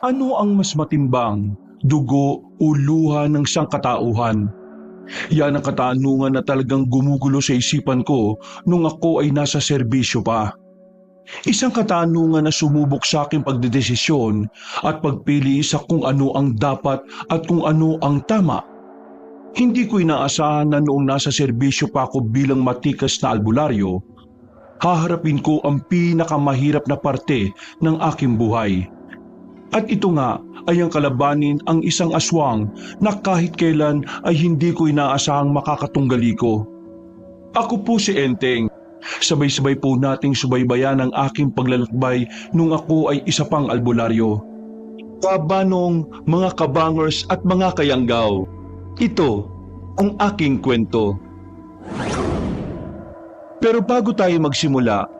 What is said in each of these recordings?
Ano ang mas matimbang, dugo o luha ng sangkatauhan? Yan ang katanungan na talagang gumugulo sa isipan ko nung ako ay nasa serbisyo pa. Isang katanungan na sumubok sa aking pagdedesisyon at pagpili sa kung ano ang dapat at kung ano ang tama. Hindi ko inaasahan na noong nasa serbisyo pa ako bilang matikas na albularyo, haharapin ko ang pinakamahirap na parte ng aking buhay. At ito nga ay ang kalabanin ang isang aswang na kahit kailan ay hindi ko inaasahang makakatunggali ko. Ako po si Enteng. Sabay-sabay po nating subaybayan ang aking paglalakbay nung ako ay isa pang albularyo. Kabanong, mga kabangers at mga kayanggaw, ito ang aking kwento. Pero bago tayo magsimula,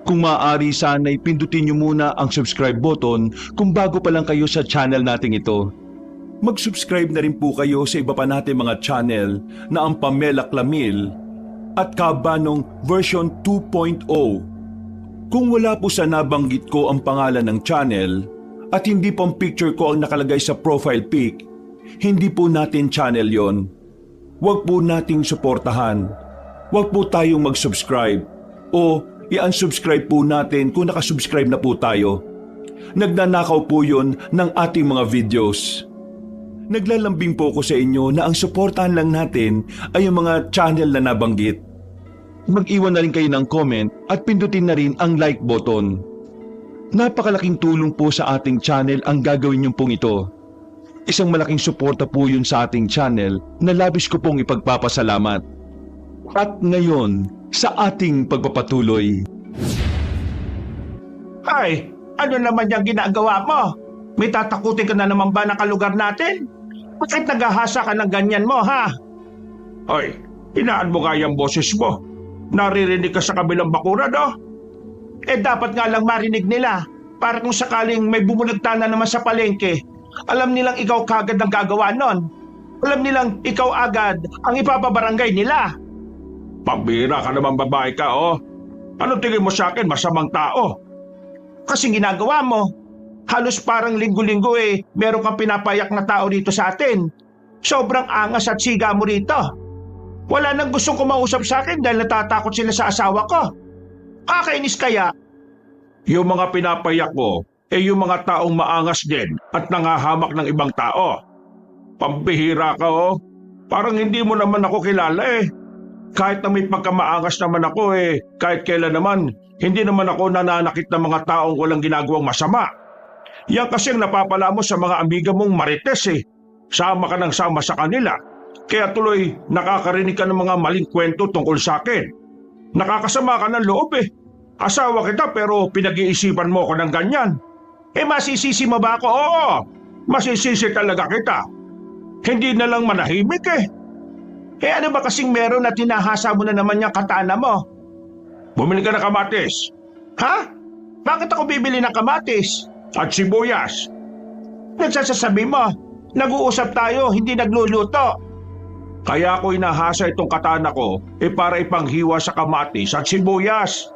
kung maaari sana'y pindutin niyo muna ang subscribe button kung bago pa lang kayo sa channel nating ito. Mag-subscribe na rin po kayo sa iba pa nating mga channel na ang Pamela Clamil at Kabanong version 2.0. Kung wala po sa nabanggit ko ang pangalan ng channel at hindi pong picture ko ang nakalagay sa profile pic, hindi po natin channel yon. Huwag po nating suportahan. Huwag po tayong mag-subscribe o i-unsubscribe po natin kung nakasubscribe na po tayo. Nagnanakaw po yun ng ating mga videos. Naglalambing po ko sa inyo na ang suportahan lang natin ay ang mga channel na nabanggit. Mag-iwan na rin kayo ng comment at pindutin na rin ang like button. Napakalaking tulong po sa ating channel ang gagawin niyong pong ito. Isang malaking suporta po yun sa ating channel na labis ko pong ipagpapasalamat. At ngayon, sa ating pagpapatuloy. Ay, ano naman yung ginagawa mo? May tatakutin ka na naman ba ng kalugar natin? Bakit naghahasa ka ng ganyan mo, ha? Ay, hinaan mo nga yung boses mo. Naririnig ka sa kabilang bakuran, oh. Eh dapat nga lang marinig nila para kung sakaling may bumulagta na naman sa palengke, alam nilang ikaw kagad ang gagawa nun. Alam nilang ikaw agad ang ipapabarangay nila. Pambira ka naman babae ka, oh. Ano tingin mo sa akin, masamang tao? Kasi ginagawa mo, halos parang linggo-linggo meron kang pinapayak na tao dito sa atin. Sobrang angas at siga mo rito. Wala nang gustong kumausap sa akin dahil natatakot sila sa asawa ko. Kakainis kaya? Yung mga pinapayak mo, yung mga taong maangas din at nangahamak ng ibang tao. Pambihira ka, oh. Parang hindi mo naman ako kilala, Kahit na may pagkamaangas naman ako, kahit kailan naman, hindi naman ako nananakit ng mga taong walang ginagawang masama. Yan kasi ang napapala mo sa mga amiga mong marites, Sama ka ng sama sa kanila. Kaya tuloy nakakarinig ka ng mga maling kwento tungkol sa akin. Nakakasama ka ng loob, Asawa kita pero pinag-iisipan mo ko ng ganyan. Masisisi mo ba ako? Oo, masisisi talaga kita. Hindi na lang manahimik, ano ba kasing meron na tinahasa mo na naman yung katana mo? Bumili ka ng kamatis. Ha? Bakit ako bibili ng kamatis? At sibuyas. Nagsasasabi mo, nag-uusap tayo, hindi nagluluto. Kaya ako inahasa itong katana ko, para ipanghiwa sa kamatis at sibuyas.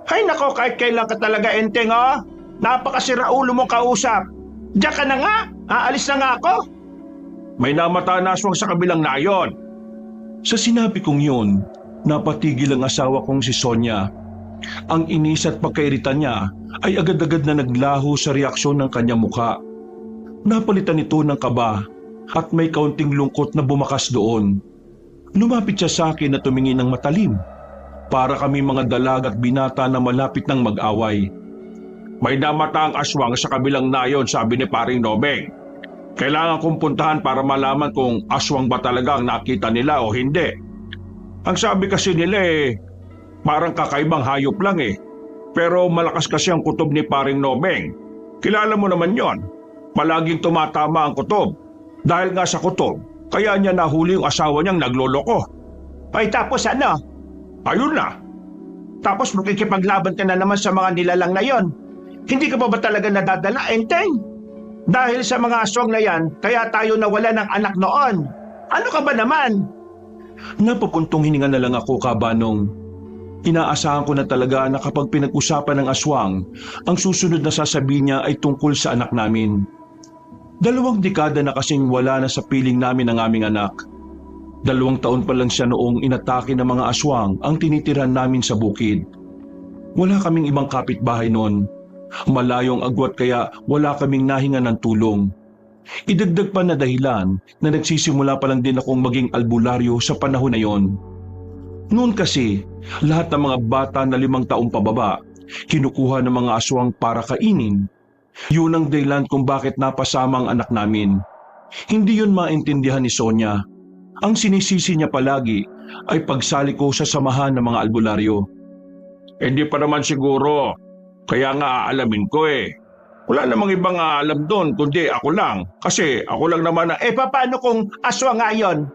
Ay nako, kahit kailan ka talaga, Enteng, oh. Napakasira ulo mong kausap. Diyan ka na nga, aalis na nga ako. May namata na aswang sa kabilang nayon. Sa sinabi kong yun, napatigil ang asawa kong si Sonia. Ang inis at pagkairita niya ay agad-agad na naglaho sa reaksyon ng kanyang mukha. Napalitan ito ng kaba at may kaunting lungkot na bumakas doon. Lumapit siya sa akin na tumingin ng matalim. Para kami mga dalag at binata na malapit ng mag-away. May namata ang aswang sa kabilang nayon, sabi ni Paring Nobeng. Kailangan kong puntahan para malaman kung aswang ba talaga ang nakita nila o hindi. Ang sabi kasi nila parang kakaibang hayop lang Pero malakas kasi ang kutob ni Paring Nobeng. Kilala mo naman yon. Palaging tumatama ang kutob. Dahil nga sa kutob, kaya niya nahuli yung asawa niyang nagloloko. Ay tapos ano? Ayun na. Tapos makikipaglaban ka na naman sa mga nilalang na yon. Hindi ka ba talaga nadadala, Enteng? Dahil sa mga aswang na yan, kaya tayo nawala ng anak noon. Ano ka ba naman? Napapuntong hininga na lang ako, Kabanong. Inaasahan ko na talaga na kapag pinag-usapan ng aswang, ang susunod na sasabihin niya ay tungkol sa anak namin. 2 dekada na kasing wala na sa piling namin ang aming anak. 2 taon pa lang siya noong inatake ng mga aswang ang tinitirahan namin sa bukid. Wala kaming ibang kapitbahay noon. Malayong agwat kaya wala kaming nahinga ng tulong. Idagdag pa na dahilan na nagsisimula pa lang din akong maging albularyo sa panahon na yon. Noon kasi, lahat ng mga bata na 5 taong pababa, kinukuha ng mga aswang para kainin. Yun ang dahilan kung bakit napasama ang anak namin. Hindi yun maintindihan ni Sonia. Ang sinisisi niya palagi ay pagsali ko sa samahan ng mga albularyo. Hindi pa naman siguro. Kaya nga aalamin ko eh. Wala namang ibang aalam doon kundi ako lang. Kasi ako lang naman paano kung aswang nga yun?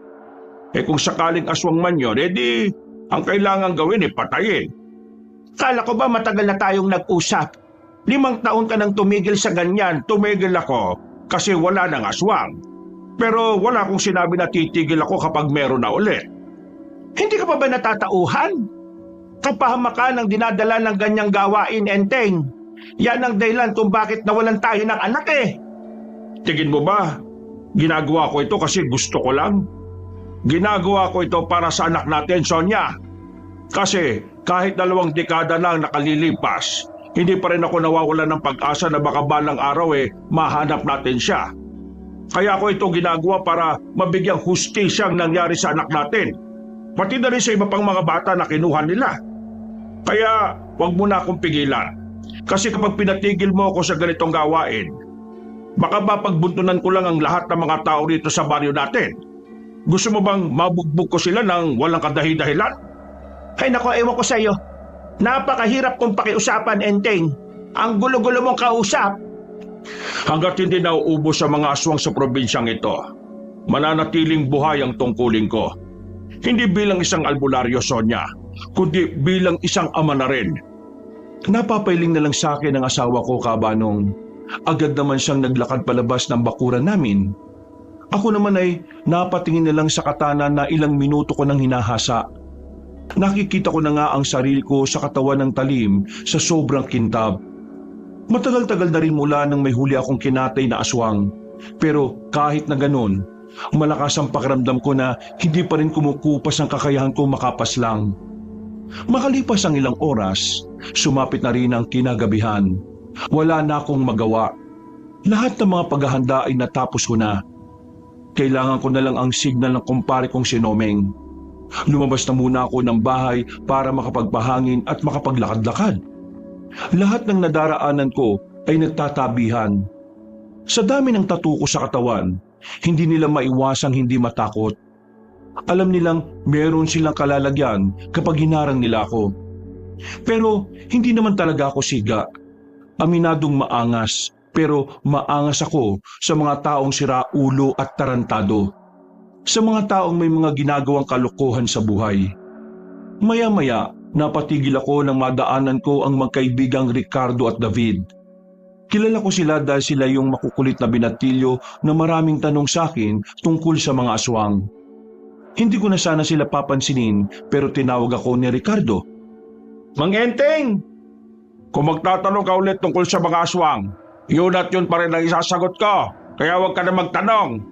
Kung sakaling aswang man yun, di ang kailangan gawin patayin. Kala ko ba matagal na tayong nag-usap? 5 taon ka nang tumigil sa ganyan. Tumigil ako kasi wala nang aswang. Pero wala akong sinabi na titigil ako kapag meron na ulit. Hindi ka pa ba natatauhan? Kapahamakan ang dinadala ng ganyang gawain, Enteng. Yan ang dahilan kung bakit nawalan tayo ng anak Tingin mo ba, ginagawa ko ito kasi gusto ko lang? Ginagawa ko ito para sa anak natin, Sonia. Kasi kahit 2 dekada lang nakalilipas, hindi pa rin ako nawawalan ng pag-asa na baka balang araw mahanap natin siya. Kaya ako ito ginagawa para mabigyang hustisyang nangyari sa anak natin. Pati na rin sa iba pang mga bata na kinuha nila. Kaya wag mo na akong pigilan. Kasi kapag pinatigil mo ako sa ganitong gawain, baka mapagbuntunan ko lang ang lahat ng mga tao rito sa baryo natin. Gusto mo bang mabugbog ko sila ng walang kadahi-dahilan? Ay nako, ewan ko sa iyo. Napakahirap kong pakiusapan, Enteng. Ang gulo-gulo mong kausap. Hanggat hindi nauubos sa mga aswang sa probinsyang ito, mananatiling buhay ang tungkulin ko. Hindi bilang isang albularyo, Sonia, kundi bilang isang ama na rin. Napapailing na lang sa akin ang asawa ko, Kabanong. Agad naman siyang naglakad palabas ng bakuran namin. Ako naman ay napatingin na lang sa katana na ilang minuto ko nang hinahasa. Nakikita ko na nga ang sarili ko sa katawan ng talim sa sobrang kintab. Matagal-tagal na rin mula nang may huli akong kinatay na aswang. Pero kahit na ganun, malakas ang pakiramdam ko na hindi pa rin kumukupas ang kakayahan ko makapaslang. Makalipas ang ilang oras, sumapit na rin ang kinagabihan. Wala na akong magawa. Lahat ng mga paghahanda ay natapos ko na. Kailangan ko na lang ang signal ng kumpare kong si Nomeng. Lumabas na muna ako ng bahay para makapagpahangin at makapaglakad-lakad. Lahat ng nadaraanan ko ay nagtatabihan. Sa dami ng tattoo ko sa katawan, hindi nila maiwasang hindi matakot. Alam nilang meron silang kalalagyan kapag hinarang nila ako. Pero hindi naman talaga ako siga. Aminadong maangas, pero maangas ako sa mga taong siraulo at tarantado. Sa mga taong may mga ginagawang kalokohan sa buhay. Maya-maya, napatigil ako nang madaanan ko ang magkaibigang Ricardo at David. Kilala ko sila dahil sila yung makukulit na binatilyo na maraming tanong sa akin tungkol sa mga aswang. Hindi ko na sana sila papansinin pero tinawag ako ni Ricardo. Mang Enteng! Kung magtatanong ka ulit tungkol sa mga aswang, yun at yun pa rin ang isasagot ko. Kaya huwag ka na magtanong.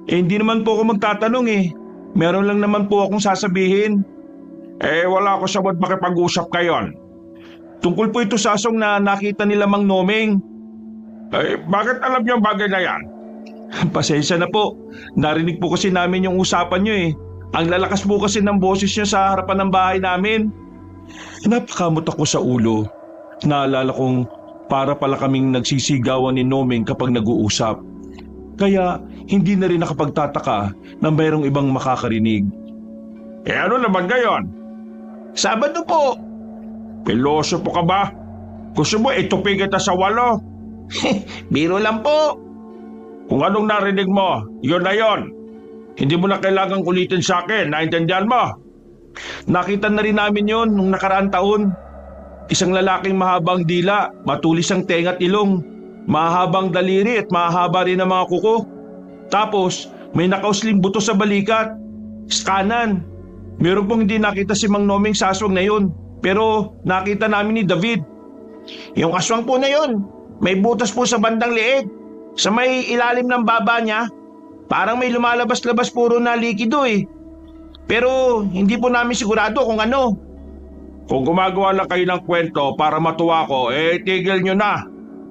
Hindi naman po ako magtatanong Meron lang naman po akong sasabihin. Wala ako sa mood makipag-usap kayon. Tungkol po ito sa aswang na nakita nila Mang Nomeng. Bakit alam niyo ang bagay na yan? Pasensya na po. Narinig po kasi namin yung usapan niyo Ang lalakas po kasi ng boses niyo sa harapan ng bahay namin. Napakamot ako sa ulo. Naalala kong para pala kaming nagsisigawan ni Nomeng kapag nag-uusap. Kaya hindi na rin nakapagtataka na mayroong ibang makakarinig. Ano naman gayon? Sabado po. Piloso po ka ba? Gusto mo itupi kita sa 8? Biro lang po. Kung anong narinig mo, yun na yun. Hindi mo na kailangang ulitin sa akin, naintindihan mo? Nakita na rin namin yun nung nakaraang taon. Isang lalaking mahabang dila, matulis ang tenga at ilong, mahabang daliri at mahaba rin ang mga kuko. Tapos may nakausling buto sa balikat. Sa kanan. Meron pong hindi nakita si Mang Nomeng sa aswang na yun. Pero nakita namin ni David. Yung aswang po na yun, may butas po sa bandang liig. Sa may ilalim ng baba niya, parang may lumalabas-labas puro na likido eh. Pero hindi po namin sigurado kung ano. Kung gumagawa lang kayo ng kwento para matuwa ko, tigil nyo na.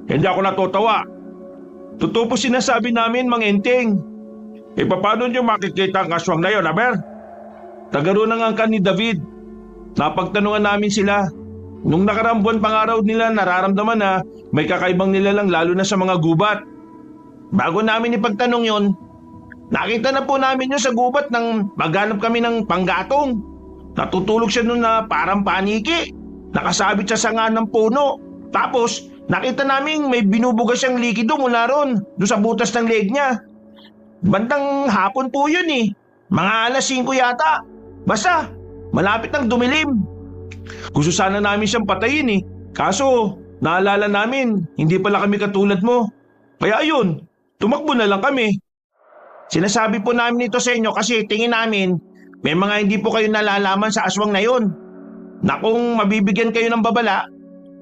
Hindi ako natutuwa. Totoo po sinasabi namin, Mang Enteng. Paano nyo makikita ang aswang na yun, Aber? Tagaro ng angkan ni David. Napagtanungan namin sila. Nung nakaraang buwan pangaraw nila nararamdaman na may kakaibang nilalang lalo na sa mga gubat. Bago namin ipagtanong yon, nakita na po namin yun sa gubat nang maghanap kami ng panggatong. Natutulog siya nun na parang paniki. Nakasabit sa sanga ng puno. Tapos nakita namin may binubugas siyang likido mula ron doon sa butas ng leeg niya. Bandang hapon po yun eh. Mga alas 5 yata. Basta malapit ng dumilim. Gusto sana namin siyang patayin eh. Kaso naalala namin hindi pala kami katulad mo. Kaya ayun, tumakbo na lang kami. Sinasabi po namin ito sa inyo kasi tingin namin may mga hindi po kayo nalalaman sa aswang na yun. Na kung mabibigyan kayo ng babala,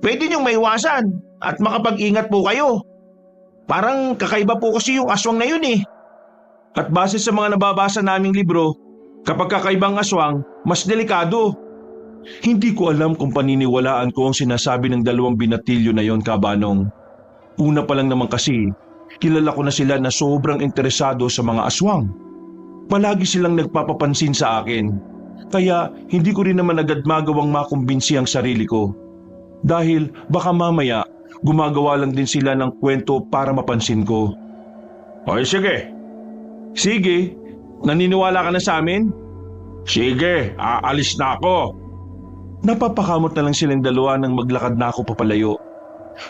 pwede niyong maiwasan at makapag-ingat po kayo. Parang kakaiba po kasi yung aswang na yun eh. At base sa mga nababasa naming libro, kapag kakaibang aswang, mas delikado. Hindi ko alam kung paniniwalaan ko ang sinasabi ng dalawang binatilyo na yon, Kabanong. Una pa lang naman kasi, kilala ko na sila na sobrang interesado sa mga aswang. Palagi silang nagpapapansin sa akin. Kaya hindi ko rin naman agad magawang makumbinsi ang sarili ko. Dahil baka mamaya gumagawa lang din sila ng kwento para mapansin ko. Okay, sige. Sige, naniniwala ka na sa amin? Sige, aalis na ako. Napapakamot na lang silang dalawa nang maglakad na ako papalayo.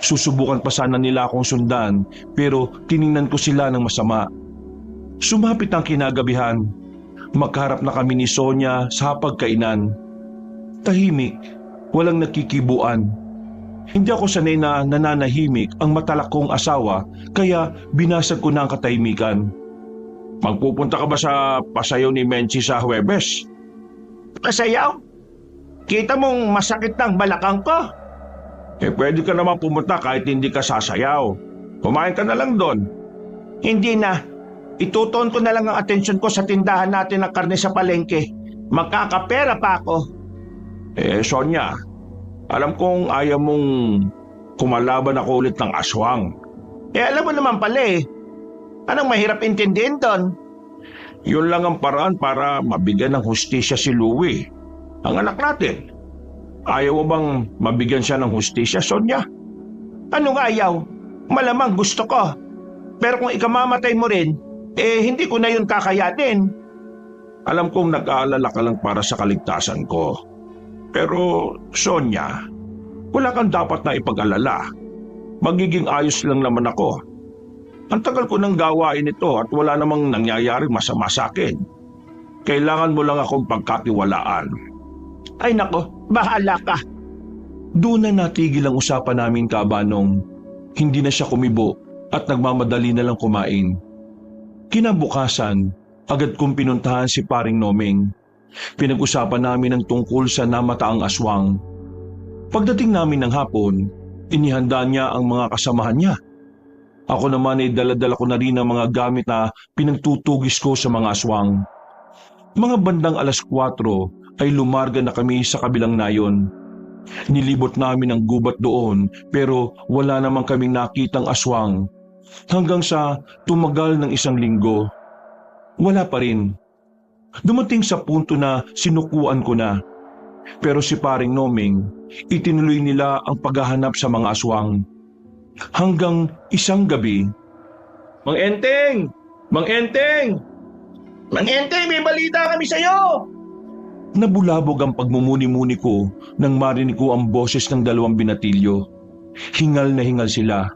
Susubukan pa sana nila akong sundan pero tiningnan ko sila ng masama. Sumapit ang kinagabihan. Magkaharap na kami ni Sonia sa pagkainan. Tahimik, walang nakikibuan. Hindi ako sanay na nananahimik ang matalak kong asawa kaya binasag ko na ang katahimikan. Magpupunta ka ba sa pasayaw ni Menchi sa Huwebes? Pasayaw? Kita mong masakit ng balakang ko? Pwede ka naman pumunta kahit hindi ka sasayaw. Kumain ka na lang doon. Hindi na. Itutuon ko na lang ang atensyon ko sa tindahan natin ng karne sa palengke. Magkakapera pa ako. Sonia, alam kong ayaw mong kumalaban ako ulit ng aswang. Alam mo naman pala eh. Anong mahirap intindihin doon? Yun lang ang paraan para mabigyan ng hustisya si Louie, ang anak natin. Ayaw mo bang mabigyan siya ng hustisya, Sonia? Anong ayaw? Malamang gusto ko. Pero kung ikamamatay mo rin, hindi ko na yun kakayatin. Alam kong nag-aalala ka lang para sa kaligtasan ko. Pero, Sonia, wala kang dapat na ipag-alala. Magiging ayos lang naman ako. Ang tagal ko nang gawain ito at wala namang nangyayaring masama sa akin. Kailangan mo lang akong pagkatiwalaan. Ay nako, bahala ka. Doon na natigil ang usapan namin, Kabanong. Hindi na siya kumibo at nagmamadali na lang kumain. Kinabukasan, agad kong pinuntahan si Paring Nomeng. Pinag-usapan namin ang tungkol sa namataang aswang. Pagdating namin ng hapon, inihanda niya ang mga kasamahan niya. Ako naman ay dala-dala ko na rin ang mga gamit na pinagtutugis ko sa mga aswang. Mga bandang alas 4 ay lumarga na kami sa kabilang nayon. Nilibot namin ang gubat doon pero wala namang kaming nakitang aswang. Hanggang sa tumagal ng 1 linggo. Wala pa rin. Dumating sa punto na sinukuan ko na. Pero si Paring Nomeng, itinuloy nila ang paghahanap sa mga aswang. Hanggang isang gabi. Mang Enteng! Mang Enteng! Mang Enteng, may balita kami sa'yo! Nabulabog ang pagmumuni-muni ko nang marinig ko ang boses ng dalawang binatilyo. Hingal na hingal sila.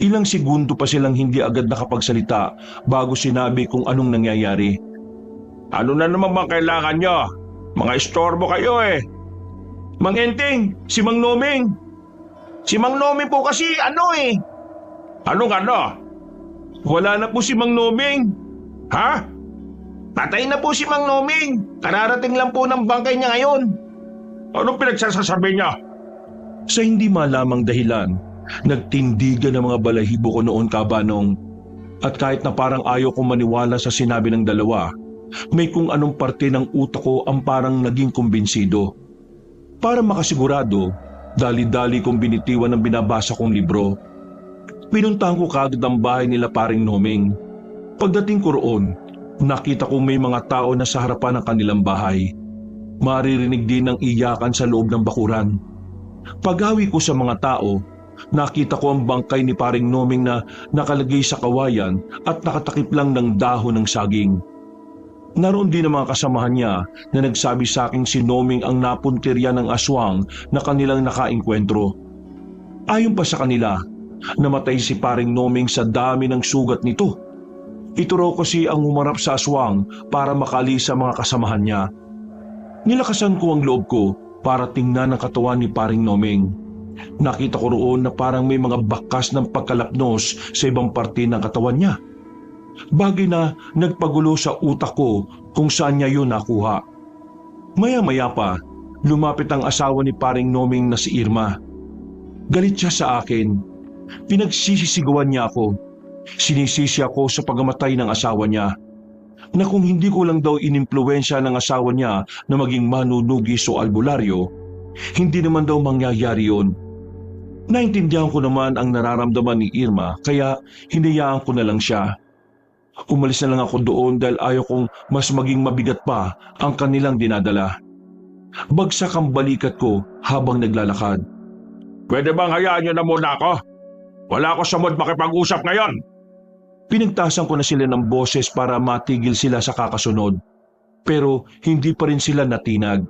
Ilang segundo pa silang hindi agad nakapagsalita bago sinabi kung anong nangyayari. Ano na naman bang kailangan nyo? Mga istorbo kayo eh. Mang Enteng, si Mang Nomeng. Si Mang Nomeng po kasi Anong ano? Wala na po si Mang Nomeng. Ha? Patay na po si Mang Nomeng. Kararating lang po ng bangkay niya ngayon. Anong pinagsasasabi niya? Sa hindi malamang dahilan, nagtindigan ang mga balahibo ko noon, Kabanong. At kahit na parang ayaw kong maniwala sa sinabi ng dalawa, may kung anong parte ng utak ko ang parang naging kumbinsido. Para makasigurado, dali-dali kong binitiwan ang binabasa kong libro. Pinuntahan ko kaagad ang bahay nila paring Noming. Pagdating ko roon, nakita kong may mga tao na sa harapan ng kanilang bahay. Maririnig din ang iyakan sa loob ng bakuran. Paghawi ko sa mga tao, nakita ko ang bangkay ni paring Noming na nakalagay sa kawayan at nakatakip lang ng dahon ng saging. Naroon din ang mga kasamahan niya na nagsabi sa aking si Noming ang napuntirya ng aswang na kanilang nakainkwentro. Ayon pa sa kanila, namatay si paring Noming sa dami ng sugat nito. Ito raw kasi ang umarap sa aswang para makalis sa mga kasamahan niya. Nilakasan ko ang loob ko para tingnan ang katawan ni paring Noming. Nakita ko roon na parang may mga bakas ng pagkalapnos sa ibang parte ng katawan niya. Bagay na nagpagulo sa utak ko kung saan niya yun nakuha. Maya-maya pa, lumapit ang asawa ni paring Noming na si Irma. Galit siya sa akin. Pinagsisisigawan niya ako. Sinisisi ako sa pagkamatay ng asawa niya. Na kung hindi ko lang daw inimpluwensya ng asawa niya na maging manunugis o albularyo, hindi naman daw mangyayari yun. Naintindihan ko naman ang nararamdaman ni Irma kaya hinayaan ko na lang siya. Umalis na lang ako doon dahil ayaw kong mas maging mabigat pa ang kanilang dinadala. Bagsak ang balikat ko habang naglalakad. Pwede bang hayaan niyo na muna ako? Wala ako sa mood makipag-usap ngayon. Pinagtasan ko na sila ng boses para matigil sila sa kakasunod. Pero hindi pa rin sila natinag.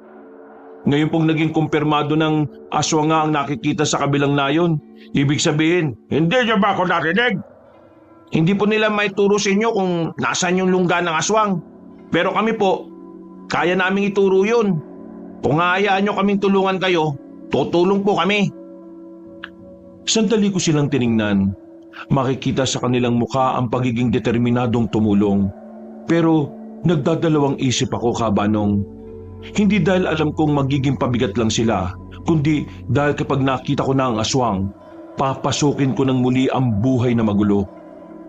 Ngayon pong naging kumpirmado ng aswang nga ang nakikita sa kabilang nayon, ibig sabihin, Hindi niyo ba ako narinig? Hindi po nila maituro sa inyo kung nasaan yung lungga ng aswang. Pero kami po, kaya naming ituro yun. Kung hayaan nyo kaming tulungan kayo, tutulong po kami. Sandali ko silang tiningnan. Makikita sa kanilang mukha ang pagiging determinadong tumulong. Pero nagdadalawang isip ako, Kabanong. Hindi dahil alam kong magiging pabigat lang sila, kundi dahil kapag nakita ko na ang aswang, papasukin ko ng muli ang buhay na magulo.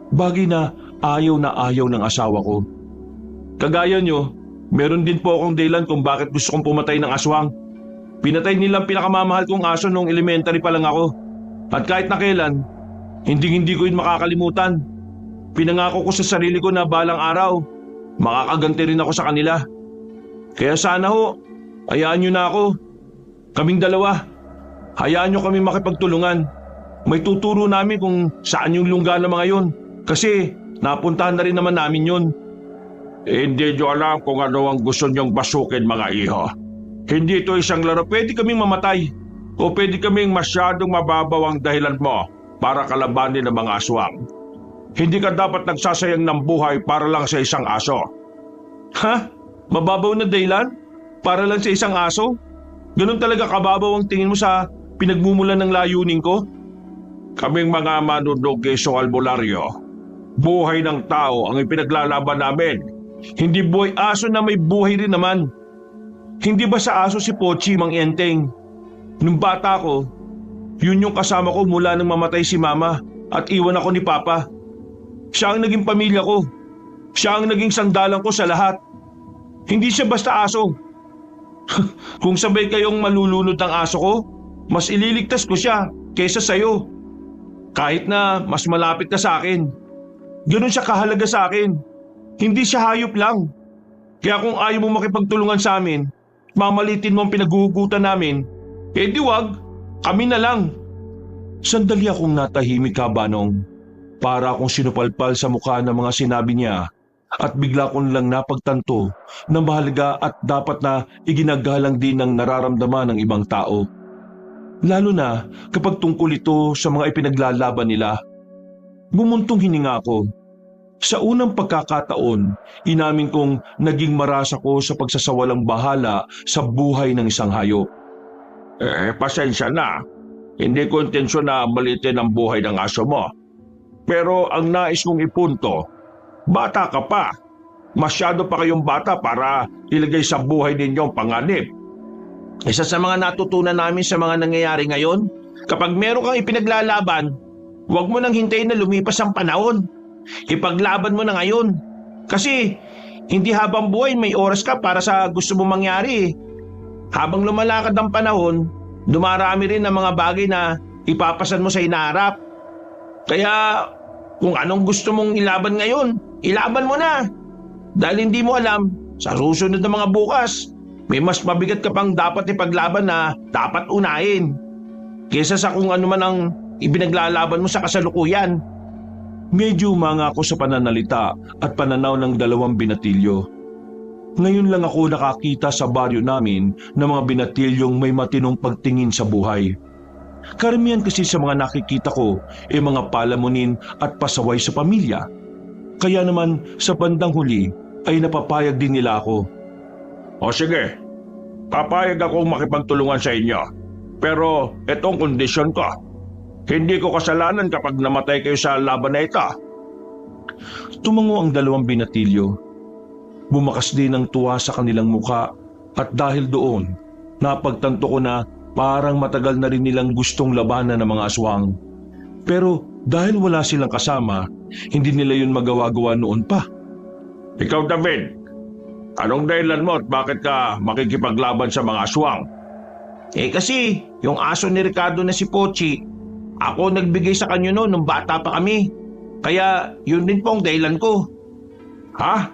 Bagay na ayaw ng asawa ko. Kagaya nyo, meron din po akong dahilan kung bakit gusto kong pumatay ng aswang. Pinatay nilang pinakamamahal kong aso nung elementary pa lang ako. At kahit na kailan, hindi ko yun makakalimutan. Pinangako ko sa sarili ko na balang araw, makakaganti rin ako sa kanila. Kaya sana ho, hayaan nyo na ako. Kaming dalawa, hayaan nyo kami makipagtulungan. May tuturo namin kung saan yung lungga ng mga yun. Kasi napuntahan na rin naman namin yun. Hindi nyo alam kung ano ang gusto nyong basukin, mga iho. Hindi ito isang laro. Pwede kaming mamatay. O pwede kaming masyadong mababaw ang dahilan mo para kalabanin ng mga aswang. Hindi ka dapat nagsasayang ng buhay para lang sa isang aso. Ha? Mababaw na dahilan? Para lang sa isang aso? Ganun talaga kababaw ang tingin mo sa pinagmumulan ng layunin ko? Kaming mga manunugis o albularyo, buhay ng tao ang ipinaglalaban namin. Hindi buhay aso na may buhay rin naman. Hindi ba sa aso si Pochi, Mang Enteng? Nung bata ko, yun yung kasama ko mula nang mamatay si Mama at iwan ako ni Papa. Siya ang naging pamilya ko. Siya ang naging sandalan ko sa lahat. Hindi siya basta aso. Kung sabay kayong malulunod ng aso ko, mas ililigtas ko siya kaysa sayo. Kahit na mas malapit ka sa akin. Ganun siya kahalaga sa akin. Hindi siya hayop lang. Kaya kung ayaw mo makipagtulungan sa amin, mamalitin mo ang pinaghuhugutan namin, eh di wag, kami na lang. Sandali akong natahimik, Kabanong. Para akong sinupalpal sa mukha ng mga sinabi niya at bigla kong lang napagtanto na mahalaga at dapat na iginagalang din ng nararamdaman ng ibang tao. Lalo na kapag tungkol ito sa mga ipinaglalaban nila. Bumuntong hininga ako. Sa unang pagkakataon, inamin kong naging maras ako sa pagsasawalang bahala sa buhay ng isang hayop. Pasensya na. Hindi ko intensyon na malitin ang buhay ng aso mo. Pero ang nais kong ipunto, bata ka pa. Masyado pa kayong bata para ilagay sa buhay ninyong panganib. Isa sa mga natutunan namin sa mga nangyayari ngayon, kapag meron kang ipinaglalaban, huwag mo nang hintayin na lumipas ang panahon. Ipaglaban mo na ngayon. Kasi hindi habang buhay may oras ka para sa gusto mo mangyari. Habang lumalakad ang panahon, dumarami rin ang mga bagay na ipapasan mo sa inaharap. Kaya kung anong gusto mong ilaban ngayon, ilaban mo na. Dahil hindi mo alam, sa susunod na mga bukas, may mas mabigat ka pang dapat ipaglaban na dapat unahin. Kesa sa kung ano man ang ibinaglalaban mo sa kasalukuyan. Medyo umanga ako sa pananalita at pananaw ng dalawang binatilyo. Ngayon lang ako nakakita sa baryo namin ng mga binatilyong may matinong pagtingin sa buhay. Karamihan kasi sa mga nakikita ko ay mga palamunin at pasaway sa pamilya. Kaya naman sa bandang huli ay napapayag din nila ako. O sige, papayag akong makipagtulungan sa inyo. Pero itong kondisyon ko, hindi ko kasalanan kapag namatay kayo sa laban na ito. Tumango ang dalawang binatilyo. Bumakas din ang tuwa sa kanilang muka at dahil doon, napagtanto ko na parang matagal na rin nilang gustong labanan ng mga aswang. Pero dahil wala silang kasama, hindi nila yun magawa-gawa noon pa. Ikaw, David, anong dahilan mo at bakit ka makikipaglaban sa mga aswang? Kasi yung aso ni Ricardo na si Pochi, ako nagbigay sa kanya noon nung bata pa kami. Kaya yun din po ang dahilan ko. Ha?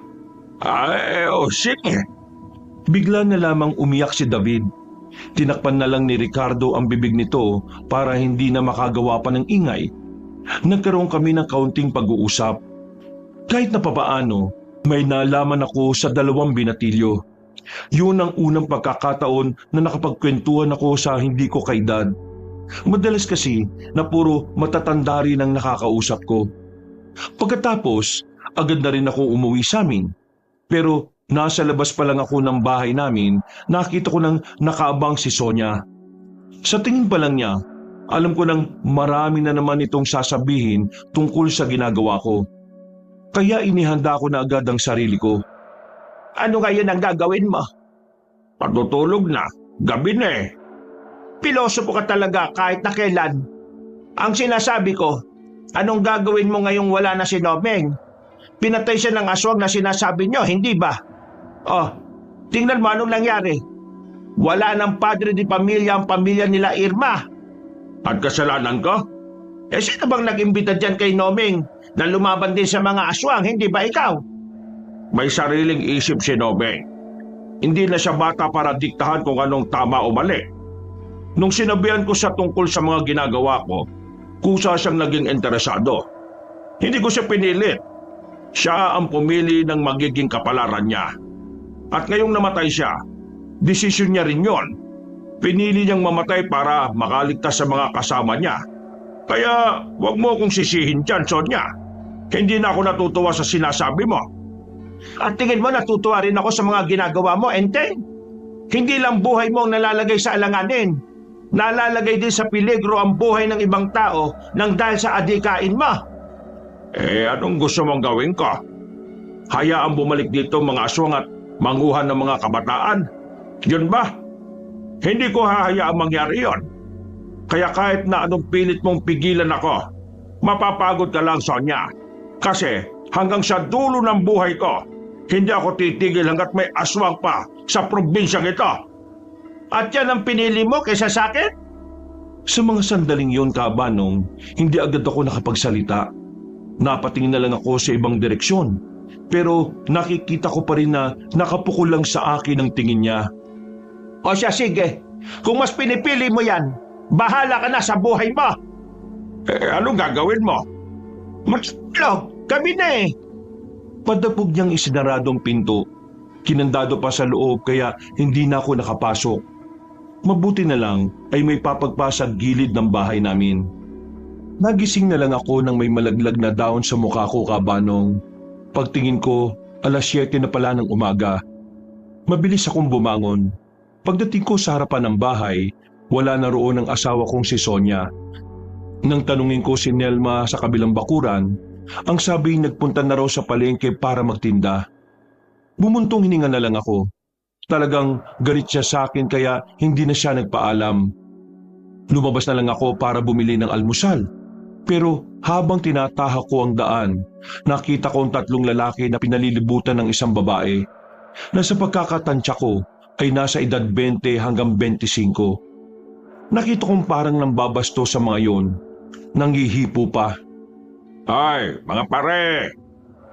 Sige. Bigla na lamang umiyak si David. Tinakpan na lang ni Ricardo ang bibig nito para hindi na makagawa pa ng ingay. Nagkaroon kami ng kaunting pag-uusap. Kahit na papaano, may nalaman ako sa dalawang binatilyo. Yun ang unang pagkakataon na nakapagkwentuhan ako sa hindi ko kaedad. Madalas kasi na puro matatanda rin ang nakakausap ko. Pagkatapos, agad na rin ako umuwi sa amin. Pero nasa labas pa lang ako ng bahay namin, nakita ko nang nakaabang si Sonia. Sa tingin pa lang niya, alam ko nang marami na naman itong sasabihin tungkol sa ginagawa ko. Kaya inihanda ko na agad ang sarili ko. Ano ngayon ang gagawin mo? Patutulog na. Gabi na eh. Pilosopo ka talaga kahit na kailan. Ang sinasabi ko, anong gagawin mo ngayong wala na si Nomeng? Pinatay siya ng aswang na sinasabi nyo, hindi ba? Oh, tingnan mo anong nangyari. Wala ng padre di pamilya ang pamilya nila Irma. At kasalanan ko? Sino bang nag-imbita dyan kay Nomeng na lumaban din sa mga aswang, hindi ba ikaw? May sariling isip si Nomeng. Hindi na siya bata para diktahan kung anong tama o mali. Nung sinabihan ko siya tungkol sa mga ginagawa ko, kusa siyang naging interesado. Hindi ko siya pinilit. Siya ang pumili ng magiging kapalaran niya. At ngayong namatay siya, desisyon niya rin yon. Pinili niyang mamatay para makaligtas sa mga kasama niya. Kaya wag mo akong sisihin dyan, Sonia. Hindi na ako natutuwa sa sinasabi mo. At tingin mo natutuwa rin ako sa mga ginagawa mo, Enteng? Hindi lang buhay mo ang nalalagay sa alanganin. Nalalagay din sa peligro ang buhay ng ibang tao nang dahil sa adikain mo. Anong gusto mong gawin ko? Hayaan bumalik dito mga aswang at manguhan ng mga kabataan? Yun ba? Hindi ko hahayaang mangyari yon. Kaya kahit na anong pilit mong pigilan ako, mapapagod ka lang, Sonia. Kasi hanggang sa dulo ng buhay ko, hindi ako titigil hanggat may aswang pa sa probinsyang ito. At yan ang pinili mo kaysa sa akin? Sa mga sandaling yon, Kabanong, hindi agad ako nakapagsalita. Napatingin na lang ako sa ibang direksyon. Pero nakikita ko pa rin na nakapukol lang sa akin ang tingin niya. O siya, sige. Kung mas pinipili mo yan, bahala ka na sa buhay mo. Anong gagawin mo? Matulog, gabi na eh. Padapog niyang isinaradong pinto. Kinandado pa sa loob kaya hindi na ako nakapasok. Mabuti na lang ay may papagpasag gilid ng bahay namin. Nagising na lang ako nang may malaglag na daon sa mukha ko, Kabanong. Pagtingin ko, 7:00 na pala ng umaga. Mabilis akong bumangon. Pagdating ko sa harapan ng bahay, wala na roon ang asawa kong si Sonia. Nang tanungin ko si Nelma sa kabilang bakuran, ang sabi nagpunta na raw sa palengke para magtinda. Bumuntong hininga na lang ako. Talagang galit siya sa akin kaya hindi na siya nagpaalam. Lumabas na lang ako para bumili ng almusal. Pero habang tinatahak ko ang daan, nakita ko ang 3 lalaki na pinalilibutan ng isang babae na sa pagkakatansya ko ay nasa edad 20 hanggang 25. Nakita kong parang nambabasto sa mga yon. Nanghihipo pa. Ay, mga pare,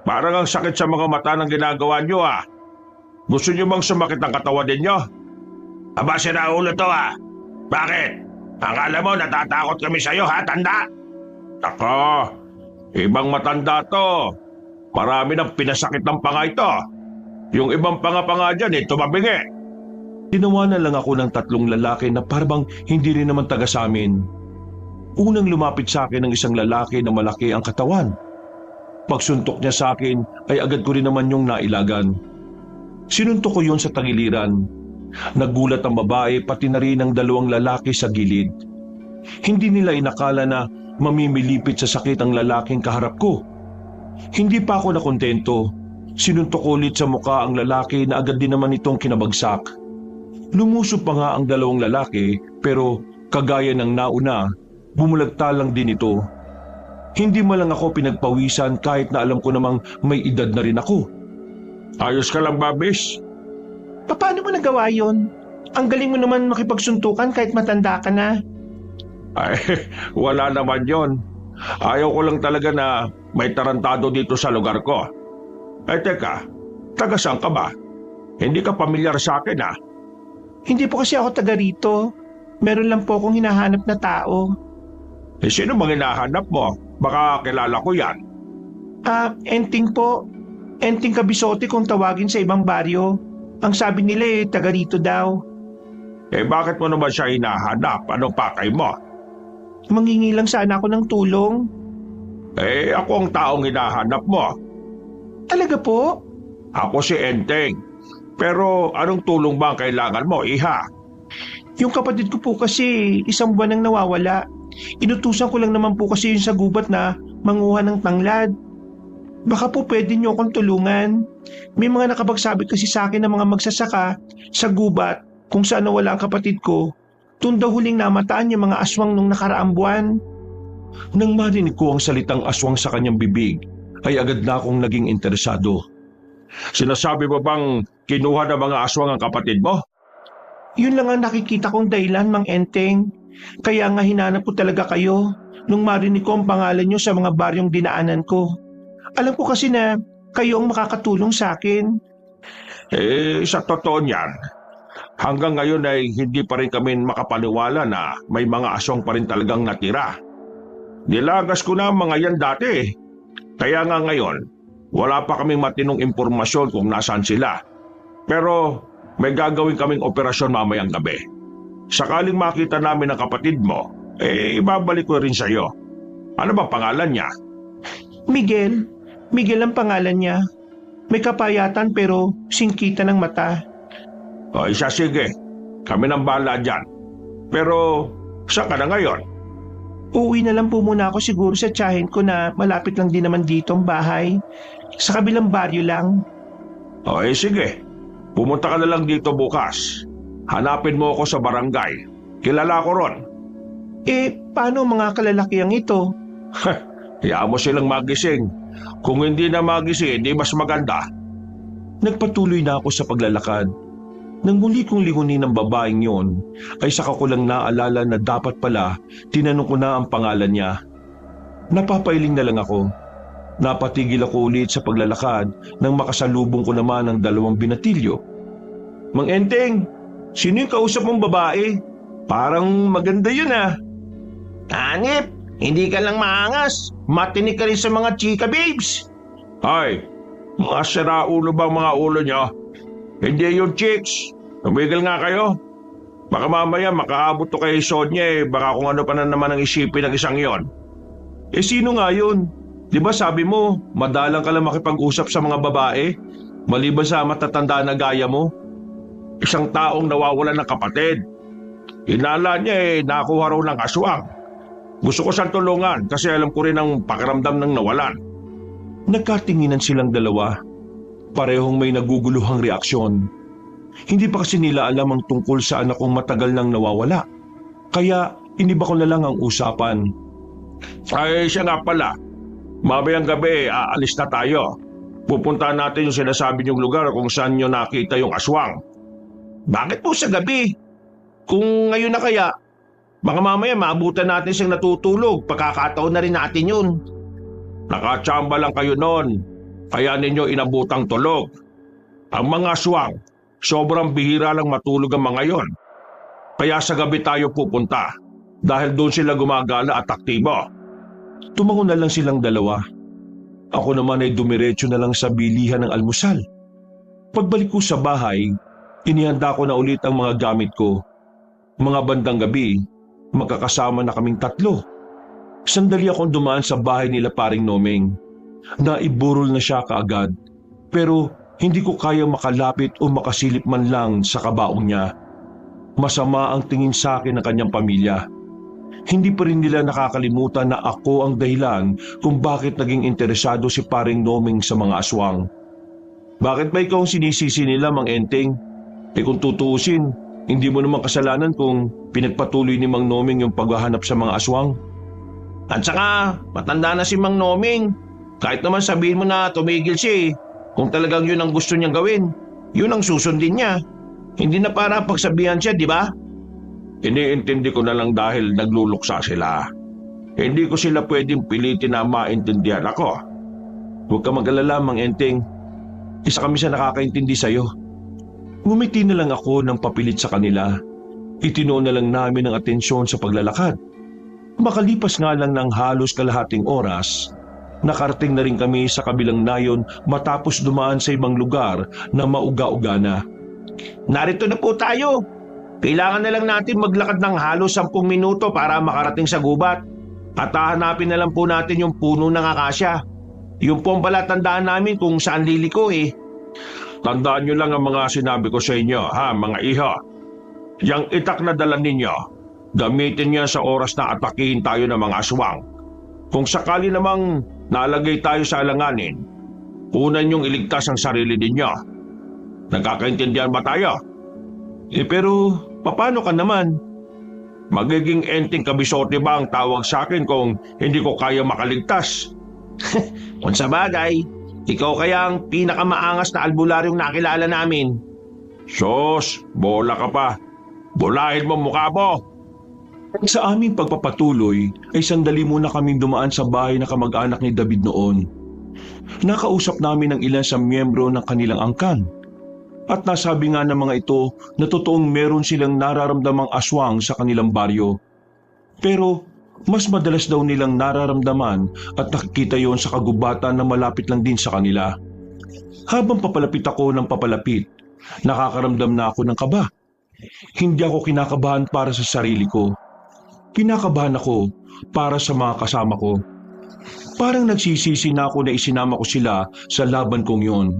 parang ang sakit sa mga mata ng ginagawa nyo ah. Gusto nyo bang sumakit ang katawan ninyo? Aba, sira ulo to ah. Bakit? Akala mo natatakot kami sa'yo ha, tanda? Ako, ibang matanda to. Marami nang pinasakit ng panga ito. Yung ibang panga-panga dyan tumabingi. Tinawanan lang ako ng 3 lalaki na parang hindi rin naman taga sa amin. Unang lumapit sa akin ng isang lalaki na malaki ang katawan. Pagsuntok niya sa akin ay agad ko rin naman yung nailagan. Sinuntok ko yun sa tagiliran. Nagulat ang babae pati na rin ang 2 lalaki sa gilid. Hindi nila inakala na mamimilipit sa sakit ang lalaking kaharap ko. Hindi pa ako nakontento. Sinuntok ko ulit sa muka ang lalaki na agad din naman itong kinabagsak. Lumusob pa nga ang 2 lalaki pero kagaya ng nauna, bumulagta lang din ito. Hindi man lang ako pinagpawisan kahit na alam ko namang may edad na rin ako. Ayos ka lang, Babis? Paano mo nagawa yon? Ang galing mo naman makipagsuntukan kahit matanda ka na. Ay, wala naman yon. Ayaw ko lang talaga na may tarantado dito sa lugar ko. Ay teka, taga saan ka ba? Hindi ka pamilyar sa akin ah. Hindi po kasi ako taga rito. Meron lang po akong hinahanap na tao. Sino bang hinahanap mo? Baka kilala ko yan. Enting po. Enting Kabisote kung tawagin sa ibang baryo. Ang sabi nila taga rito daw. Bakit mo naman siya hinahanap? Anong pakay mo? Mangingi lang sana ako ng tulong. Ako ang taong hinahanap mo. Talaga po? Ako si Enteng. Pero anong tulong ba ang kailangan mo, iha? Yung kapatid ko po kasi 1 buwan nang nawawala. Inutusan ko lang naman po kasi yung sa gubat na manguha ng tanglad. Baka po pwede niyo akong tulungan. May mga nakapagsabit kasi sa akin ng mga magsasaka sa gubat kung saan nawala ang kapatid ko. Doon daw huling namataan yung mga aswang nung nakaraang buwan. Nang marinig ko ang salitang aswang sa kanyang bibig, ay agad na akong naging interesado. Sinasabi mo bang kinuha ng mga aswang ang kapatid mo? Yun lang ang nakikita kong dahilan, Mang Enteng. Kaya nga hinanap ko talaga kayo nung marinig ko ang pangalan nyo sa mga baryong dinaanan ko. Alam ko kasi na kayo ang makakatulong sa akin. Sa totoo niyan, hanggang ngayon ay hindi pa rin kami makapaniwala na may mga aswang pa rin talagang natira. Nilagas ko na ang mga yan dati. Kaya nga ngayon, wala pa kaming matinong impormasyon kung nasaan sila. Pero may gagawin kaming operasyon mamayang gabi. Sakaling makita namin ang kapatid mo, ibabalik ko rin sa iyo. Ano ba pangalan niya? Miguel. Miguel ang pangalan niya. May kapayatan pero singkita ng mata. Siya sige. Kami nang bahala dyan. Pero saan ka na ngayon? Uuwi na lang po muna ako siguro sa tiyahin ko na malapit lang din naman dito ang bahay. Sa kabilang baryo lang. Sige. Pumunta ka na lang dito bukas. Hanapin mo ako sa barangay. Kilala ko ron. Paano mga kalalakiang ito? Hayaan mo silang magising. Kung hindi na magising, hindi mas maganda. Nagpatuloy na ako sa paglalakad. Nang muli kong lingunin ng babaeng yon, ay saka ko lang naalala na dapat pala tinanong ko na ang pangalan niya. Napapailing na lang ako. Napatigil ako ulit sa paglalakad nang makasalubong ko naman ang 2 binatilyo. Mang Enteng, sino yung kausap mong babae? Parang maganda yun ah. Hanip, hindi ka lang maangas. Matinig ka rin sa mga chika babes. Ay, mga siraulo bang mga ulo nyo? Hindi yung chicks. Tumigil nga kayo. Baka mamaya makaabot to kay Sonya baka kung ano pa na naman ang isipin ng isang yon. Sino nga yun? Di ba sabi mo, madalang ka lang makipag-usap sa mga babae? Maliban sa matatanda na gaya mo? Isang taong nawawalan ng kapatid. Inala niya nakuha raw ng aswang. Gusto ko siyang tulungan kasi alam ko rin ang pakiramdam ng nawalan. Nagkatinginan silang 2. Parehong may naguguluhang reaksyon. Hindi pa kasi nila alam ang tungkol sa anak kong matagal nang nawawala. Kaya iniba ko na lang ang usapan. Ay, siya nga pala. Mamayang gabi, aalis na tayo. Pupuntahan natin yung sinasabi niyong lugar kung saan niyo nakita yung aswang. Bakit po sa gabi? Kung ngayon na kaya, baka mamaya maabutan natin siyang natutulog. Pagkakataon na rin natin yun. Nakatsamba lang kayo noon. Kaya ninyo inabutang tulog. Ang mga aswang, sobrang bihira lang matulog ang mga yon. Kaya sa gabi tayo pupunta. Dahil doon sila gumagala at aktibo. Tumango na lang silang dalawa. Ako naman ay dumiretso na lang sa bilihan ng almusal. Pagbalik ko sa bahay, inihanda ko na ulit ang mga gamit ko. Mga bandang gabi, magkakasama na kaming tatlo. Sandali akong dumaan sa bahay nila paring Nomeng. Naiburol na siya kaagad, pero hindi ko kayang makalapit o makasilip man lang sa kabaong niya. Masama ang tingin sa akin ng kanyang pamilya. Hindi pa rin nila nakakalimutan na ako ang dahilan kung bakit naging interesado si paring Nomeng sa mga aswang. Bakit ba ikaw ang sinisisi nila, Mang Enteng? Kung tutuusin, hindi mo naman kasalanan kung pinagpatuloy ni Mang Nomeng yung paghahanap sa mga aswang. At saka, matanda na si Mang Nomeng. Kahit naman sabihin mo na tumigil siya kung talagang yun ang gusto niyang gawin, yun ang susundin niya. Hindi na para pagsabihan siya, di ba? Iniintindi ko na lang dahil nagluluksa sila. Hindi ko sila pwedeng pilitin na maintindihan ako. Huwag ka mag-alala, Mang Enteng. Isa kami sa nakakaintindi sa'yo. Ngumiti na lang ako ng papilit sa kanila. Itinuon na lang namin ang atensyon sa paglalakad. Makalipas nga lang ng halos kalahating oras, nakarating na rin kami sa kabilang nayon matapos dumaan sa ibang lugar na mauga-uga na. Narito na po tayo. Kailangan na lang natin maglakad ng halos 10 minuto para makarating sa gubat. At hahanapin na lang po natin yung puno ng akasya. Yung po ang palatandaan namin kung saan liliko Tandaan nyo lang ang mga sinabi ko sa inyo, ha, mga iho. Yang itak na dala ninyo, gamitin niya sa oras na atakihin tayo ng mga aswang. Kung sakali namang nalagay tayo sa alanganin, unan yung iligtas ang sarili ninyo. Nagkakaintindihan ba tayo? Pero paano ka naman? Magiging enteng kabisote ba ang tawag sa akin kung hindi ko kaya makaligtas? Kung sa bagay, ikaw kaya ang pinakamaangas na albularyong nakilala namin. Sos, bola ka pa. Bulahin mo mukha mo. Sa aming pagpapatuloy ay sandali muna kaming dumaan sa bahay na kamag-anak ni David noon. Nakausap namin ang ilan sa miyembro ng kanilang angkan. At nasabi nga ng mga ito na totoong meron silang nararamdamang aswang sa kanilang baryo. Pero mas madalas daw nilang nararamdaman at nakikita yon sa kagubatan na malapit lang din sa kanila. Habang papalapit ako ng papalapit, nakakaramdam na ako ng kaba. Hindi ako kinakabahan para sa sarili ko. Kinakabahan ako para sa mga kasama ko. Parang nagsisisi na ako na isinama ko sila sa laban kong yon.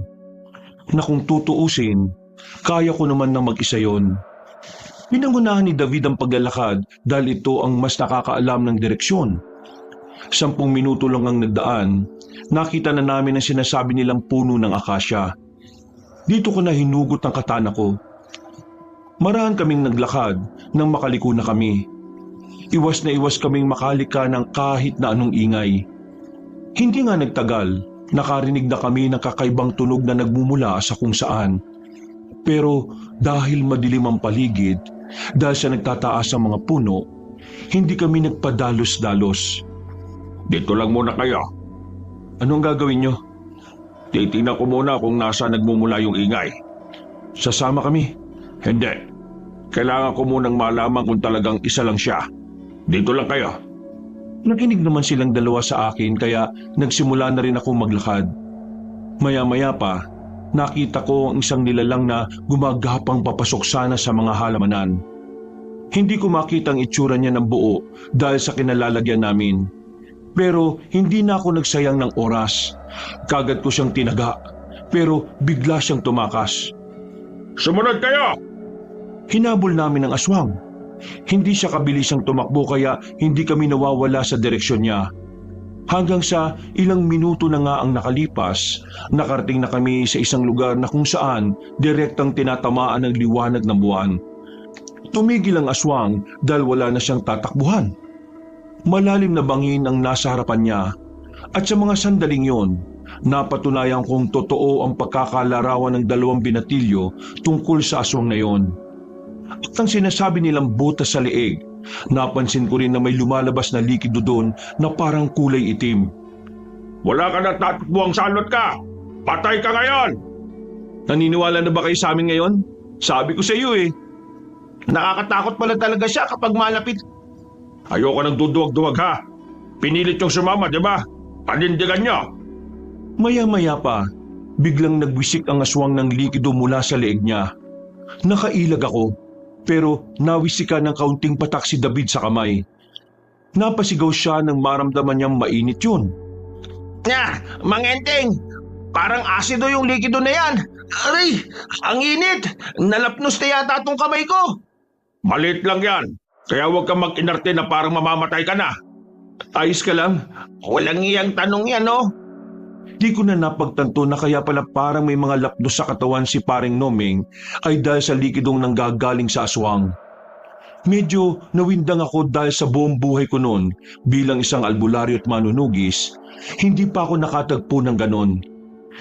Na kung tutuusin, kaya ko naman na mag-isa yon. Pinangunahan ni David ang paglalakad dahil ito ang mas nakakaalam ng direksyon. 10 minuto lang ang nagdaan, nakita na namin ang sinasabi nilang puno ng akasya. Dito ko na hinugot ang katana ko. Marahan kaming naglakad nang makaliko na kami. Iwas na iwas kaming makalika ng kahit na anong ingay. Hindi nga nagtagal, nakarinig na kami ng kakaibang tunog na nagmumula sa kung saan. Pero dahil madilim ang paligid, dahil sa nagtataas ang mga puno, hindi kami nagpadalos-dalos. Dito lang muna kayo. Anong gagawin nyo? Titingnan ko muna kung nasa nagmumula yung ingay. Sasama kami. Hindi. Kailangan ko munang malaman kung talagang isa lang siya. Dito lang kayo. Nakinig naman silang dalawa sa akin kaya nagsimula na rin akong maglakad. Maya-maya pa, nakita ko ang isang nilalang na gumagapang papasok sana sa mga halamanan. Hindi ko makita ang itsura niya ng buo dahil sa kinalalagyan namin. Pero hindi na ako nagsayang ng oras. Kagad ko siyang tinaga, pero bigla siyang tumakas. Sumunod kayo! Hinabol namin ang aswang. Hindi siya kabilisang tumakbo kaya hindi kami nawawala sa direksyon niya. Hanggang sa ilang minuto na nga ang nakalipas, nakarating na kami sa isang lugar na kung saan direktang tinatamaan ng liwanag ng buwan. Tumigil ang aswang dahil wala na siyang tatakbuhan. Malalim na bangin ang nasa harapan niya at sa mga sandaling yon, napatunayan kong totoo ang pagkakalarawan ng dalawang binatilyo tungkol sa aswang na yon. At ang sinasabi nilang butas sa leeg, napansin ko rin na may lumalabas na likido doon na parang kulay itim. Wala ka na tatakbuhang salot ka! Patay ka ngayon! Naniniwala na ba kayo sa amin ngayon? Sabi ko sa iyo eh. Nakakatakot pala talaga siya kapag malapit. Ayoko nang duduwag-duwag ha. Pinilit yung sumama, di ba? Panindigan niyo. Maya-maya pa, biglang nagwisik ang aswang ng likido mula sa leeg niya. Nakailag ako, pero nawisikan ng kaunting patak si David sa kamay. Napasigaw siya nang maramdaman niyang mainit yun. Mang Enteng! Parang asido yung likido na yan. Aray! Ang init! Nalapnos na yata itong kamay ko. Maliit lang yan. Kaya huwag kang mag-inarte na parang mamamatay ka na. Ayos ka lang? Walang iyang tanong yan, no? Di ko na napagtanto na kaya pala parang may mga lapdos sa katawan si paring Nomeng ay dahil sa likidong nanggagaling sa aswang. Medyo nawindang ako dahil sa buong buhay ko noon bilang isang albularyo at manunugis, hindi pa ako nakatagpo ng ganon.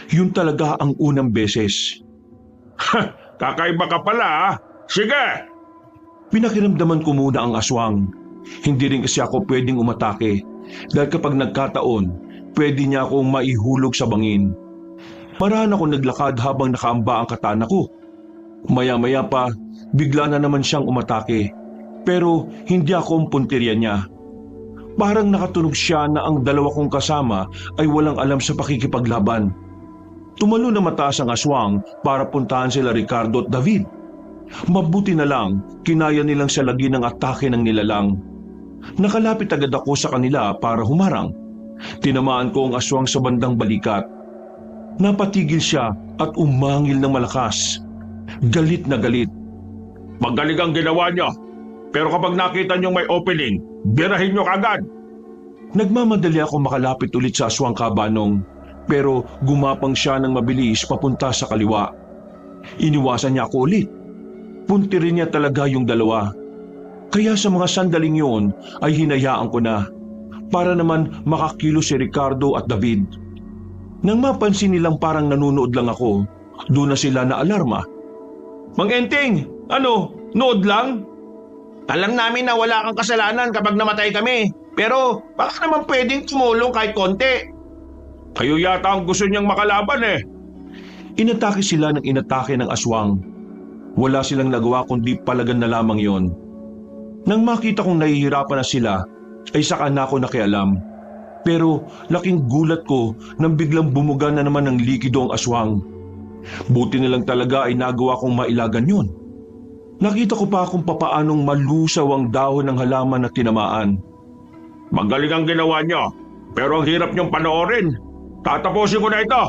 Yun talaga ang unang beses. Kakaiba ka pala, ha? Sige! Pinakiramdaman ko muna ang aswang. Hindi rin kasi ako pwedeng umatake dahil kapag nagkataon, pwede niya akong maihulog sa bangin. Marahan ako naglakad habang nakaamba ang katana ko. Maya-maya pa, bigla na naman siyang umatake. Pero hindi ako ang puntirya niya. Parang nakatunog siya na ang dalawa kong kasama ay walang alam sa pakikipaglaban. Tumalo na mataas ang aswang para puntahan sila Ricardo at David. Mabuti na lang, kinaya nilang salagi ng atake ng nilalang. Nakalapit agad ako sa kanila para humarang. Tinamaan ko ang aswang sa bandang balikat. Napatigil siya at umangil ng malakas. Galit na galit. Magaling ang ginawa niyo. Pero kapag nakita niyong may opening, birahin niyo kagad. Nagmamadali ako makalapit ulit sa aswang kabanong, pero gumapang siya ng mabilis papunta sa kaliwa. Iniwasan niya ako ulit. Puntirin niya talaga yung dalawa. Kaya sa mga sandaling yon ay hinayaan ko na para naman makakilo si Ricardo at David. Nang mapansin nilang parang nanunood lang ako, doon na sila na alarma. Mang Enteng, ano? Nood lang? Alam namin na wala kang kasalanan kapag namatay kami. Pero baka naman pwedeng tumulong kahit konti. Kayo yata ang gusto niyang makalaban eh. Inatake sila ng inatake ng aswang. Wala silang nagawa kundi palagan na lamang yon. Nang makita kong nahihirapan na sila, ay saka na ako nakialam. Pero laking gulat ko nang biglang bumuga na naman ng likido ang aswang. Buti na lang talaga ay nagawa kong mailagan yon. Nakita ko pa kung papaanong malusaw ang dahon ng halaman na tinamaan. Magaling ang ginawa niyo, pero ang hirap niyong panoorin. Tatapusin ko na ito.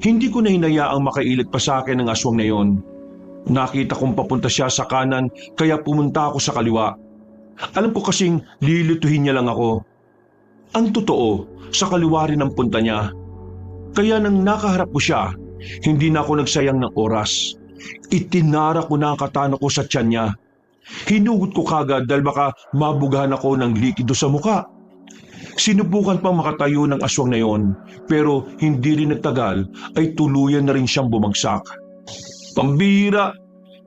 Hindi ko na hinayaang makailit pa sa akin ang aswang na yon. Nakita kong papunta siya sa kanan kaya pumunta ako sa kaliwa. Alam ko kasing lilituhin niya lang ako. Ang totoo, sa kaliwa rin ang punta niya. Kaya nang nakaharap ko siya, hindi na ako nagsayang ng oras. Itinara ko na ang katana ko sa tiyan niya. Hinugot ko kagad dahil baka mabugahan ako ng likido sa muka. Sinubukan pang makatayo ng aswang na yon, pero hindi rin nagtagal ay tuluyan na rin siyang bumagsak. Pambihira!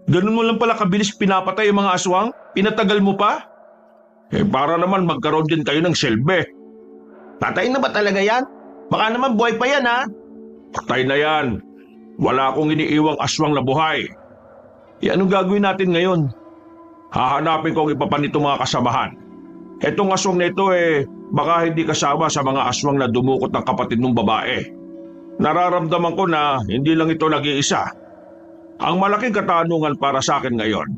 Ganun mo lang pala kabilis pinapatay ang mga aswang? Pinatagal mo pa? Para naman magkaroon din kayo ng silbi. Patay na ba talaga yan? Baka naman buhay pa yan, ha? Patay na yan. Wala akong iniiwang aswang na buhay. Anong gagawin natin ngayon? Hahanapin ko ang iba pa nito mga kasamahan. Etong aswang na ito baka hindi kasama sa mga aswang na dumukot ng kapatid ng babae. Nararamdaman ko na hindi lang ito nag-iisa. Ang malaking katanungan para sa akin ngayon,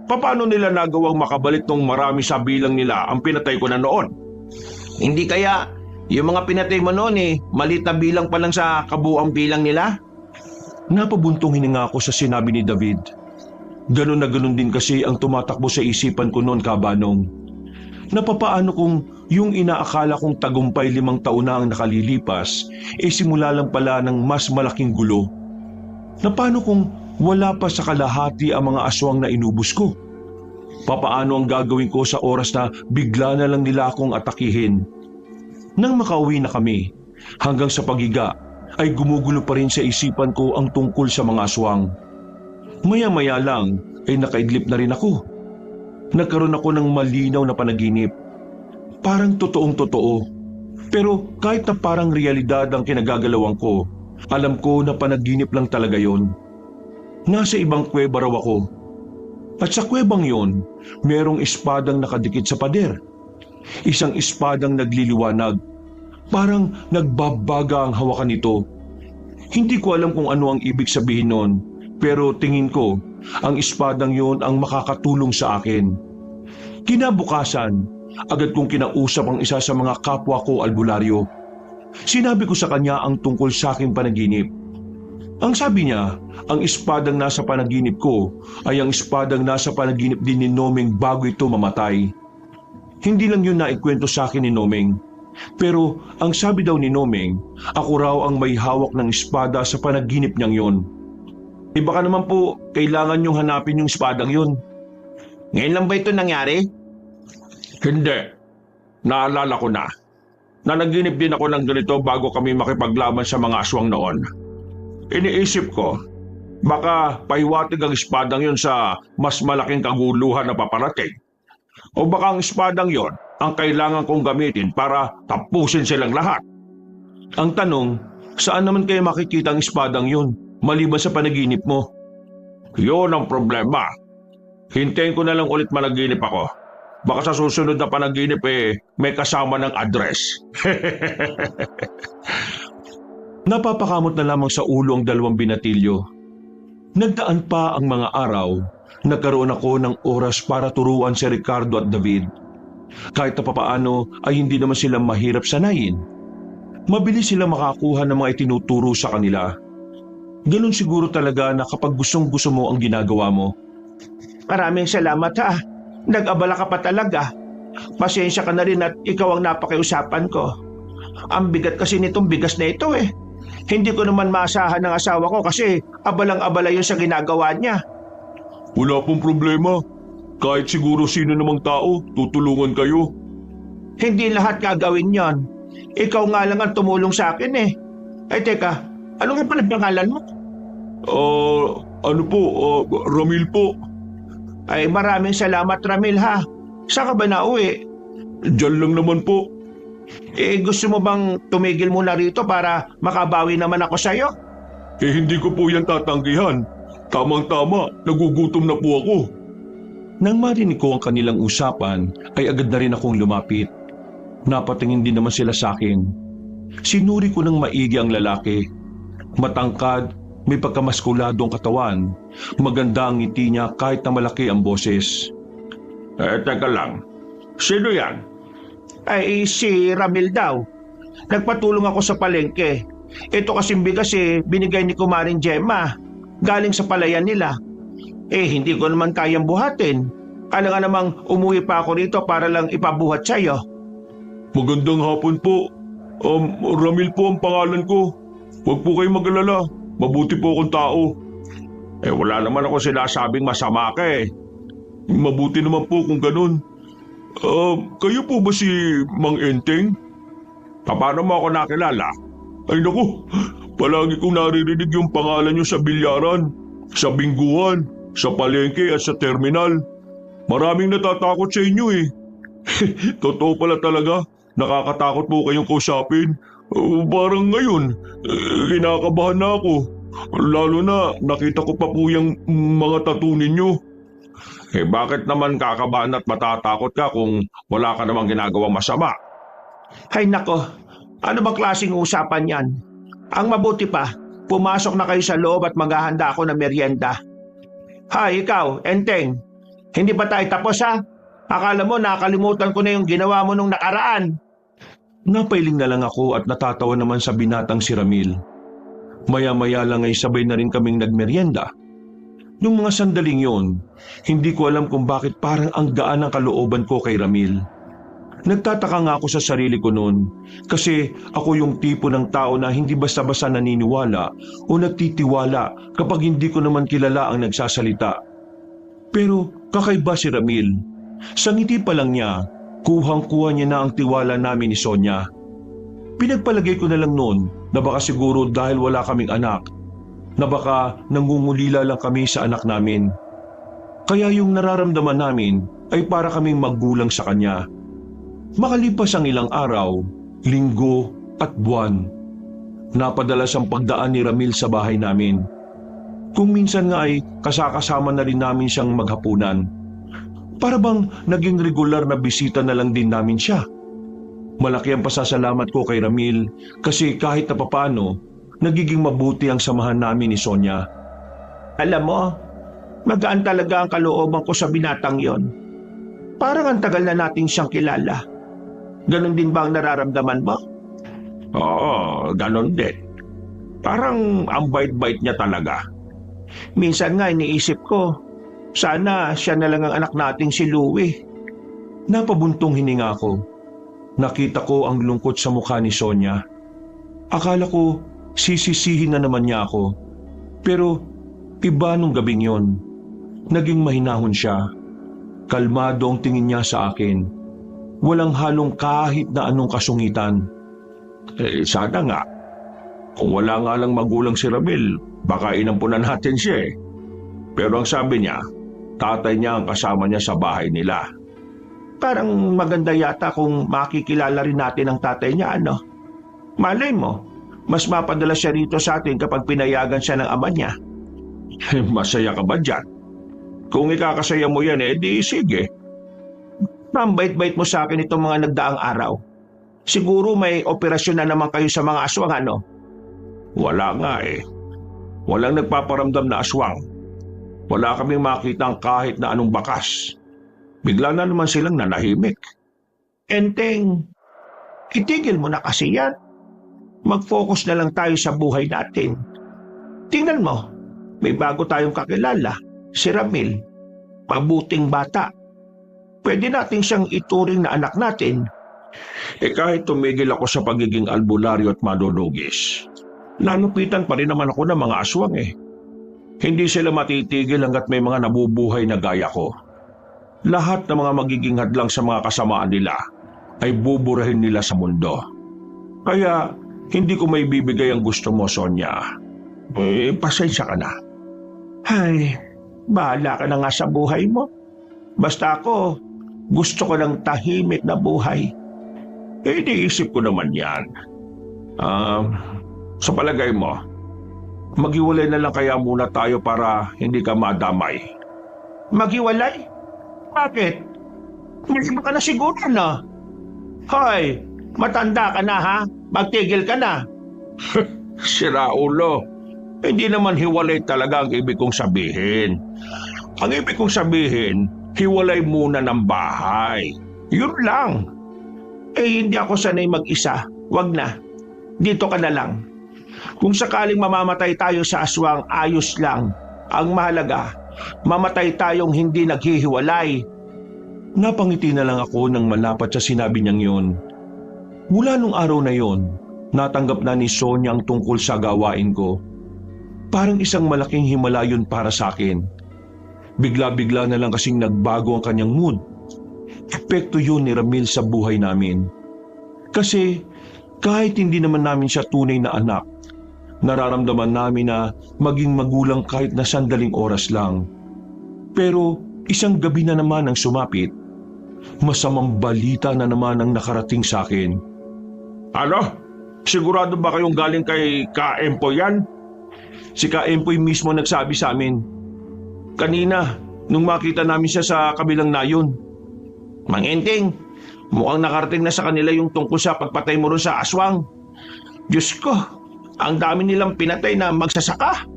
paano nila nagawang makabalik ng marami sa bilang nila ang pinatay ko na noon? Hindi kaya yung mga pinatay mo noon maliit na bilang pa lang sa kabuuang bilang nila? Napabuntong hininga ako sa sinabi ni David. Ganon na ganon din kasi ang tumatakbo sa isipan ko noon, kabanong. Napapaano kung yung inaakala kong tagumpay 5 taon na ang nakalilipas, simula lang pala ng mas malaking gulo. Na paano kung wala pa sa kalahati ang mga aswang na inubos ko? Papaano ang gagawin ko sa oras na bigla na lang nila akong atakihin? Nang makauwi na kami, hanggang sa pagiga, ay gumugulo pa rin sa isipan ko ang tungkol sa mga aswang. Maya-maya lang ay nakaidlip na rin ako. Nagkaroon ako ng malinaw na panaginip. Parang totoong-totoo. Pero kahit na parang realidad ang kinagagalawan ko, alam ko na panaginip lang talaga yon. Nasa ibang kuweba raw ako. At sa kuwebang yon, merong espadang nakadikit sa pader. Isang espadang nagliliwanag. Parang nagbabaga ang hawakan nito. Hindi ko alam kung ano ang ibig sabihin nun, pero tingin ko, ang espadang yon ang makakatulong sa akin. Kinabukasan, agad kong kinausap ang isa sa mga kapwa ko albularyo. Sinabi ko sa kanya ang tungkol sa aking panaginip. Ang sabi niya, ang espadang nasa panaginip ko ay ang espadang nasa panaginip din ni Nomeng bago ito mamatay. Hindi lang yun naikwento sa akin ni Nomeng. Pero ang sabi daw ni Nomeng, ako raw ang may hawak ng espada sa panaginip niyang yon. Baka naman po, kailangan niyong hanapin yung espadang yun. Ngayon lang ba ito nangyari? Hindi. Naalala ko na. Nanaginip din ako ng ganito bago kami makipaglaban sa mga aswang noon. Iniisip ko, baka paiwatig ang espadang yon sa mas malaking kaguluhan na paparating. O baka ang espadang yon ang kailangan kong gamitin para tapusin silang lahat. Ang tanong, saan naman kayo makikita ang espadang yun, maliban sa panaginip mo? Yun ang problema. Hintayin ko na lang ulit managinip ako. Baka sa susunod na panaginip may kasama ng address. Napapakamot na lamang sa ulo ang 2 binatilyo. Nagdaan pa ang mga araw, nagkaroon ako ng oras para turuan si Ricardo at David. Kahit na papaano ay hindi naman sila mahirap sanayin. Mabilis sila makakuha ng mga itinuturo sa kanila. Ganun siguro talaga na kapag gustong-gusto mo ang ginagawa mo. Maraming salamat ha. Nag-abala ka pa talaga. Pasensya ka na rin at ikaw ang napakiusapan ko. Ang bigat kasi nitong bigas na ito eh. Hindi ko naman maasahan ng asawa ko kasi abalang-abala yun sa ginagawa niya. Wala pong problema. Kahit siguro sino namang tao, tutulungan kayo. Hindi lahat gagawin yon. Ikaw nga lang ang tumulong sa akin eh. Ay teka, ano nga pala pangalan mo? Ramil po. Ay maraming salamat Ramil ha. Saan ka ba nauwi? Diyan lang naman po. Gusto mo bang tumigil muna rito para makabawi naman ako sa'yo? Hindi ko po yan tatanggihan. Tamang-tama, nagugutom na po ako. Nang marinig ko ang kanilang usapan, ay agad na rin akong lumapit. Napatingin din naman sila sa akin. Sinuri ko ng maigi ang lalaki. Matangkad, may pagkamaskuladong katawan. Maganda ang ngiti niya kahit na malaki ang boses. Teka lang. Sino yan? Ay si Ramil daw. Nagpatulong ako sa palengke. Ito kasing bigas binigay ni Kumaring Gemma. Galing sa palayan nila. Hindi ko naman kayang buhatin. Kala nga namang umuwi pa ako rito para lang ipabuhat sa'yo. Magandang hapon po. Ramil po ang pangalan ko. Huwag po kayong mag-alala. Mabuti po akong tao. Wala naman ako sinasabing masama ka eh. Mabuti naman po kung ganun. Kayo po ba si Mang Enteng? Paano mo ako nakilala? Ay naku, palagi kong naririnig yung pangalan niyo sa bilyaran, sa bingguan, sa palengke at sa terminal. Maraming natatakot sa inyo eh. Totoo pala talaga, nakakatakot po kayong kausapin. Parang ngayon, kinakabahan na ako. Lalo na nakita ko pa po yung mga tattoo ninyo. Bakit naman kakabahan at matatakot ka kung wala ka namang ginagawang masama? Hay nako, ano bang klaseng usapan yan? Ang mabuti pa, pumasok na kayo sa loob at maghahanda ako ng merienda. Hay ikaw, Enteng, hindi pa tayo tapos ha? Akala mo nakalimutan ko na yung ginawa mo nung nakaraan. Napailing na lang ako at natatawa naman sa binatang si Ramil. Maya-maya lang ay sabay na rin kaming nagmerienda. Nung mga sandaling yon, hindi ko alam kung bakit parang ang gaan ng kalooban ko kay Ramil. Nagtataka nga ako sa sarili ko noon kasi ako yung tipo ng tao na hindi basta-basta naniniwala o nagtitiwala kapag hindi ko naman kilala ang nagsasalita. Pero kakaiba si Ramil. Sa ngiti pa lang niya, kuhang-kuha niya na ang tiwala namin ni Sonia. Pinagpalagay ko na lang noon na baka siguro dahil wala kaming anak, na baka nangungulila lang kami sa anak namin. Kaya yung nararamdaman namin ay para kaming maggulang sa kanya. Makalipas ang ilang araw, linggo at buwan, napadalas ang pagdaan ni Ramil sa bahay namin. Kung minsan nga ay kasakasama na rin namin siyang maghapunan. Para bang naging regular na bisita na lang din namin siya. Malaki ang pasasalamat ko kay Ramil kasi kahit na papano, nagiging mabuti ang samahan namin ni Sonia. Alam mo, magaan talaga ang kalooban ko sa binatang yon. Parang ang tagal na nating siyang kilala. Ganon din ba ang nararamdaman mo? Oo, ganon din. Parang ang bait-bait niya talaga. Minsan nga iniisip ko, sana siya na lang ang anak nating si Louie. Napabuntong hininga ko. Nakita ko ang lungkot sa mukha ni Sonia. Akala ko sisisihin na naman niya ako. Pero iba nung gabing yon. Naging mahinahon siya. Kalmado ang tingin niya sa akin. Walang halong kahit na anong kasungitan. Sana nga. Kung wala nga lang magulang si Ramil, baka inampunan natin siya eh. Pero ang sabi niya, tatay niya ang kasama niya sa bahay nila. Parang maganda yata kung makikilala rin natin ang tatay niya, ano? Malay mo, mas mapadala siya rito sa atin kapag pinayagan siya ng ama niya. Masaya ka ba dyan? Kung ikakasaya mo yan di sige. Mambait-bait mo sa akin itong mga nagdaang araw. Siguro may operasyon na naman kayo sa mga aswang, ano? Wala nga eh. Walang nagpaparamdam na aswang. Wala kaming makitang kahit na anong bakas. Bigla na naman silang nanahimik. Enteng, itigil mo na kasi yan. Mag-focus na lang tayo sa buhay natin. Tingnan mo, may bago tayong kakilala, si Ramil. Mabuting bata. Pwede natin siyang ituring na anak natin. Kahit tumigil ako sa pagiging albularyo at madudugis, nanupitan pa rin naman ako ng mga aswang eh. Hindi sila matitigil hanggat may mga nabubuhay na gaya ko. Lahat ng mga magiging hadlang sa mga kasamaan nila ay buburahin nila sa mundo. Kaya hindi ko may bibigay ang gusto mo, Sonia. Pasensya ka na. Ay, bahala ka na nga sa buhay mo. Basta ako, gusto ko ng tahimik na buhay. Iniisip ko naman yan. Sa palagay mo, maghiwalay na lang kaya muna tayo para hindi ka madamay. Maghiwalay? Bakit? Hindi ka na siguro na. Hoy, matanda ka na ha? Magtigil ka na. Sira ulo. Hindi naman hiwalay talaga ang ibig kong sabihin. Ang ibig kong sabihin, hiwalay muna ng bahay. Yun lang. Hindi ako sanay mag-isa. Wag na. Dito ka na lang. Kung sakaling mamamatay tayo sa aswang, ayos lang. Ang mahalaga, mamatay tayong hindi naghihiwalay. Napangiti na lang ako nang malapat sa sinabi niyang yon. Mula nung araw na yon, natanggap na ni Sonia ang tungkol sa gawain ko. Parang isang malaking himalayon para sa akin. Bigla-bigla na lang kasing nagbago ang kanyang mood. Epekto yun ni Ramil sa buhay namin. Kasi kahit hindi naman namin siya tunay na anak, nararamdaman namin na maging magulang kahit na sandaling oras lang. Pero isang gabi na naman ang sumapit, masamang balita na naman ang nakarating sa akin. Ano? Sigurado ba kayong galing kay Ka-Empo yan? Si Ka-Empoy mismo nagsabi sa amin. Kanina, nung makita namin siya sa kabilang nayon. Mang Enteng, mukhang nakarating na sa kanila yung tungkol sa pagpatay mo ron sa aswang. Diyos ko, ang dami nilang pinatay na magsasaka.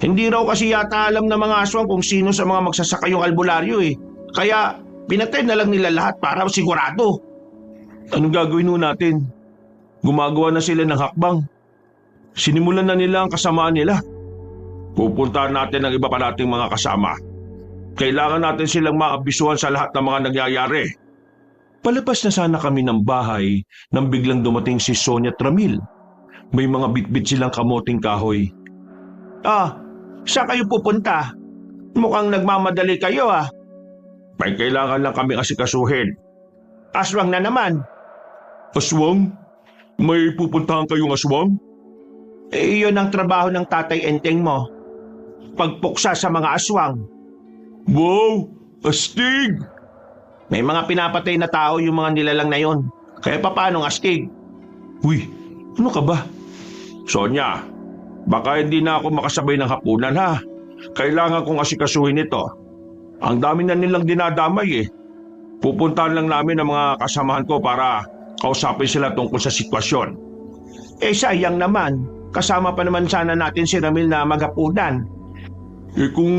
Hindi raw kasi yata alam ng mga aswang kung sino sa mga magsasaka yung albularyo eh. Kaya pinatay na lang nila lahat para sigurado. Anong gagawin nun natin? Gumagawa na sila ng hakbang. Sinimulan na nila ang kasamaan nila. Pupuntahan natin ang iba pa nating mga kasama. Kailangan natin silang maabisuhan sa lahat ng mga nangyayari. Palabas na sana kami ng bahay nang biglang dumating si Sonia at Ramil. May mga bitbit silang kamoting kahoy. Saan kayo pupunta? Mukhang nagmamadali kayo May kailangan lang kami asikasuhin. Aswang na naman. Aswang? May pupuntahan kayong aswang? Iyon ang trabaho ng Tatay Enteng mo. Pagpuksa sa mga aswang. Wow! Astig! May mga pinapatay na tao yung mga nilalang na yon. Kaya paano astig? Uy, ano ka ba? Sonya, baka hindi na ako makasabay ng hapunan Kailangan kong asikasuhin ito. Ang dami na nilang dinadamay Pupuntahan lang namin ang mga kasamahan ko para kausapin sila tungkol sa sitwasyon. Sayang naman. Kasama pa naman sana natin si Ramil na maghapunan. Kung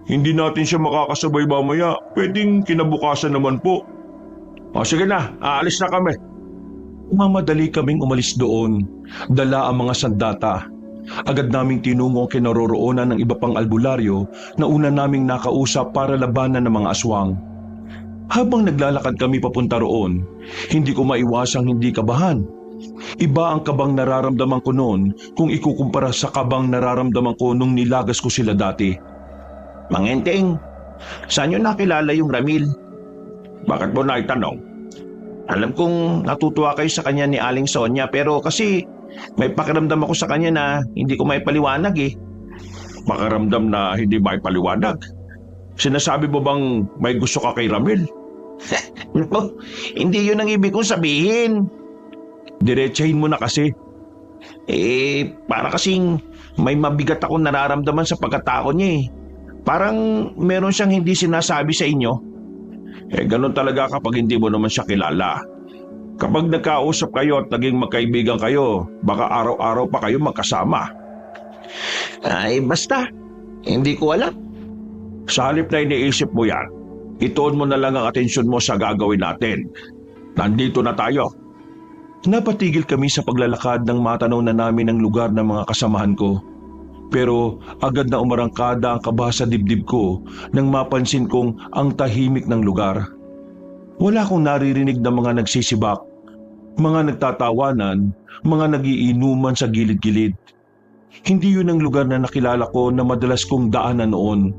hindi natin siya makakasabay mamaya, pwedeng kinabukasan naman po. Sige na, aalis na kami. Mamadali kaming umalis doon. Dala ang mga sandata. Agad naming tinungo ang kinaroroonan ng iba pang albularyo na una naming nakausap para labanan ng mga aswang. Habang naglalakad kami papunta roon, hindi ko maiwasang hindi kabahan. Iba ang kabang nararamdaman ko noon kung ikukumpara sa kabang nararamdaman ko nung nilagas ko sila dati. Mang Enteng, saan nyo nakilala yung Ramil? Bakit mo naitanong? Alam kong natutuwa kayo sa kanya ni Aling Sonia pero kasi may pakiramdam ako sa kanya na hindi ko maipaliwanag Pakiramdam na hindi maipaliwanag? Sinasabi mo bang may gusto ka kay Ramil? Naku, hindi yun ang ibig kong sabihin. Diretsahin mo na kasi. Para kasing may mabigat akong nararamdaman sa pagkatao niya Parang meron siyang hindi sinasabi sa inyo. Ganun talaga kapag hindi mo naman siya kilala. Kapag nagkausap kayo at naging magkaibigan kayo, baka araw-araw pa kayo magkasama. Basta, hindi ko alam. Sa halip na iniisip mo yan, ituon mo na lang ang atensyon mo sa gagawin natin. Nandito na tayo. Napatigil kami sa paglalakad nang matanaw na namin ang lugar ng mga kasamahan ko. Pero agad na umarangkada ang kaba sa dibdib ko nang mapansin kong ang tahimik ng lugar. Wala akong naririnig na mga nagsisibak, mga nagtatawanan, mga nagiinuman sa gilid-gilid. Hindi yun ang lugar na nakilala ko na madalas kong daanan noon.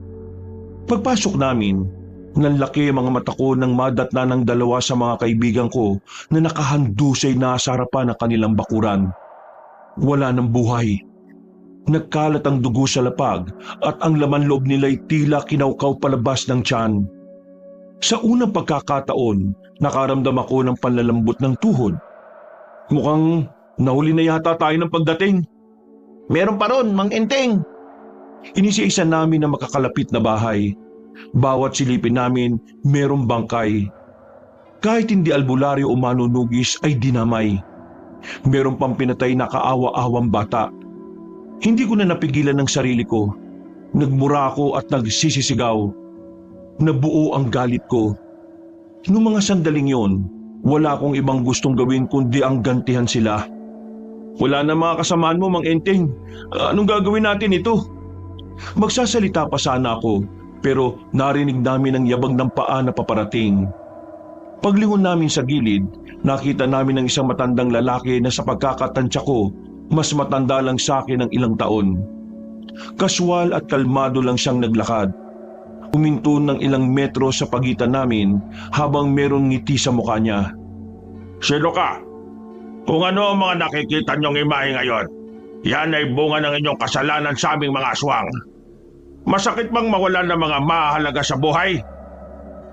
Pagpasok namin, nanlaki ang mga mata ko nang madatna ng dalawa sa mga kaibigan ko na nakahandusay na sa harapan ng kanilang bakuran. Wala ng buhay. Nagkalat ang dugo sa lapag at ang laman loob nila'y tila kinaukaw palabas ng tiyan. Sa unang pagkakataon, nakaramdam ako ng panlalambot ng tuhod. Mukhang nahuli na yata tayo ng pagdating. Meron pa ron, Mang Enteng. Inisiisa namin na makakalapit na bahay. Bawat silipin namin, merong bangkay. Kahit hindi albularyo o manunugis ay dinamay. Meron pang pinatay na kaawa-awang bata. Hindi ko na napigilan ng sarili ko. Nagmura ako at nagsisisigaw. Nabuo ang galit ko. Noong mga sandaling yon, wala akong ibang gustong gawin kundi ang gantihan sila. Wala na mga kasamaan mo, Mang Enteng. Anong gagawin natin ito? Magsasalita pa sana ako, pero narinig namin ang yabag ng paa na paparating. Paglingon namin sa gilid, nakita namin ang isang matandang lalaki na sa pagkakatansya ko, mas matanda lang sa akin ng ilang taon. Kaswal at kalmado lang siyang naglakad. Huminto ng ilang metro sa pagitan namin habang merong ngiti sa mukha niya. Sino ka? Kung ano ang mga nakikita niyong imahe ngayon, yan ay bunga ng inyong kasalanan sa aming mga aswang. Masakit bang mawalan ng mga mahalaga sa buhay?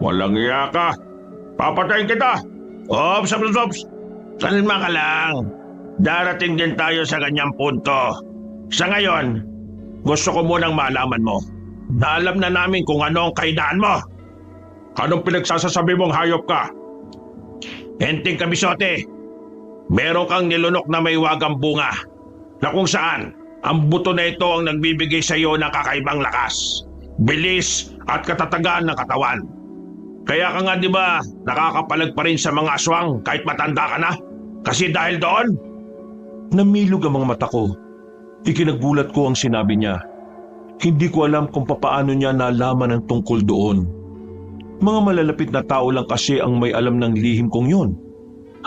Walang iya ka. Papatayin kita. Ops. Salma ka lang. Darating din tayo sa ganyang punto. Sa ngayon, gusto ko munang malaman mo na alam na namin kung ano ang kahinaan mo. Anong pinagsasasabi mong hayop ka? Enteng Kabisote, meron kang nilunok na may wagang bunga na kung saan ang buto na ito ang nagbibigay sa iyo ng kakaibang lakas, bilis at katatagan ng katawan. Kaya ka nga di ba nakakapalag pa rin sa mga aswang kahit matanda ka na? Kasi dahil doon? Namilog ang mga mata ko. Ikinagulat ko ang sinabi niya. Hindi ko alam kung papaano niya nalaman ang tungkol doon. Mga malalapit na tao lang kasi ang may alam ng lihim kong yun.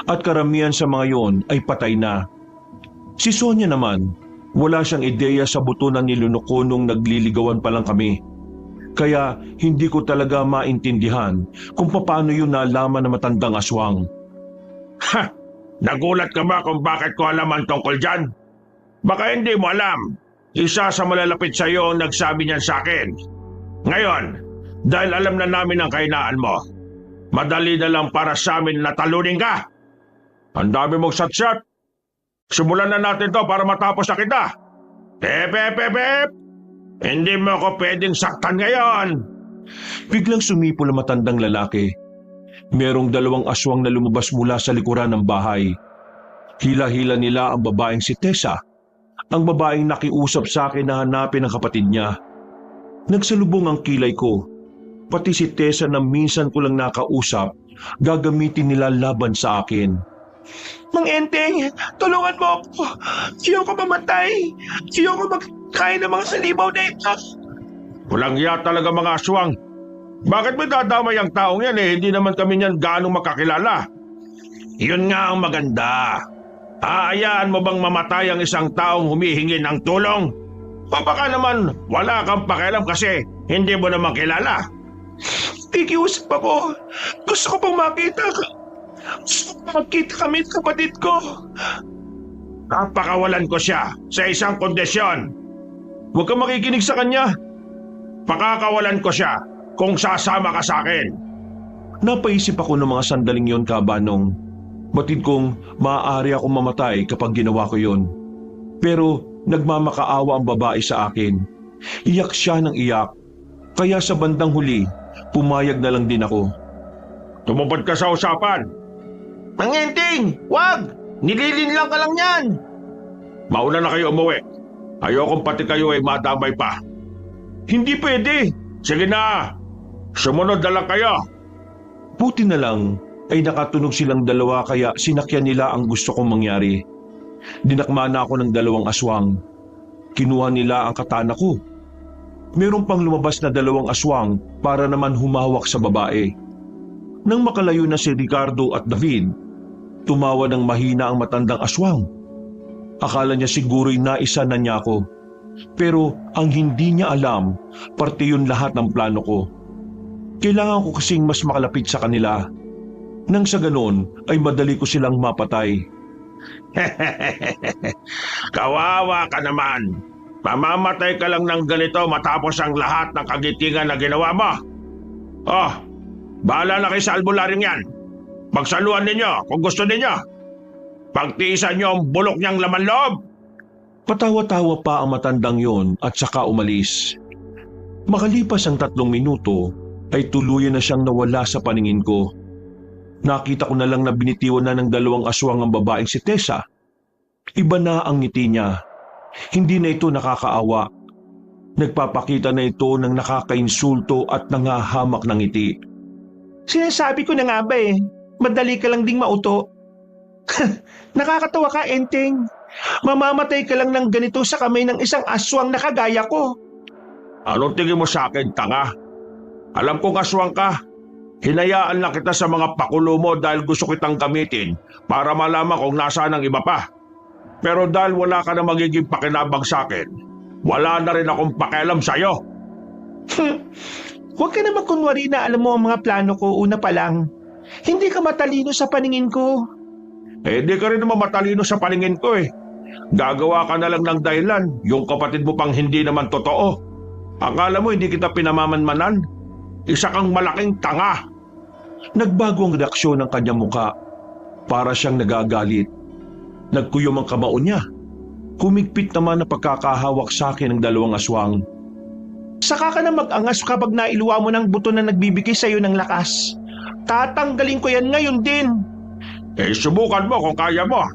At karamihan sa mga yon ay patay na. Si Sonia naman, wala siyang ideya sa buto na nilunok ko nung nagliligawan pa lang kami. Kaya hindi ko talaga maintindihan kung paano yun nalaman na matandang aswang. Ha! Nagulat ka ba kung bakit ko alam ang tungkol dyan? Baka hindi mo alam. Isa sa malalapit sa iyo ang nagsabi niyan sa akin. Ngayon, dahil alam na namin ang kahinaan mo, madali na lang para sa amin na talunin ka. Ang dami mong satsat. Simulan na natin to para matapos na kita. Pep! Hindi mo ako pwedeng saktan ngayon. Biglang sumipol ang matandang lalaki. Merong 2 aswang na lumabas mula sa likuran ng bahay. Hila-hila nila ang babaeng si Tessa, ang babaeng nakiusap sa akin na hanapin ang kapatid niya. Nagsalubong ang kilay ko. Pati si Tessa na minsan ko lang nakausap, gagamitin nila laban sa akin. Mang Enteng, tulungan mo ako. Ayoko mamatay. Ayoko magkain ng mga salimaw na ito. Walang iya talaga mga aswang. Bakit may dadamay ang taong yan Hindi naman kami niyan gaano makakilala. Yun nga ang maganda. Aayaan mo bang mamatay ang isang taong humihingi ng tulong? O baka naman wala kang pakialam kasi hindi mo naman kilala. Pikiusap ako. Gusto ko pang makita ka. Gusto ko makita kami at kapatid ko. Papakawalan ko siya sa isang kondisyon. Huwag kang makikinig sa kanya. Pakakawalan ko siya kung sasama ka sa akin. Napaisip ako ng mga sandaling yon, Kabanong. Batid kong maaari akong mamatay kapag ginawa ko yon. Pero nagmamakaawa ang babae sa akin. Iyak siya ng iyak. Kaya sa bandang huli, pumayag na lang din ako. Tumupad ka sa usapan. Mang Enteng, wag! Nililinlang ka lang yan. Mauna na kayo umuwi. Ayokong pati kayo ay madamay pa. Hindi pwede! Sige na! Sumunod na lang kayo. Buti na lang ay nakatunog silang 2 kaya sinakyan nila ang gusto kong mangyari. Dinakma na ako ng 2 aswang. Kinuha nila ang katana ko. Meron pang lumabas na 2 aswang para naman humawak sa babae. Nang makalayo na si Ricardo at David, tumawa ng mahina ang matandang aswang. Akala niya siguro'y naisa na niya ako. Pero ang hindi niya alam, parte yun lahat ng plano ko. Kailangan ko kasing mas makalapit sa kanila. Nang sa ganon ay madali ko silang mapatay. Kawawa ka naman. Mamamatay ka lang ng ganito matapos ang lahat ng kagitingan na ginawa mo. Oh, bahala na kayo sa albularing yan. Pagsaluhan ninyo kung gusto ninyo. Pagtiisan nyo ang bulok niyang laman loob. Patawa-tawa pa ang matandang yon at saka umalis. Makalipas ang 3 minuto ay tuluyan na siyang nawala sa paningin ko. Nakita ko na lang na binitiwan na ng 2 aswang ang babaeng si Tessa. Iba na ang ngiti niya. Hindi na ito nakakaawa. Nagpapakita na ito ng nakakainsulto at nangahamak ng ngiti. Sinasabi ko na nga ba madali ka lang ding mauto. Nakakatawa ka, Enteng. Mamamatay ka lang ng ganito sa kamay ng isang aswang na kagaya ko. Anong tingin mo sa akin, tanga? Alam kong aswang ka. Hinayaan lang kita sa mga pakulo mo dahil gusto kitang gamitin para malaman kung nasaan ang iba pa. Pero dahil wala ka na magiging pakinabang sa akin, wala na rin akong pakialam sa'yo. Huwag ka naman kunwari na alam mo ang mga plano ko una pa lang. Hindi ka matalino sa paningin ko. Di ka rin naman matalino sa paningin ko Gagawa ka na lang ng dahilan, yung kapatid mo pang hindi naman totoo. Akala mo hindi kita pinamamanmanan? Isa kang malaking tanga. Nagbago ang reaksyon ng kanyang muka. Para siyang nagagalit. Nagkuyom ang kamao niya. Kumigpit naman na pagkakahawak sa akin ng 2 aswang. Saka ka na mag-angas kapag nailuwa mo ng buto na nagbibigay sa iyo ng lakas. Tatanggalin ko yan ngayon din. Subukan mo kung kaya mo.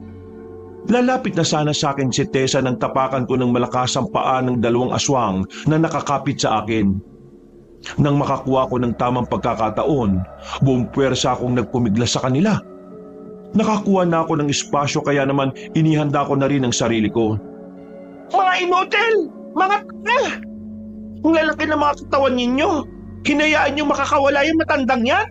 Lalapit na sana sa akin si Tessa nang tapakan ko ng malakas ang paa ng 2 aswang na nakakapit sa akin. Nang makakuha ko ng tamang pagkakataon, buong puwersa akong nagpumiglas sa kanila. Nakakuha na ako ng espasyo kaya naman inihanda ko na rin ang sarili ko. Mga inotel! Mga tanga! Ang lalaki ng mga katawan ninyo. Hinayaan niyo makakawala yung matandang yan?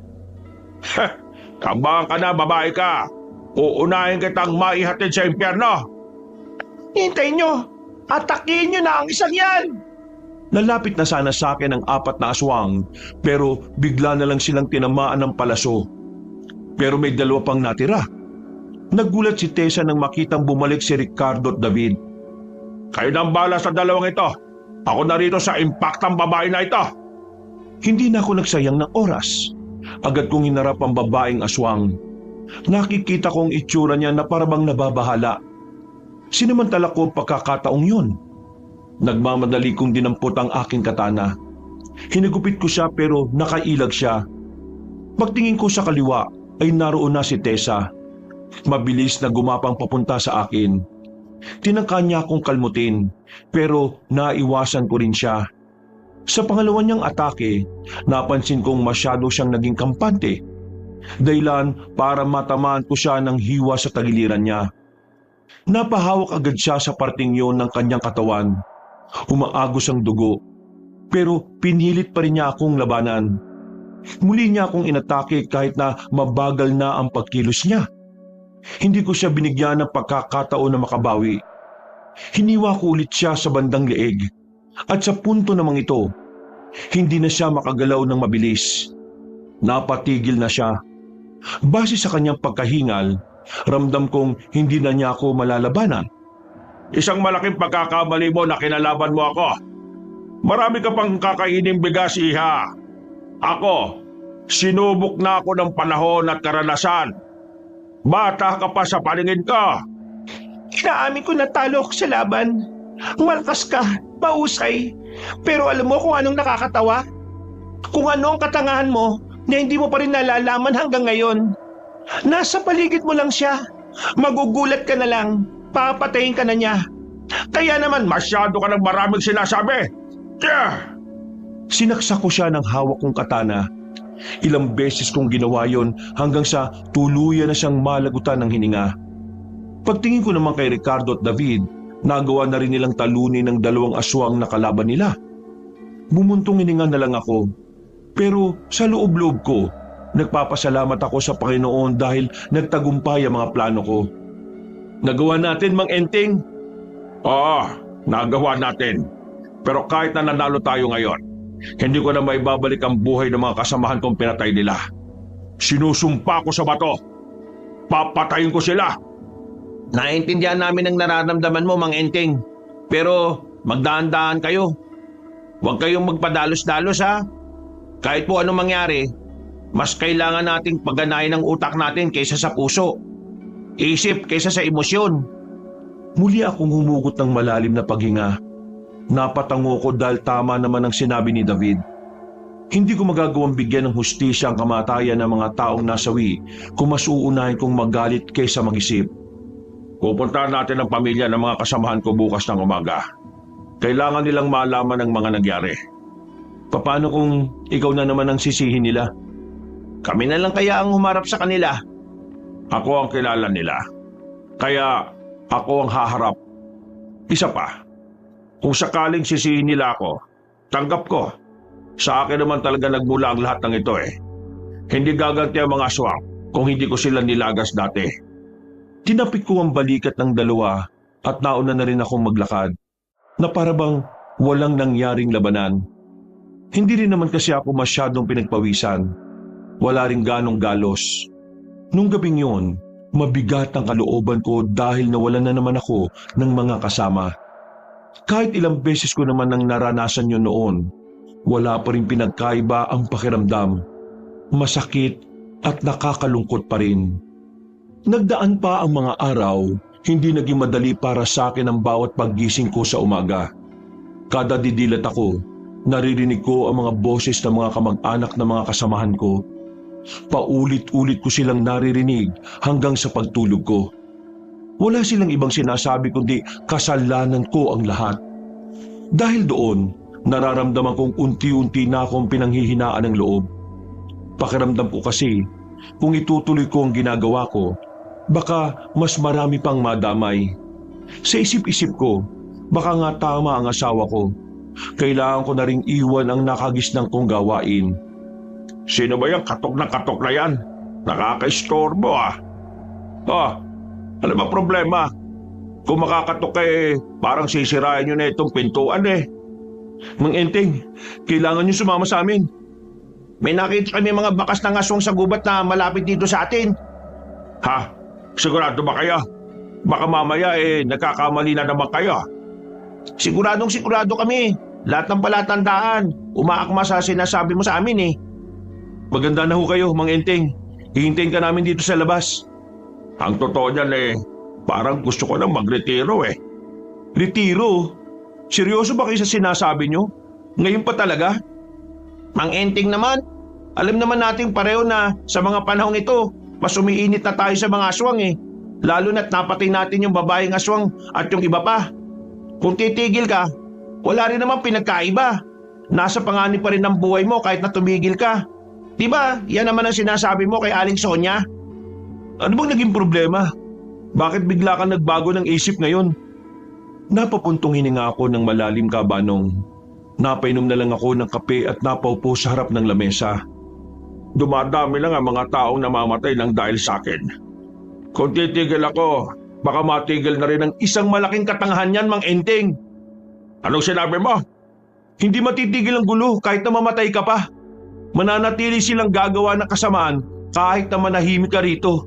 Kabang ka na, babae ka. Uunahin kitang maihatid sa impyerno. Hintayin niyo. Atakihin niyo na ang isang yan. Nalapit na sana sa akin ang 4 na aswang pero bigla na lang silang tinamaan ng palaso. Pero may 2 pang natira. Nagulat si Tessa nang makitang bumalik si Ricardo at David. Kayo nang bala sa 2 ito. Ako narito sa impaktang babae na ito. Hindi na ako nagsayang ng oras. Agad kong hinarap ang babaeng aswang. Nakikita kong itsura niya na parabang nababahala. Sinamantala ko ang pagkakataong yun. Nagmamadali kong dinampot ang aking katana. Hinagupit ko siya pero nakailag siya. Pagtingin ko sa kaliwa ay naroon na si Tessa. Mabilis na gumapang papunta sa akin. Tinangka niya akong kalmutin pero naiwasan ko rin siya. Sa pangalawa niyang atake, napansin kong masyado siyang naging kampante. Dahilan para matamaan ko siya ng hiwa sa tagiliran niya. Napahawak agad siya sa parting yon ng kanyang katawan. Umaagos ang dugo, pero pinilit pa rin niya akong labanan. Muli niya akong inatake kahit na mabagal na ang pagkilos niya. Hindi ko siya binigyan ng pagkakataon na makabawi. Hiniwa ko ulit siya sa bandang leeg. At sa punto namang ito, hindi na siya makagalaw ng mabilis. Napatigil na siya. Base sa kanyang pagkahingal, ramdam kong hindi na niya ako malalabanan. Isang malaking pagkakamali mo na kinalaban mo ako. Marami ka pang kakainin bigas, iha. Ako, sinubok na ako ng panahon at karanasan. Bata ka pa sa paningin ko. Inaamin ko na talo ako sa laban. Malakas ka, mahusay. Pero alam mo kung anong nakakatawa? Kung ano ang katangahan mo na hindi mo pa rin nalalaman hanggang ngayon. Nasa paligid mo lang siya. Magugulat ka na lang. Papatayin ka na niya. Kaya naman masyado ka ng maraming sinasabi. Yeah! Sinaksak ko siya ng hawak kong katana. Ilang beses kong ginawa yon hanggang sa tuluyan na siyang malagutan ng hininga. Pagtingin ko naman kay Ricardo at David, nagawa na rin nilang talunin ng 2 aswang na kalaban nila. Bumuntong hininga na lang ako. Pero sa loob-loob ko, nagpapasalamat ako sa Panginoon dahil nagtagumpay ang mga plano ko. Nagawa natin, Mang Enteng. Oo, nagawa natin. Pero kahit na nanalo tayo ngayon, hindi ko na maibabalik ang buhay ng mga kasamahan kong pinatay nila. Sinusumpa ko sa bato. Papatayin ko sila. Naintindihan namin ang nararamdaman mo, Mang Enteng. Pero magdaan-daan kayo. Huwag kayong magpadalos-dalos, ha? Kahit po anong mangyari, mas kailangan nating pagganahin ang utak natin kaysa sa puso. Isip kaysa sa emosyon. Muli akong humugot ng malalim na paghinga. Napatango ko dahil tama naman ang sinabi ni David. Hindi ko magagawang bigyan ng hustisya ang kamatayan ng mga taong nasawi kung mas uunahin kong magalit kaysa mag-isip. Pupuntahan natin ang pamilya ng mga kasamahan ko bukas ng umaga. Kailangan nilang malaman ang mga nangyari. Paano kung ikaw na naman ang sisihin nila? Kami na lang kaya ang humarap sa kanila. Ako ang kilala nila. Kaya ako ang haharap. Isa pa, kung sakaling sisihin nila ako, tanggap ko. Sa akin naman talaga nagmula ang lahat ng ito eh. Hindi gaganti ang mga aswang kung hindi ko sila nilagas dati. Tinapik ko ang balikat ng 2 at nauna na rin akong maglakad na parabang walang nangyaring labanan. Hindi rin naman kasi ako masyadong pinagpawisan. Wala ring ganong galos. Nung gabing yun, mabigat ang kalooban ko dahil nawalan na naman ako ng mga kasama. Kahit ilang beses ko naman nang naranasan yun noon, wala pa rin pinagkaiba ang pakiramdam. Masakit at nakakalungkot pa rin. Nagdaan pa ang mga araw, hindi naging madali para sa akin ang bawat paggising ko sa umaga. Kada didilat ako, naririnig ko ang mga boses ng mga kamag-anak na mga kasamahan ko. Paulit-ulit ko silang naririnig hanggang sa pagtulog ko. Wala silang ibang sinasabi kundi kasalanan ko ang lahat. Dahil doon, nararamdaman kong unti-unti na akong pinanghihinaan ng loob. Pakiramdam ko kasi, kung itutuloy ko ang ginagawa ko, baka mas marami pang madamay. Sa isip-isip ko, baka nga tama ang asawa ko. Kailangan ko na ring iwan ang nakagisnang kong gawain. Sino ba yung katok na yan? Nakaka-istorbo ah. Ano ba problema? Kung makakatok parang sisirain nyo na itong pintuan eh. Mang Enteng, kailangan niyo sumama sa amin. May nakita kami mga bakas ng aswang sa gubat na malapit dito sa atin. Ha? Sigurado ba kayo? Baka mamaya nagkakamali na naman kayo. Sigurado kami. Lahat ng palatandaan, umaakma sa sinasabi mo sa amin eh. Maganda na ho kayo, Mang Enteng. Hihintayin ka namin dito sa labas. Ang totoo niyan parang gusto ko nang magretiro eh. Retiro? Seryoso ba kayo sa sinasabi nyo? Ngayon pa talaga? Mang Enteng naman, alam naman nating pareho na sa mga panahong ito, mas umiinit na tayo sa mga aswang eh. Lalo na't napatay natin yung babaeng aswang at yung iba pa. Kung titigil ka, wala rin naman pinagkaiba. Nasa panganib pa rin ang buhay mo kahit na tumigil ka. Diba, yan naman ang sinasabi mo kay Aling Sonia? Ano bang naging problema? Bakit bigla kang nagbago ng isip ngayon? Napapuntong hininga ako ng malalim, Kabanong. Napainom na lang ako ng kape at napaupo sa harap ng lamesa. Dumadami lang ang mga taong namamatay ng dahil sa akin. Kung titigil ako, baka matigil na rin ang isang malaking katangahan yan, Mang Enteng. Anong sinabi mo? Hindi matitigil ang gulo kahit na mamatay ka pa. Mananatili silang gagawa ng kasamaan kahit na manahimik ka rito.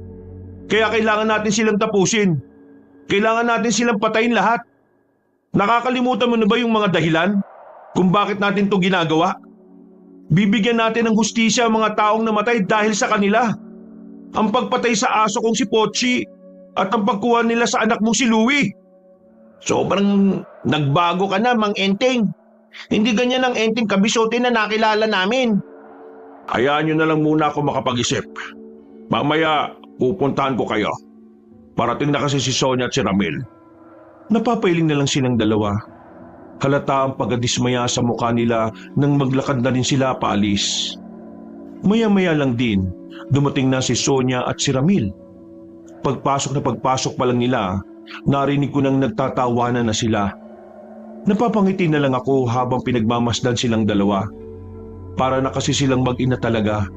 Kaya kailangan natin silang tapusin. Kailangan natin silang patayin lahat. Nakakalimutan mo na ba yung mga dahilan kung bakit natin ito ginagawa? Bibigyan natin ng hustisya ang mga taong namatay dahil sa kanila. Ang pagpatay sa aso kong si Pochi at ang pagkuha nila sa anak mong si Louie. Sobrang nagbago ka na, Mang Enteng. Hindi ganyan ang Enteng Kabisote na nakilala namin. Hayaan nyo na lang muna ako makapag-isip. Mamaya pupuntahan ko kayo. Parating na kasi si Sonia at si Ramil. Napapailing na lang silang dalawa. Halata ang pagkadismaya sa mukha nila nang maglakad na rin sila paalis. Maya-maya lang din, dumating na si Sonia at si Ramil. Pagpasok pa lang nila, narinig ko nang nagtatawanan na sila. Napapangiti na lang ako habang pinagmamasdan silang dalawa. Para na kasi silang mag-ina talaga.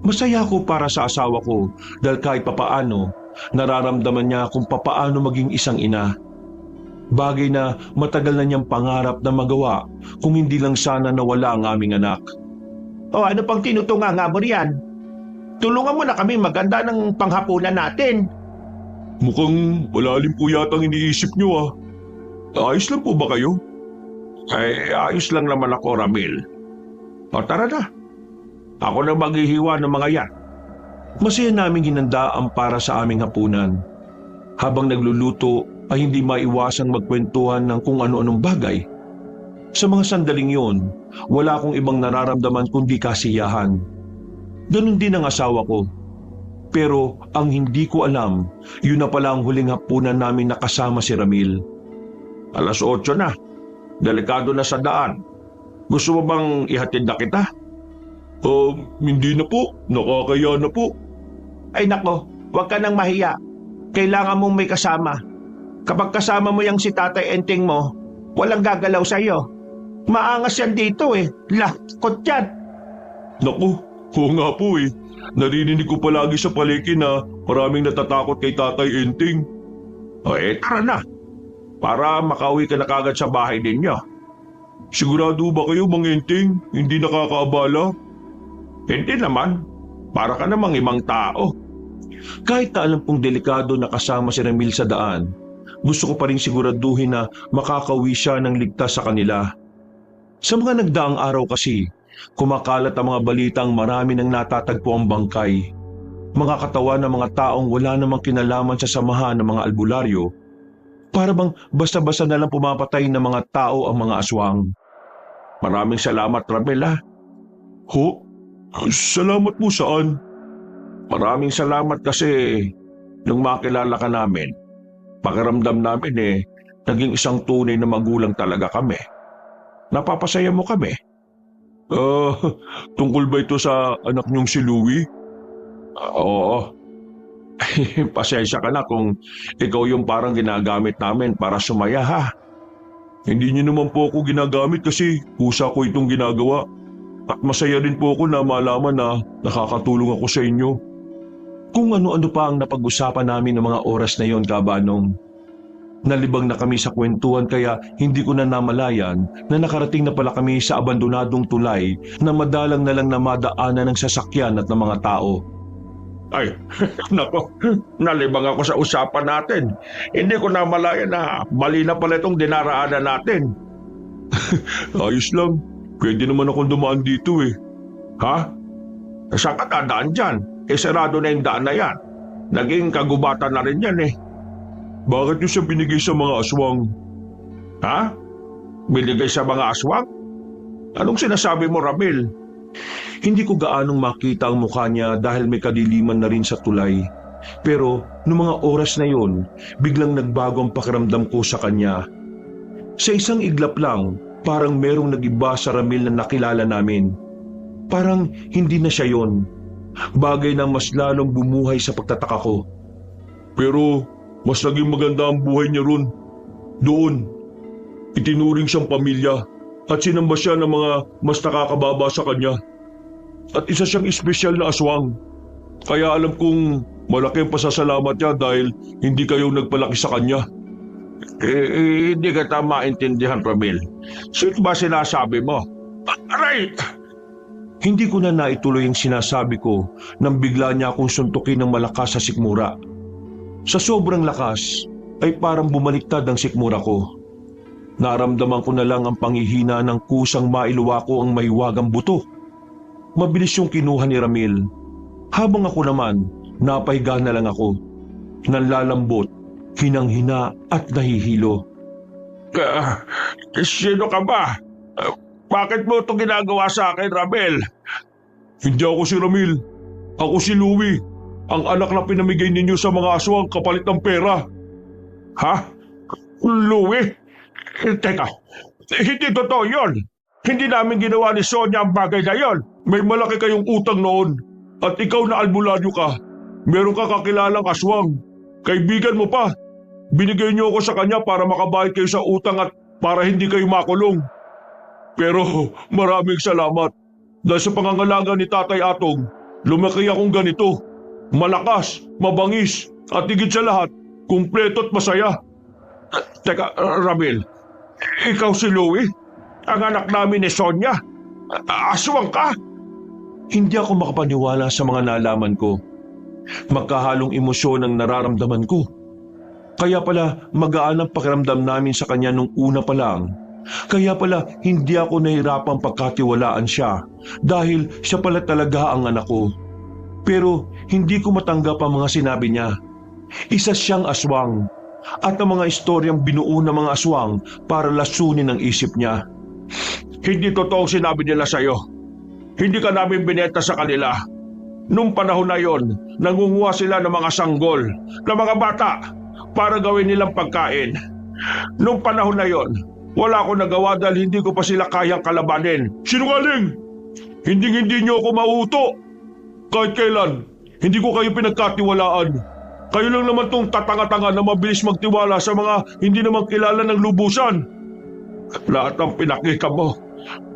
Masaya ako para sa asawa ko dahil kahit papaano, nararamdaman niya kung papaano maging isang ina. Bagay na matagal na niyang pangarap na magawa kung hindi lang sana nawala ang aming anak. O ano pang tinutunga nga mo riyan? Tulungan mo na kami maganda ng panghapunan natin. Mukhang malalim po yatang iniisip niyo ah. Ayos lang po ba kayo? Ayos lang naman ako, Ramil. O tara na. Ako na maghihiwa ng mga yan. Masaya naming hinanda ang para sa aming hapunan. Habang nagluluto ay hindi maiwasang magkwentuhan ng kung ano-anong bagay. Sa mga sandaling yon, wala akong ibang nararamdaman kundi kasiyahan. Ganun din ang asawa ko. Pero ang hindi ko alam, yun na pala ang huling hapunan namin nakasama si Ramil. 8:00 na. Delikado na sa daan. Gusto mo bang ihatid na kita? Hindi na po. Nakakaya na po. Ay nako, huwag ka nang mahiya. Kailangan mong may kasama. Kapag kasama mo yung si Tatay Enteng mo, walang gagalaw sa iyo. Maangas yan dito eh. Lakot yan. Naku, oo nga po eh. Narinig ko palagi sa palengke na maraming natatakot kay Tatay Enteng. Tara na. Para makauwi ka na kagad sa bahay ninyo. Sigurado ba kayo, Mang Enteng? Hindi nakakaabala? Hindi naman. Para ka namang ibang tao. Kahit na alam kong delikado na kasama si Ramil sa daan, gusto ko pa rin siguraduhin na makakauwi siya ng ligtas sa kanila. Sa mga nagdaang araw kasi, kumakalat ang mga balitang marami nang natatagpo ang bangkay. Mga katawan ng mga taong wala namang kinalaman sa samahan ng mga albularyo. Para bang basta-basta na lang pumapatay ng mga tao ang mga aswang. Maraming salamat, Ramil ha. Ho? Salamat po saan? Maraming salamat kasi nung makilala ka namin, pakiramdam namin naging isang tunay na magulang talaga kami. Napapasaya mo kami. Tungkol ba ito sa anak niyong si Louie? Oo. Pasensya ka na kung ikaw yung parang ginagamit namin para sumaya ha. Hindi niyo naman po ako ginagamit kasi kusa ko itong ginagawa. At masaya rin po ako na malaman na nakakatulong ako sa inyo. Kung ano-ano pa ang napag-usapan namin ng mga oras na yon, Kabanong. Nalibang na kami sa kwentuhan kaya hindi ko na namalayan na nakarating na pala kami sa abandonadong tulay na madalang na lang na madaanan ng sasakyan at ng mga tao. Ay, nako, nalibang ako sa usapan natin. Hindi ko namalayan na mali na pala itong dinaraanan natin. Ayos lang, pwede naman akong dumaan dito eh. Ha? Saan ka dadaan dyan? Sarado na yung daan na yan. Naging kagubatan na rin yan eh. Bakit niyo siya binigay sa mga aswang? Ha? Binigay sa mga aswang? Anong sinasabi mo, Ramil? Hindi ko gaanong makita ang mukha niya dahil may kadiliman na rin sa tulay. Pero noong mga oras na yon, biglang nagbago ang pakiramdam ko sa kanya. Sa isang iglap lang, parang merong nag-iba sa Ramil na nakilala namin. Parang hindi na siya yon. Bagay na mas lalong bumuhay sa pagtataka ko. Pero mas naging maganda ang buhay niya ron. Doon, itinuring siyang pamilya at sinamba siya ng mga mas nakakababa sa kanya. At isa siyang espesyal na aswang. Kaya alam kong malaki ang pasasalamat niya dahil hindi kayo nagpalaki sa kanya. Hindi kita maintindihan, Ramil. Sino ba sinasabi mo? Aray! Hindi ko na naituloy ang sinasabi ko nang bigla niya akong suntukin ng malakas sa sikmura. Sa sobrang lakas ay parang bumaliktad ang sikmura ko. Naramdaman ko na lang ang panghihina ng kusang mailuwa ko ang mahiwagang buto. Mabilis yung kinuha ni Ramil. Habang ako naman, napahiga na lang ako. Nanlalambot, hinang-hina at nahihilo. Sino ka ba? Bakit mo ito ginagawa sa akin, Ramil? Hindi ako si Ramil. Ako si Louie, ang anak na pinamigay ninyo sa mga aswang kapalit ng pera. Ha? Louie? Teka, hindi totoo yun. Hindi namin ginawa ni Sonia ang bagay na yon. May malaki kayong utang noon at ikaw na albularyo ka. Meron ka kakilalang aswang. Kaibigan mo pa. Binigay niyo ako sa kanya para makabayad kayo sa utang at para hindi kayo makulong. Pero maraming salamat. Dahil sa pangangalaga ni Tatay Atong, lumaki akong ganito. Malakas, mabangis, at higit sa lahat, kumpleto at masaya. Teka, Ramil, ikaw si Louie? Ang anak namin ni Sonia? Aswang ka? Hindi ako makapaniwala sa mga nalaman ko. Magkahalong emosyon ang nararamdaman ko. Kaya pala magaan ang pakiramdam namin sa kanya nung una pa lang. Kaya pala hindi ako nahirapang pagkatiwalaan siya dahil siya pala talaga ang anak ko. Pero hindi ko matanggap ang mga sinabi niya. Isa siyang aswang at ang mga istoryang binuo ng mga aswang para lasunin ang isip niya. Hindi totoo sinabi nila sa'yo. Hindi ka namin binenta sa kanila. Nung panahon na yon, nangunguha sila ng mga sanggol, ng mga bata, para gawin nilang pagkain. Nung panahon na yon, wala akong nagawa dahil hindi ko pa sila kayang kalabanin. Sinungaling! Hindi niyo ako mauto. Kahit kailan, hindi ko kayo pinagkatiwalaan. Kayo lang naman tong tatanga-tanga na mabilis magtiwala sa mga hindi naman kilala ng lubusan. Lahat ng pinakita mo,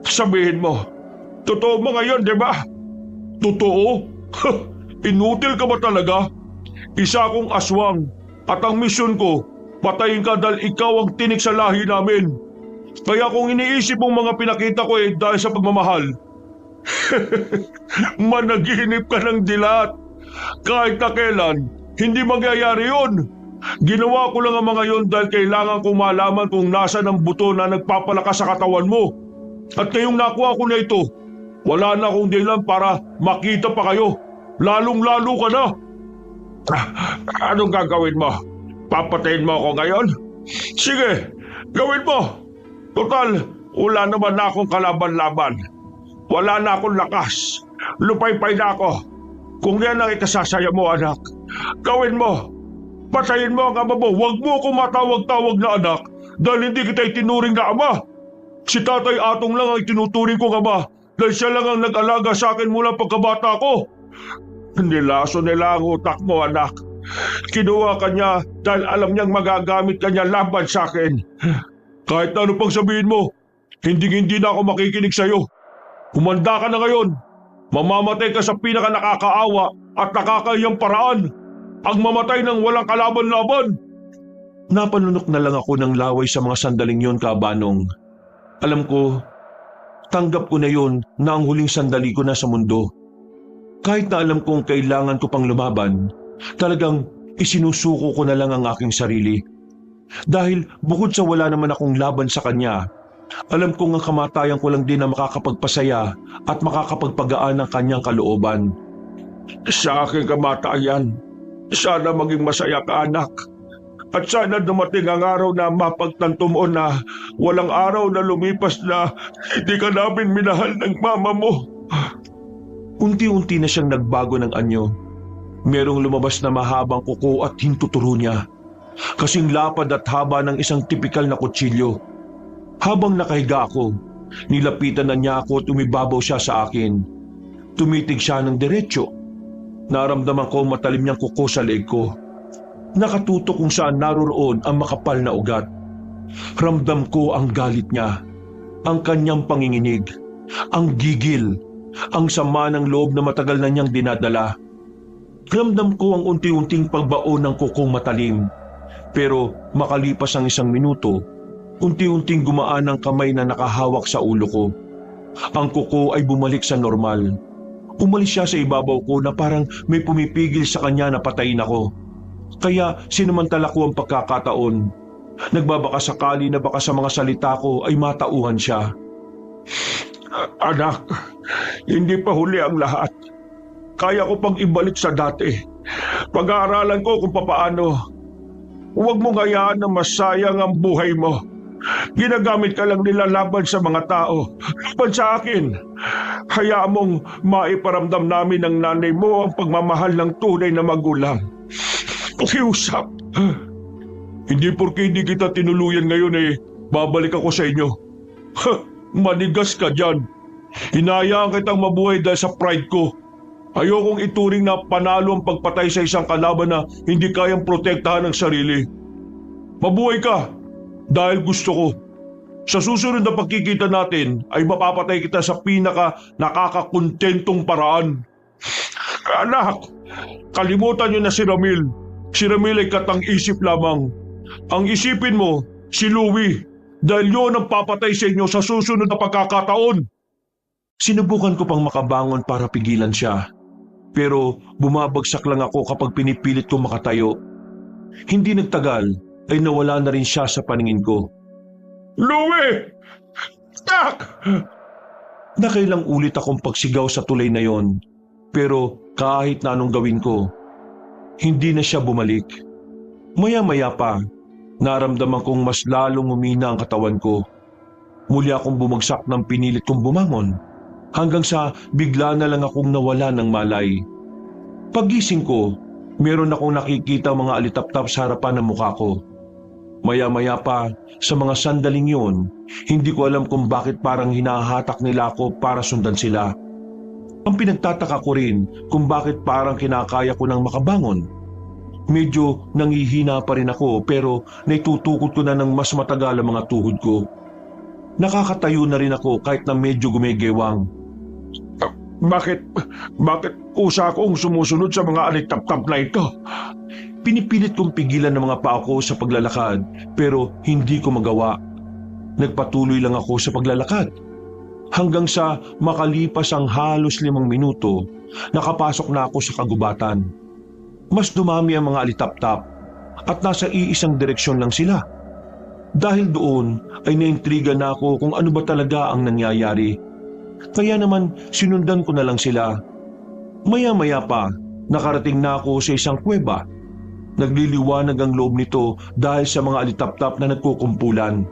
sabihin mo, totoo mo ngayon, di ba? Totoo? Inutil ka ba talaga? Isa akong aswang at ang misyon ko, patayin ka dahil ikaw ang tinik sa lahi namin. Kaya kung iniisip mong mga pinakita ko dahil sa pagmamahal, managinip ka ng dilat. Kahit na kailan, hindi mangyayari yun. Ginawa ko lang ang mga yon dahil kailangan kong malaman kung nasan ang buto na nagpapalakas sa katawan mo. At ngayong nakuha ko na ito, wala na akong dahilan para makita pa kayo. Lalong-lalo ka na. Anong gagawin mo? Papatayin mo ako ngayon? Sige, gawin mo. Total, wala naman na akong kalaban-laban. Wala na akong lakas. Lupay-pay na ako. Kung yan ang ikasasaya mo, anak, gawin mo. Patayin mo ang ama mo. Huwag mo akong matawag-tawag na anak dahil hindi kita itinuring na ama. Si Tatay Atong lang ang itinuturing kong ama dahil siya lang ang nag-alaga sa akin mula pagkabata ko. Nilaso nila ang utak mo, anak. Kinuha ka niya dahil alam niyang magagamit ka niya laban sa akin. Kahit na ano pang sabihin mo, hindi na ako makikinig sa'yo. Humanda ka na ngayon. Mamamatay ka sa pinaka nakakaawa at nakakahiyang paraan. Ang mamatay ng walang kalaban-laban. Napanunok na lang ako ng laway sa mga sandaling yon, Kabanong. Alam ko, tanggap ko na yon na ang huling sandali ko na sa mundo. Kahit na alam kong kailangan ko pang lumaban, talagang isinusuko ko na lang ang aking sarili. Dahil bukod sa wala naman akong laban sa kanya, alam kong ang kamatayan ko lang din na makakapagpasaya at makakapagpagaan ng kanyang kalooban. Sa aking kamatayan, sana maging masaya ka, anak. At sana dumating ang araw na mapagtanto mo na walang araw na lumipas na hindi ka namin minahal ng mama mo. Unti-unti na siyang nagbago ng anyo. Merong lumabas na mahabang kuko at hintuturo niya. Kasing lapad at haba ng isang tipikal na kutsilyo. Habang nakahiga ako, nilapitan na niya ako at umibabaw siya sa akin. Tumitig siya ng diretsyo. Naramdaman ko matalim niyang kuko sa leeg ko. Nakatutok kung saan naroroon ang makapal na ugat. Ramdam ko ang galit niya, ang kanyang panginginig, ang gigil, ang sama ng loob na matagal na niyang dinadala. Ramdam ko ang unti-unting pagbaon ng kukong matalim. Pero makalipas ang 1 minuto, unti-unting gumaan ang kamay na nakahawak sa ulo ko. Ang kuko ay bumalik sa normal. Umalis siya sa ibabaw ko na parang may pumipigil sa kanya na patayin ako. Kaya sinamantala ko ang pagkakataon. Nagbabaka sakali na baka sa mga salita ko ay matauhan siya. Anak, hindi pa huli ang lahat. Kaya ko pang ibalik sa dati. Pag-aaralan ko kung papaano. Huwag mong hayaan na masayang ang buhay mo. Ginagamit ka lang nila laban sa mga tao, laban sa akin. Hayaan mong maiparamdam namin ng nanay mo ang pagmamahal ng tunay na magulang. Pakiusap. Hindi porke hindi kita tinuluyan ngayon babalik ako sa inyo. Manigas ka dyan. Hinayaan kitang mabuhay dahil sa pride ko. Ayokong ituring na panalo ang pagpatay sa isang kalaban na hindi kayang protektahan ng sarili. Mabuhay ka dahil gusto ko. Sa susunod na pagkikita natin ay mapapatay kita sa pinaka nakakakontentong paraan. Anak, kalimutan niyo na si Ramil. Si Ramil ay katang-isip lamang. Ang isipin mo, si Louie, dahil yun ang papatay sa inyo sa susunod na pagkakataon. Sinubukan ko pang makabangon para pigilan siya. Pero bumabagsak lang ako kapag pinipilit ko makatayo. Hindi nagtagal ay nawala na rin siya sa paningin ko. Louie! Tak! Nakailang ulit akong pagsigaw sa tulay na yon. Pero kahit na anong gawin ko, hindi na siya bumalik. Maya-maya pa, naramdaman kong mas lalong umina ang katawan ko. Muli akong bumagsak ng pinilit kong bumangon. Hanggang sa bigla na lang akong nawala ng malay. Pagising ko, meron akong nakikita mga alitap-tap sa harapan ng mukha ko. Maya-maya pa, sa mga sandaling yun, hindi ko alam kung bakit parang hinahatak nila ako para sundan sila. Ang pinagtataka ko rin kung bakit parang kinakaya ko nang makabangon. Medyo nangihina pa rin ako pero naitutukod ko na ng mas matagal ang mga tuhod ko. Nakakatayo na rin ako kahit na medyo gumegewang. Bakit usa akong sumusunod sa mga alitap-tap na ito? Pinipilit kong pigilan ng mga paa ko sa paglalakad pero hindi ko magawa. Nagpatuloy lang ako sa paglalakad. Hanggang sa makalipas ang halos 5 minuto, nakapasok na ako sa kagubatan. Mas dumami ang mga alitap-tap at nasa iisang direksyon lang sila. Dahil doon ay naintriga na ako kung ano ba talaga ang nangyayari. Kaya naman sinundan ko na lang sila. Maya-maya pa, nakarating na ako sa isang kuweba. Nagliliwanag ang loob nito dahil sa mga alitap-tap na nagkukumpulan.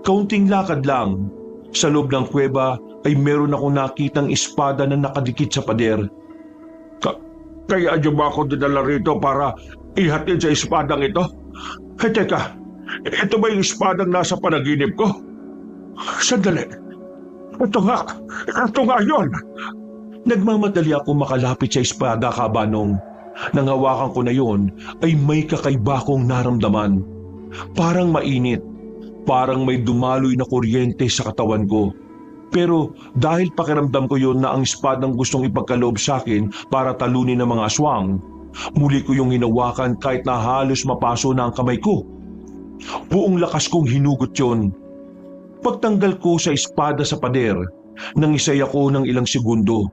Kaunting lakad lang, sa loob ng kuweba ay meron akong nakitang espada na nakadikit sa pader. Kaya niyo ba ako dinala rito para ihatid sa espadang ito? Teka, ito ba yung espadang nasa panaginip ko? Sandali. Ito nga yun. Nagmamadali ako makalapit sa espada, Kabanong. Nang hawakan ko na yon ay may kakaiba kong naramdaman. Parang mainit, Parang may dumaloy na kuryente sa katawan ko. Pero dahil pakiramdam ko yun na ang espadang gustong ipagkaloob sa akin para talunin ng mga aswang, muli ko yung hinawakan kahit na halos mapaso na ang kamay ko. Buong lakas kong hinugot yun. Pagtanggal ko sa espada sa pader, nangisay ako ng ilang segundo.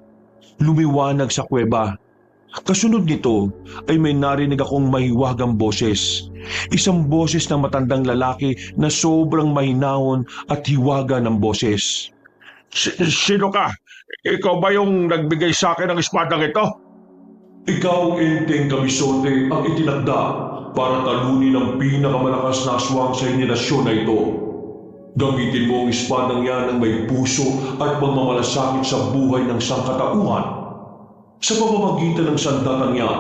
Lumiwanag sa kuweba. Kasunod nito ay may narinig akong mahiwagang boses. Isang boses ng matandang lalaki na sobrang mahinahon at hiwaga ng boses. Sino ka? Ikaw ba yung nagbigay sa akin ng espadang ito? Ikaw, Enteng Kamisote, ang itinakda para talunin ang pinakamalakas na aswang sa henerasyon na ito. Gamitin mo ang espadang yan ng may puso at magmamalasakit sa buhay ng sangkatauhan. Sa pamamagitan ng sandatang yan,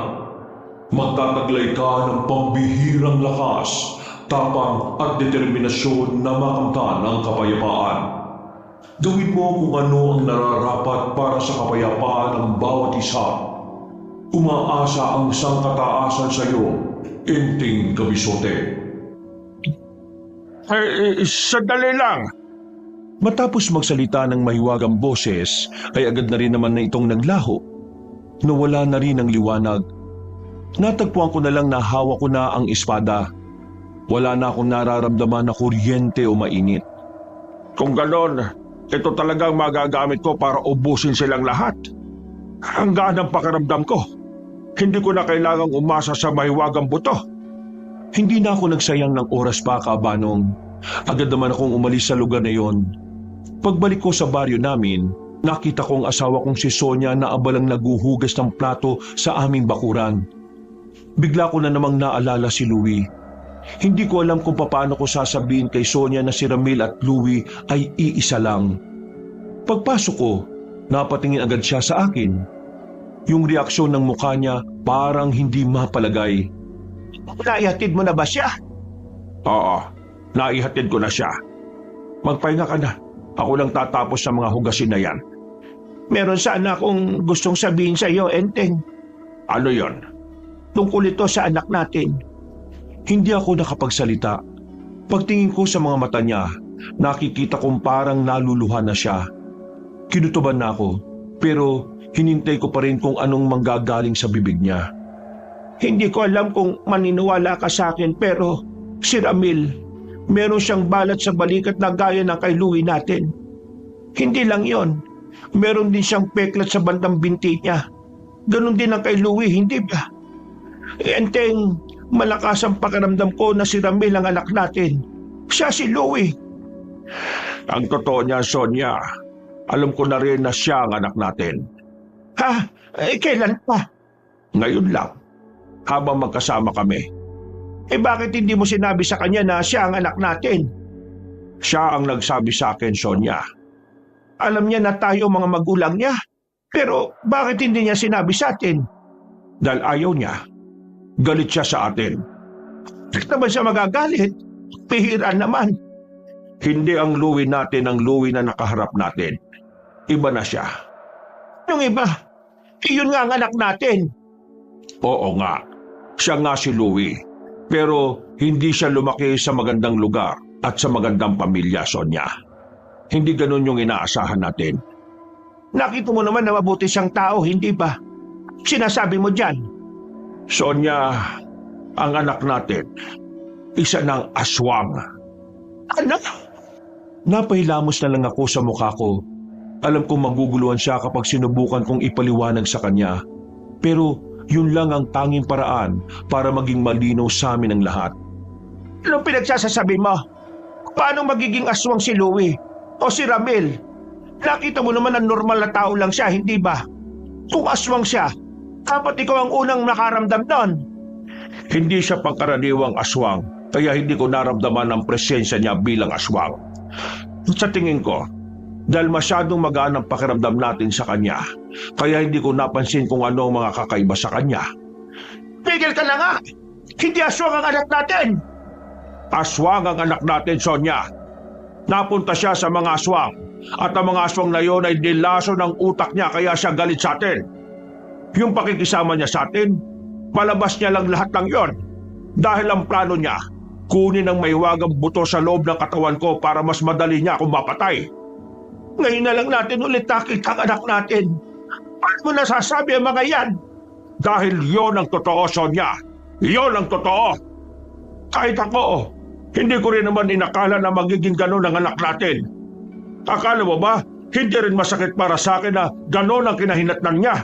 magtataglay ka ng pambihirang lakas, tapang at determinasyon na makamtan ang kapayapaan. Gawin mo kung ano ang nararapat para sa kapayapaan ng bawat isa. Umaasa ang sangkataasan sa iyo, Enteng Kamisote. Sandali lang. Matapos magsalita ng mahiwagang boses, ay agad na rin naman na itong naglaho. Nawala na rin ang liwanag. Natagpuan ko na lang na hawak ko na ang espada. Wala na akong nararamdaman na kuryente o mainit. Kung ganon, ito talagang magagamit ko para ubusin silang lahat. Ang gaan ng pakiramdam ko. Hindi ko na kailangang umasa sa mahiwagang buto. Hindi na ako nagsayang ng oras pa, Kabanong. Agad naman akong umalis sa lugar na yon. Pagbalik ko sa baryo namin, nakita ko ang asawa kong si Sonia na abalang naguhugas ng plato sa aming bakuran. Bigla ko na namang naalala si Louie. Hindi ko alam kung paano ko sasabihin kay Sonia na si Ramil at Louie ay iisa lang. Pagpasok ko, napatingin agad siya sa akin. Yung reaksyon ng mukha niya parang hindi mapalagay. Naihatid mo na ba siya? Oo, naihatid ko na siya. Magpahinga ka na. Ako lang tatapos sa mga hugasin na yan. Meron sana akong gustong sabihin sa iyo, Enteng. Ano yon? Tungkol ito sa anak natin. Hindi ako nakapagsalita. Pagtingin ko sa mga mata niya, nakikita kong parang naluluha na siya. Kinutuban na ako, pero hinintay ko pa rin kung anong manggagaling sa bibig niya. Hindi ko alam kung maniniwala ka sa akin, pero si Ramil, meron siyang balat sa balikat na gaya ng kay Louie natin. Hindi lang yon, meron din siyang peklat sa bandang binti niya. Ganon din ang kay Louie, hindi ba? Enteng, malakas ang pakiramdam ko na si Ramil ang anak natin. Siya si Louie. Ang totoo niya, Sonia, alam ko na rin na siya ang anak natin. Ha? Kailan pa? Ngayon lang, habang magkasama kami. Bakit hindi mo sinabi sa kanya na siya ang anak natin? Siya ang nagsabi sa akin, Sonia. Alam niya na tayo mga magulang niya. Pero bakit hindi niya sinabi sa atin? Dahil ayaw niya. Galit siya sa atin. Bakit naman siya magagalit? Pihiran naman. Hindi ang Louie natin ang Louie na nakaharap natin. Iba na siya. Yung iba, iyon nga ang anak natin. Oo nga, siya nga si Louie. Pero hindi siya lumaki sa magandang lugar at sa magandang pamilya, Sonia. Hindi ganun yung inaasahan natin. Nakita mo naman na mabuti siyang tao, hindi ba? Sinasabi mo dyan. Sonia, ang anak natin, isa ng aswang. Ano? Napahilamos na lang ako sa mukha ko. Alam kong maguguluhan siya kapag sinubukan kong ipaliwanag sa kanya. Pero yun lang ang tanging paraan para maging malinaw sa amin ang lahat. Anong pinagsasasabi mo? Paano magiging aswang si Louie? O si Ramil? Nakita mo naman na normal na tao lang siya, hindi ba? Kung aswang siya, dapat ikaw ang unang nakaramdam doon. Hindi siya pangkaraniwang aswang, kaya hindi ko naramdaman ang presensya niya bilang aswang. Sa tingin ko, dahil masyadong magaan ang pakiramdam natin sa kanya, kaya hindi ko napansin kung ano ang mga kakaiba sa kanya. Tigil ka na nga! Hindi aswang ang anak natin! Aswang ang anak natin, Sonia. Napunta siya sa mga aswang, at ang mga aswang na yon ay nilaso ng utak niya kaya siya galit sa atin. Yung pakikisama niya sa atin, palabas niya lang lahat ng yon. Dahil ang plano niya, kunin ang maiwagang buto sa loob ng katawan ko para mas madali niya akong mapatay. Ngayon na lang natin ulit nakita ang anak natin. Paano mo nasasabi ang mga yan? Dahil yon ang totoo, Sonia. Yon ang totoo. Kahit ako, hindi ko rin naman inakala na magiging ganun ang anak natin. Akala mo ba, hindi rin masakit para sa akin na ganun ang kinahinatnan niya?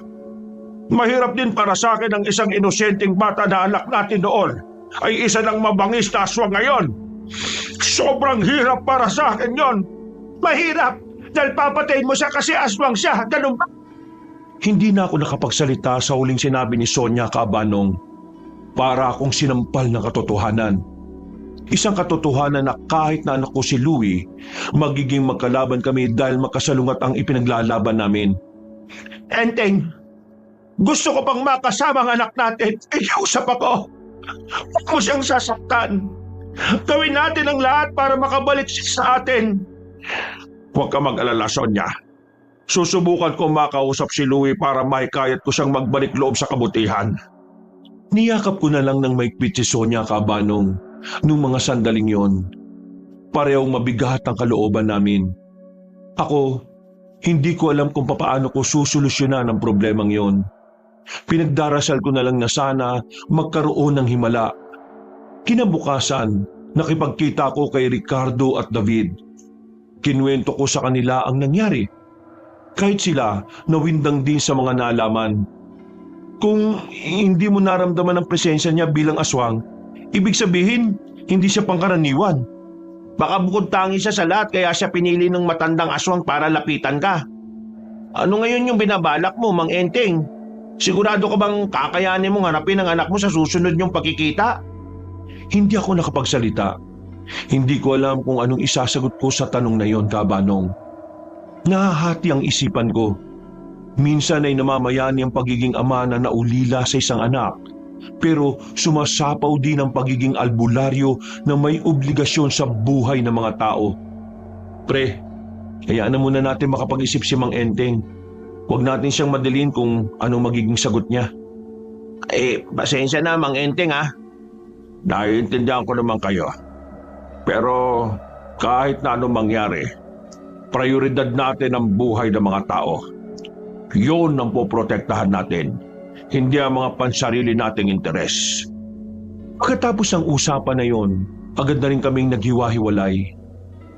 Mahirap din para sa akin ang isang inosenteng bata na anak natin noon ay isa ng mabangis na aswang ngayon. Sobrang hirap para sa akin yon. Mahirap dahil papatayin mo siya kasi aswang siya. Ganun ba? Hindi na ako nakapagsalita sa huling sinabi ni Sonia Cabanong. Para akong sinampal ng katotohanan. Isang katotohanan na kahit na anak ko si Louie, magiging magkalaban kami dahil makasalungat ang ipinaglalaban namin. Enteng, gusto ko pang makasama ang anak natin. Ikiusap ako. Huwag mo siyang sasaktan. Gawin natin ang lahat para makabalik siya sa atin. Huwag ka mag-alala, Sonia. Susubukan ko makausap si Louie para mahikayat ko siyang magbalik loob sa kabutihan. Niyakap ko na lang ng maigpit si Sonia Cabanong nung mga sandaling yon. Parehong mabigat ang kalooban namin. Ako, hindi ko alam kung papaano ko susolusyonan ang problemang yon. Pinagdarasal ko na lang na sana magkaroon ng himala. Kinabukasan, nakipagkita ko kay Ricardo at David. Kinuwento ko sa kanila ang nangyari. Kahit sila, nawindang din sa mga nalaman. Kung hindi mo naramdaman ang presensya niya bilang aswang, ibig sabihin, hindi siya pangkaraniwan. Baka bukod tangi siya sa lahat kaya siya pinili ng matandang aswang para lapitan ka. Ano ngayon yung binabalak mo, Mang Enteng? Sigurado ka bang kakayanin mong hanapin ang anak mo sa susunod niyong pagkikita? Hindi ako nakapagsalita. Hindi ko alam kung anong isasagot ko sa tanong na yon, Cabanong. Nahahati ang isipan ko. Minsan ay namamayani ang pagiging ama na naulila sa isang anak, pero sumasapaw din ang pagiging albularyo na may obligasyon sa buhay ng mga tao. Pre, hayaan na muna natin makapag-isip si Mang Enteng. Huwag natin siyang madalin kung anong magiging sagot niya. Pasensya na, Mang Enteng ha. Naiintindihan ko naman kayo. Pero kahit na anong mangyari, prioridad natin ang buhay ng mga tao. Yun ang poprotektahan natin, hindi ang mga pansarili nating interes. Pagkatapos ng usapan na yon, agad na rin kaming naghiwa-hiwalay.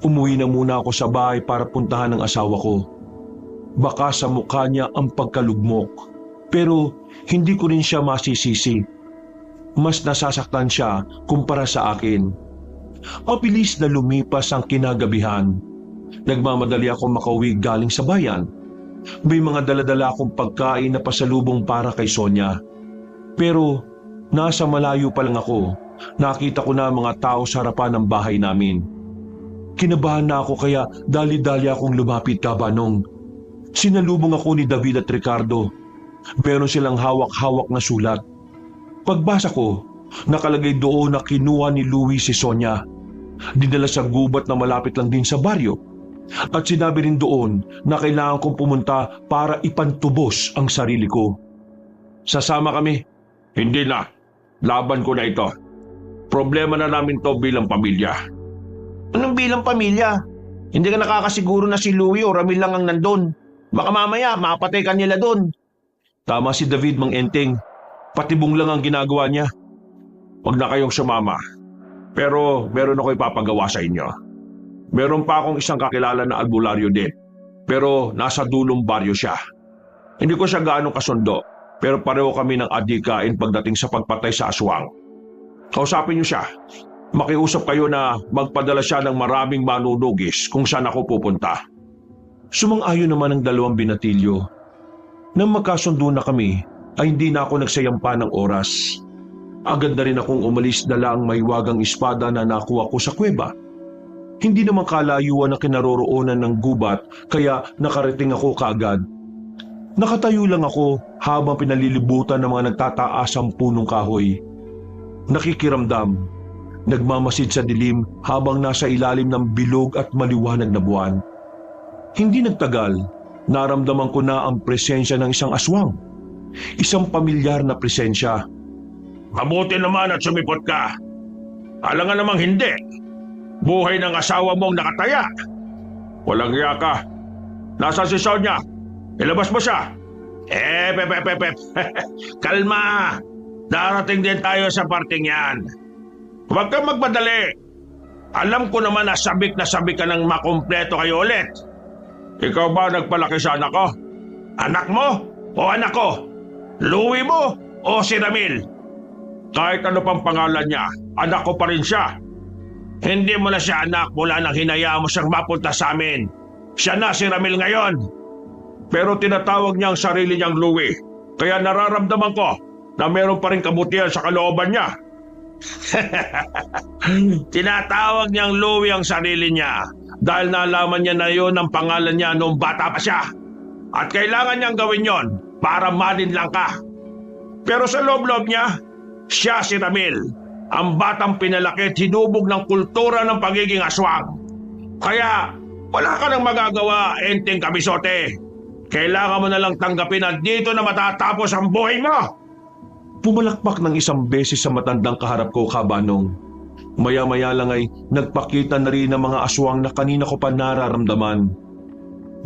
Umuwi na muna ako sa bahay para puntahan ang asawa ko. Baka sa mukha niya ang pagkalugmok, pero hindi ko rin siya masisisi. Mas nasasaktan siya kumpara sa akin. Mabilis na lumipas ang kinagabihan. Nagmamadali ako makauwi galing sa bayan. May mga daladala akong pagkain na pasalubong para kay Sonia. Pero nasa malayo pa lang ako, nakita ko na mga tao sa harapan ng bahay namin. Kinabahan na ako kaya dali-dali akong lumapit, Cabanong. Sinalubong ako ni David at Ricardo. Meron silang hawak-hawak na sulat. Pagbasa ko, nakalagay doon na kinuha ni Louie si Sonia. Dinala sa gubat na malapit lang din sa baryo. At sinabi rin doon na kailangan kong pumunta para ipantubos ang sarili ko. Sasama kami. Hindi na. Laban ko na ito. Problema na namin to bilang pamilya. Anong bilang pamilya? Hindi ka nakakasiguro na si Louie o Ramil lang ang nandun. Baka mamaya mapatay ka nila doon. Tama si David, Mang Enteng. Patibong lang ang ginagawa niya. Huwag na kayong sumama. Pero meron ako ipapagawa sa inyo. Meron pa akong isang kakilala na albularyo din. Pero nasa dulong baryo siya. Hindi ko siya gaano kasundo, pero pareho kami ng adikain pagdating sa pagpatay sa aswang. Kausapin niyo siya. Makiusap kayo na magpadala siya ng maraming manunugis kung saan ako pupunta. Sumang-ayon naman ang dalawang binatilyo. Nang magkasundo na kami, ay hindi na ako nagsayang pa ng oras. Agad na rin akong umalis dala ang mahiwagang espada na nakuha ko sa kuweba. Hindi naman kalayuan ang kinaroroonan ng gubat kaya nakarating ako kaagad. Nakatayo lang ako habang pinalilibutan ng mga nagtataasang punong kahoy. Nakikiramdam, nagmamasid sa dilim habang nasa ilalim ng bilog at maliwanag na buwan. Hindi nagtagal, naramdaman ko na ang presensya ng isang aswang. Isang pamilyar na presensya. Mabuti naman at sumipot ka. Alangan namang hindi. Buhay ng asawa mong nakataya. Walang hiya ka. Nasaan si Sonia? Ilabas mo siya. Pep. Kalma. Darating din tayo sa parting yan. Huwag kang magmadali. Alam ko naman na sabik ka ng makumpleto kayo ulit. Ikaw ba nagpalaki sa anak ko? Anak mo o anak ko? Louie mo o si Ramil? Kahit ano pang pangalan niya, anak ko pa rin siya. Hindi mo na siya anak mula nang hinayaan mo siyang mapunta sa amin. Siya na si Ramil ngayon. Pero tinatawag niya ang sarili niyang Louie. Kaya nararamdaman ko na meron pa rin kabutihan sa kalooban niya. Tinatawag niyang Louie ang sarili niya dahil nalaman niya na yun ang pangalan niya noong bata pa siya. At kailangan niyang gawin yon para malinlang ka. Pero sa loob-loob niya, siya si Ramil, ang batang pinalaki at hinubog ng kultura ng pagiging aswang. Kaya wala ka nang magagawa, enteng kabisote. Kailangan mo na lang tanggapin na dito na matatapos ang buhay mo. Pumalakpak ng isang beses sa matandang kaharap ko, Kabanong. Maya-maya lang ay nagpakita na rin ng mga aswang na kanina ko pa nararamdaman.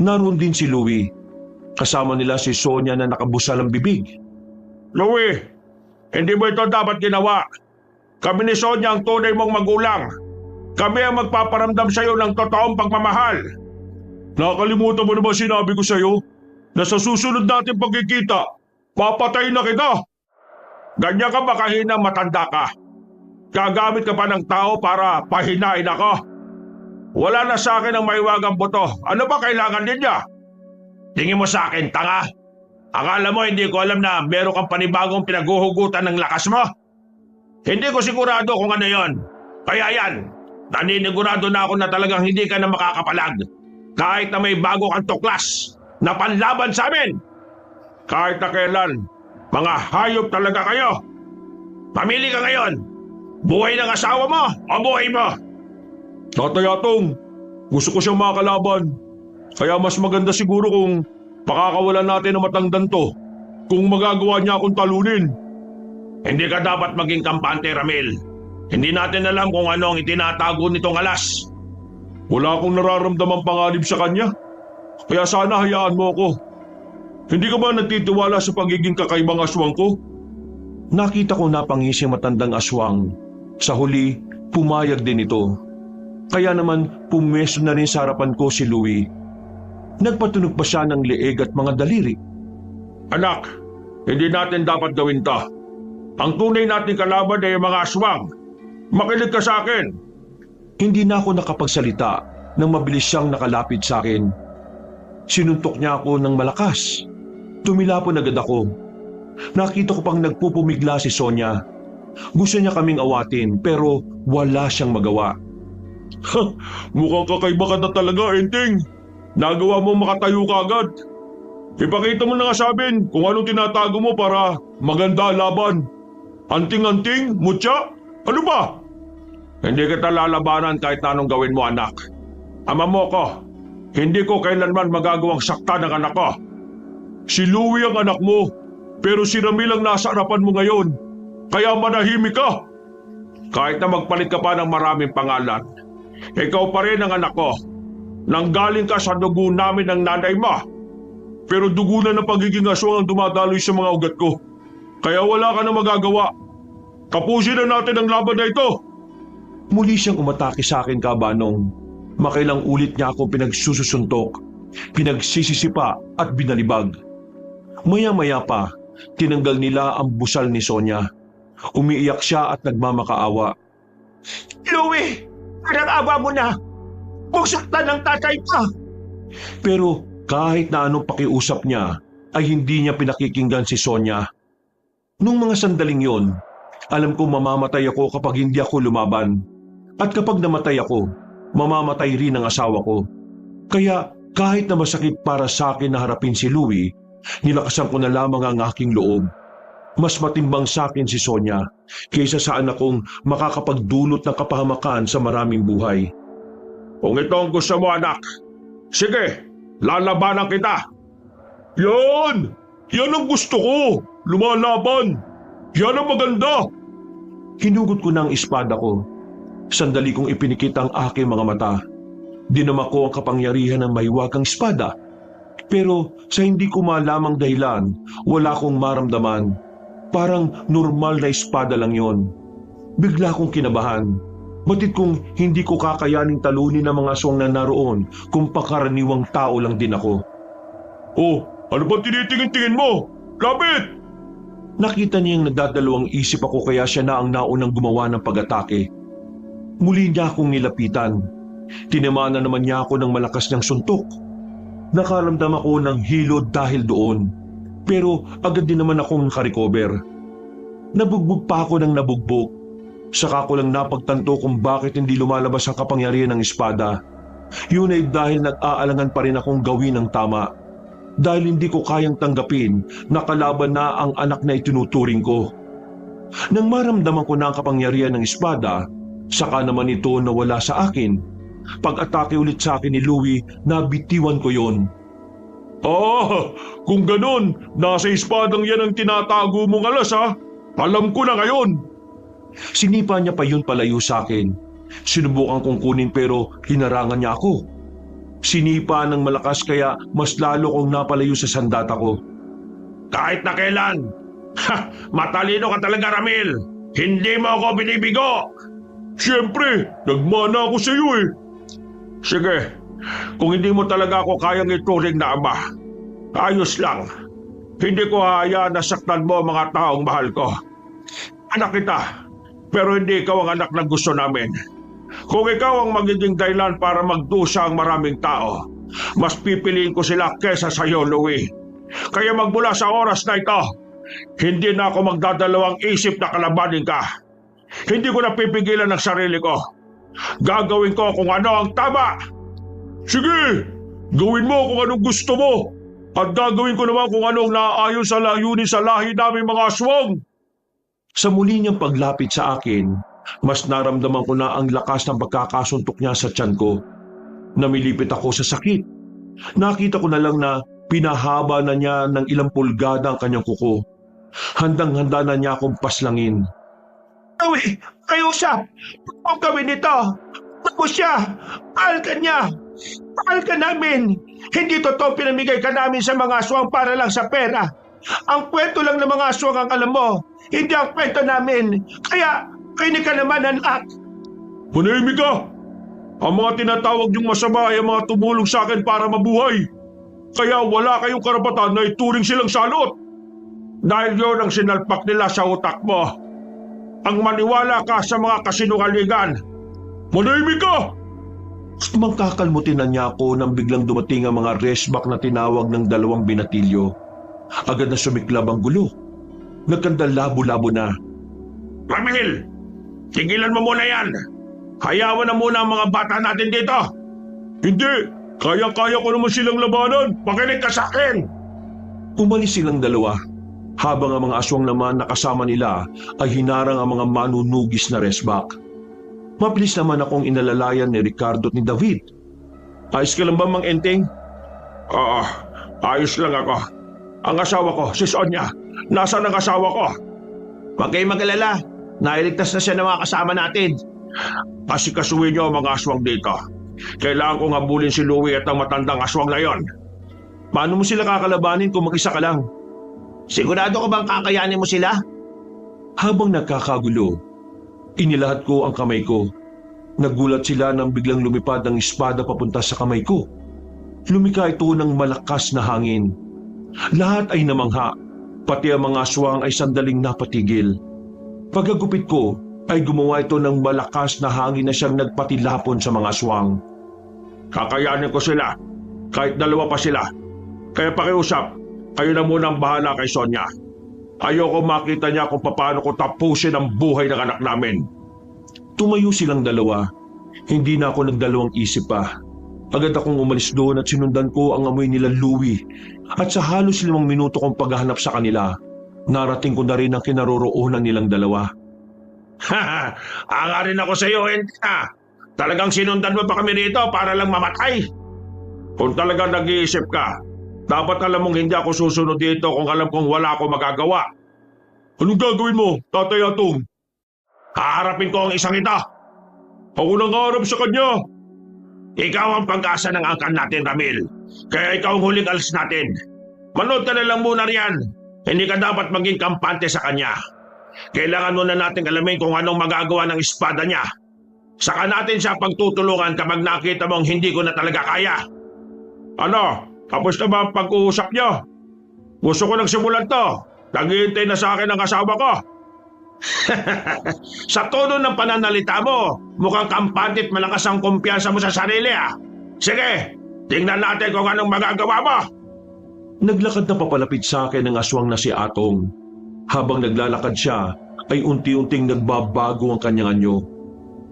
Naroon din si Louie. Kasama nila si Sonia na nakabusal ang bibig. Louie, hindi mo ito dapat ginawa. Kami ni Sonia ang tunay mong magulang. Kami ang magpaparamdam sa iyo ng totoong pagmamahal. Nakalimutan mo naman sinabi ko sa iyo na sa susunod natin pagkikita, papatay na kita. Ganyan ka ba kahina matanda ka? Gagamit ka pa ng tao para pahinain ako? Wala na sa akin ang maiwagang buto. Ano ba kailangan ninyo? Tingin mo sa akin, tanga? Akala mo hindi ko alam na meron kang panibagong pinaguhugutan ng lakas mo? Hindi ko sigurado kung ano yon. Kaya yan, naninigurado na ako na talagang hindi ka na makakapalag. Kahit na may bago kang tuklas na panlaban sa amin. Kahit na kailan, mga hayop talaga kayo. Pamili ka ngayon. Buhay ng asawa mo o buhay mo? Tatay Atong, gusto ko siyang makalaban. Kaya mas maganda siguro kung pakakawalan natin ang matandang to. Kung magagawa niya akong talunin. Hindi ka dapat maging kampante, Ramil. Hindi natin alam kung ano ang itinatago nitong alas. Wala akong nararamdamang panganib sa kanya. Kaya sana hayaan mo ako. Hindi ka ba nagtitiwala sa pagiging kakaibang aswang ko? Nakita ko napangisi matandang aswang. Sa huli, pumayag din ito. Kaya naman pumesto na rin sa harapan ko si Louie. Nagpatunog pa siya ng leeg at mga daliri. Anak, hindi natin dapat gawin to. Ang tunay nating kalaban ay mga aswang. Makinig ka sa akin. Hindi na ako nakapagsalita nang mabilis siyang nakalapit sa akin. Sinuntok niya ako ng malakas. Tumilapon agad ako. Nakita ko pang nagpupumigla si Sonia. Gusto niya kaming awatin pero wala siyang magawa. Mukhang kakaiba ka na talaga, Enteng. Nagawa mo makatayo ka agad. Ipakita mo na nga sa amin kung anong tinatago mo para maganda laban. Anting-anting, mutya, ano ba? Hindi kita lalabanan kahit na anong gawin mo, anak. Ama mo ko, hindi ko kailanman magagawang sakta ng anak ko. Si Louie ang anak mo, pero si Ramil ang nasa harapan mo ngayon. Kaya manahimik ka. Kahit na magpalit ka pa ng maraming pangalan, ikaw pa rin ang anak ko. Nanggaling ka sa dugo namin ng nanay mo. Pero dugo na ng pagiging aswang ang dumadaloy sa mga ugat ko. Kaya wala ka na magagawa. Tapusin na natin ang laban na ito. Muli siyang umatake sa akin, Kabanong. Makailang ulit niya ako pinagsususuntok, pinagsisisipa at binalibag. Maya-maya pa, tinanggal nila ang busal ni Sonia. Umiiyak siya at nagmamakaawa. Louie, pinag-awa mo na. Magsaktan ng tatay pa. Pero kahit na anong pakiusap niya, ay hindi niya pinakikinggan si Sonia. Nung mga sandaling yon, alam ko mamamatay ako kapag hindi ako lumaban. At kapag namatay ako, mamamatay rin ang asawa ko. Kaya kahit na masakit para sa akin na harapin si Louie, nilakasan ko na lamang ang aking loob. Mas matimbang sa akin si Sonia kaysa sa anak kong makakapagdulot ng kapahamakan sa maraming buhay. Kung ito ang gusto mo, anak, sige, lalabanan kita. Yan! Yan ang gusto ko! Lumalaban! Yan ang maganda! Hinugot ko na ang espada ko Sandali kong ipinikit ang aking mga mata. Dinama ko ang kapangyarihan ng mahiwagang espada. Pero sa hindi ko malamang dahilan, wala akong maramdaman. Parang normal na espada lang yon. Bigla akong kinabahan. Batid kong hindi ko kakayaning talunin ang mga aswang na naroon kung pakaraniwang tao lang din ako. Oh, ano ba tinitingin-tingin mo? Lapit! Nakita niyang nagdadalawang isip ako kaya siya na ang naunang gumawa ng pag-atake. Muli niya akong nilapitan. Tinamaan na naman niya ako ng malakas niyang suntok. Nakaramdam ako ng hilod dahil doon. Pero agad din naman akong nakarecover. Nabugbog pa ako ng nabugbog. Saka ko lang napagtanto kung bakit hindi lumalabas ang kapangyarihan ng espada. Yun ay dahil nag-aalangan pa rin akong gawin ang tama. Dahil hindi ko kayang tanggapin na kalaban na ang anak na itinuturing ko. Nang maramdaman ko na ang kapangyarihan ng espada, saka naman ito nawala sa akin. Pag-atake ulit sa akin ni Louie, nabitiwan ko yon. Kung ganun, nasa espadang yan ang tinatago mong alas ha? Alam ko na ngayon. Sinipa niya pa yun palayo sa akin. Sinubukan kong kunin pero hinarangan niya ako. Sinipa ng malakas kaya mas lalo kong napalayo sa sandata ko. Kahit na kailan. Matalino ka talaga, Ramil. Hindi mo ako binibigo. Siyempre, nagmana ako sa iyo eh. Sige, kung hindi mo talaga ako kayang ituring na ama, ayos lang. Hindi ko hahayaan na saktan mo ang mga taong mahal ko. Anak kita, pero hindi ikaw ang anak na gusto namin. Kung ikaw ang magiging dahilan para magdusa ang maraming tao, mas pipiliin ko sila kesa sa iyo, Louie. Kaya magmula sa oras na ito, hindi na ako magdadalawang isip na kalabanin ka. Hindi ko na pipigilan ang sarili ko. Gagawin ko kung ano ang tama. Sige, gawin mo kung anong gusto mo. At gagawin ko naman kung anong naaayon sa layunin sa lahi naming mga aswang. Sa muli niyang paglapit sa akin, mas naramdaman ko na ang lakas ng pagkakasuntok niya sa tiyan ko. Namilipit ako sa sakit. Nakita ko na lang na pinahaba na niya ng ilang pulgada ang kanyang kuko. Handang-handa na niya akong paslangin. Louie, kayo siya! Huwag gawin ito! Tapos siya! Mahal ka niya! Mahal ka namin! Hindi totoo pinamigay ka namin sa mga aswang para lang sa pera. Ang kwento lang ng mga aswang ang alam mo. Hindi ang kwento namin. Kaya, kinig ka naman, anak. Manahimik ka! Ang mga tinatawag niyong masama ay ang mga tumulong sa akin para mabuhay. Kaya wala kayong karapatan na ituring silang salot. Dahil yun ang sinalpak nila sa utak mo. Ang maniwala ka sa mga kasinungalingan. Manahimik ka! Gusto kakalmutin na niya ako nang biglang dumating ang mga resback na tinawag ng 2 binatilyo. Agad na sumiklab ang gulo. Nagkandalabo-labo na. Ramil, tigilan mo muna yan. Hayawan na muna ang mga bata natin dito. Hindi, kaya-kaya ko naman silang labanan. Makinig ka sa akin. Umalis silang dalawa. Habang ang mga aswang naman na kasama nila ay hinarang ang mga manunugis na resback. Mabilis naman akong inalalayan ni Ricardo at ni David. Ayos ka lang ba, Mang Enteng? Oo, ayos lang ako. Ang asawa ko, si Sonia. Nasaan ang asawa ko? Huwag kayong mag-alala. Nailigtas na siya ng mga kasama natin. Asikasuhin niyo ang mga aswang dito. Kailangan kong habulin si Louie at ang matandang aswang na yon. Paano mo sila kakalabanin kung mag-isa ka lang? Sigurado ka bang kakayanin mo sila? Habang nagkakagulo, inilahat ko ang kamay ko. Nagulat sila nang biglang lumipad ang espada papunta sa kamay ko. Lumika ito ng malakas na hangin. Lahat ay namangha, pati ang mga aswang ay sandaling napatigil. Pagkagupit ko, ay gumawa ito ng malakas na hangin na siyang nagpatilapon sa mga aswang. Kakayanin ko sila, kahit 2 pa sila. Kaya pakiusap, kayo na muna ang bahala kay Sonia. Ayoko makita niya kung paano ko tapusin ang buhay ng anak namin. Tumayo silang dalawa. Hindi na ako nagdalawang isip pa. Agad akong umalis doon at sinundan ko ang amoy nila Louie. At sa halos 5 minuto kong paghahanap sa kanila, narating ko na rin ang kinaroroonan nilang dalawa. Anga rin ako sa iyo, Entina. Talagang sinundan mo pa kami rito para lang mamatay. Kung talagang nag-iisip ka, dapat alam mong hindi ako susunod dito kung alam kong wala ako magagawa. Anong gagawin mo, Tatay Atong? Haharapin ko ang isang ito. Ako nangarap sa kanya. Ikaw ang pag-asa ng angkan natin, Ramil. Kaya ikaw ang huling alis natin. Manood ka na lang muna riyan. Hindi ka dapat maging kampante sa kanya. Kailangan muna natin alamin kung anong magagawa ng espada niya. Saka natin siya pagtutulungan kapag nakita mong hindi ko na talaga kaya. Ano? Tapos na ba ang pag-uusap niyo? Gusto ko nang simulan to. Naghihintay na sa akin ang asawa ko. Sa tono ng pananalita mo, mukhang kampante at malakas ang kumpiyansa mo sa sarili ah. Sige, tingnan natin kung anong magagawa mo. Naglakad na papalapit sa akin ang aswang na si Atong. Habang naglalakad siya, ay unti-unting nagbabago ang kanyang anyo.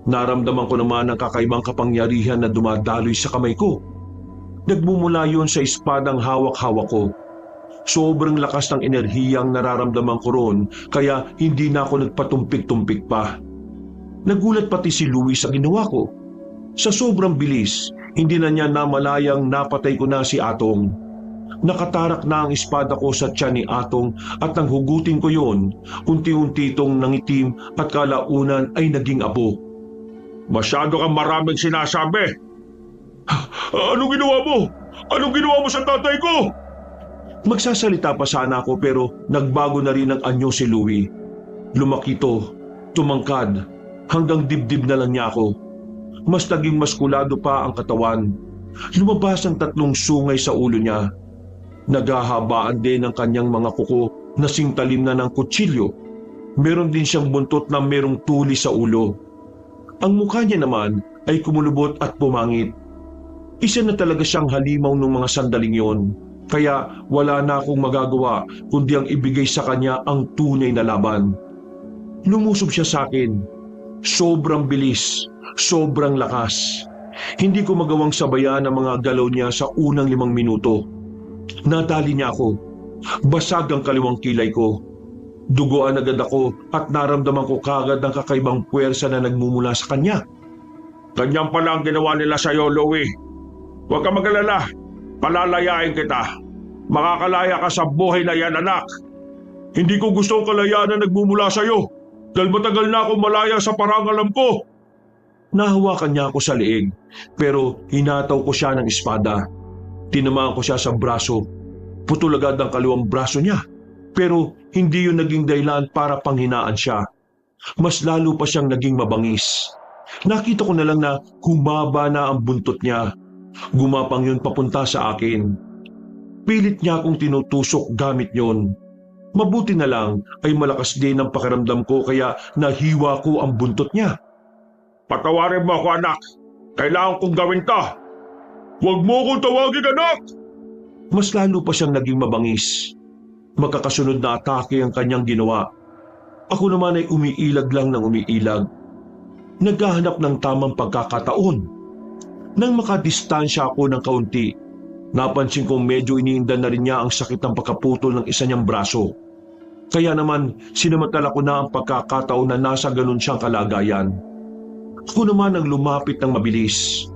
Naramdaman ko naman ang kakaibang kapangyarihan na dumadaloy sa kamay ko. Nagmumula yun sa espadang hawak-hawak ko. Sobrang lakas ng enerhiyang nararamdaman ko roon, kaya hindi na ako nagpatumpik-tumpik pa. Nagulat pati si Louis sa ginawa ko. Sa sobrang bilis, hindi na niya namalayang napatay ko na si Atong. Nakatarak na ang espada ko sa tiyan ni Atong at nang hugutin ko yon, unti-unti itong nangitim at kalaunan ay naging abo. Masyado kang maraming sinasabi. Anong ginawa mo? Anong ginawa mo sa tatay ko? Magsasalita pa sana ako pero nagbago na rin ang anyo si Louie. Lumaki to, tumangkad, hanggang dibdib na lang niya ako. Mas naging maskulado pa ang katawan. Lumabas ang 3 sungay sa ulo niya. Naghahabaan din ang kanyang mga kuko na singtalim na ng kutsilyo. Meron din siyang buntot na merong tuli sa ulo. Ang mukha niya naman ay kumulubot at pumangit. Isa na talaga siyang halimaw ng mga sandaling yon. Kaya wala na akong magagawa kundi ang ibigay sa kanya ang tunay na laban. Lumusob siya sa akin. Sobrang bilis, sobrang lakas. Hindi ko magawang sabayan ang mga galaw niya sa unang 5 minuto. Nadali niya ako. Basag ang kaliwang kilay ko. Duguan agad ako at naramdaman ko kagad ang kakaibang puwersa na nagmumula sa kanya. Ganyan pala ang ginawa nila sa iyo, Louie. Huwag ka mag-alala. Palalayain kita. Makakalaya ka sa buhay na yan, anak. Hindi ko gusto ang kalayaan na nagmumula sa iyo dahil matagal na akong malaya sa parangalam ko. Nahawakan niya ako sa liig pero hinataw ko siya ng espada. Tinamaan ko siya sa braso. Putol agad ang kaliwang braso niya pero hindi yun naging dahilan para panghinaan siya. Mas lalo pa siyang naging mabangis. Nakita ko na lang na humaba na ang buntot niya. Gumapang yun papunta sa akin. Pilit niya akong tinutusok gamit yon. Mabuti na lang ay malakas din ang pakiramdam ko kaya nahiwa ko ang buntot niya. Patawarin mo ako, anak. Kailangan kong gawin to. Huwag mo akong tawagin, anak! Mas lalo pa siyang naging mabangis. Magkakasunod na atake ang kanyang ginawa. Ako naman ay umiilag lang ng umiilag. Naghahanap ng tamang pagkakataon. Nang makadistansya ako ng kaunti, napansin kong medyo iniindan na rin niya ang sakit ng pagkaputol ng isa niyang braso. Kaya naman sinamantala ko na ang pagkakataon na nasa ganun siyang kalagayan. Ako naman ang lumapit ng mabilis.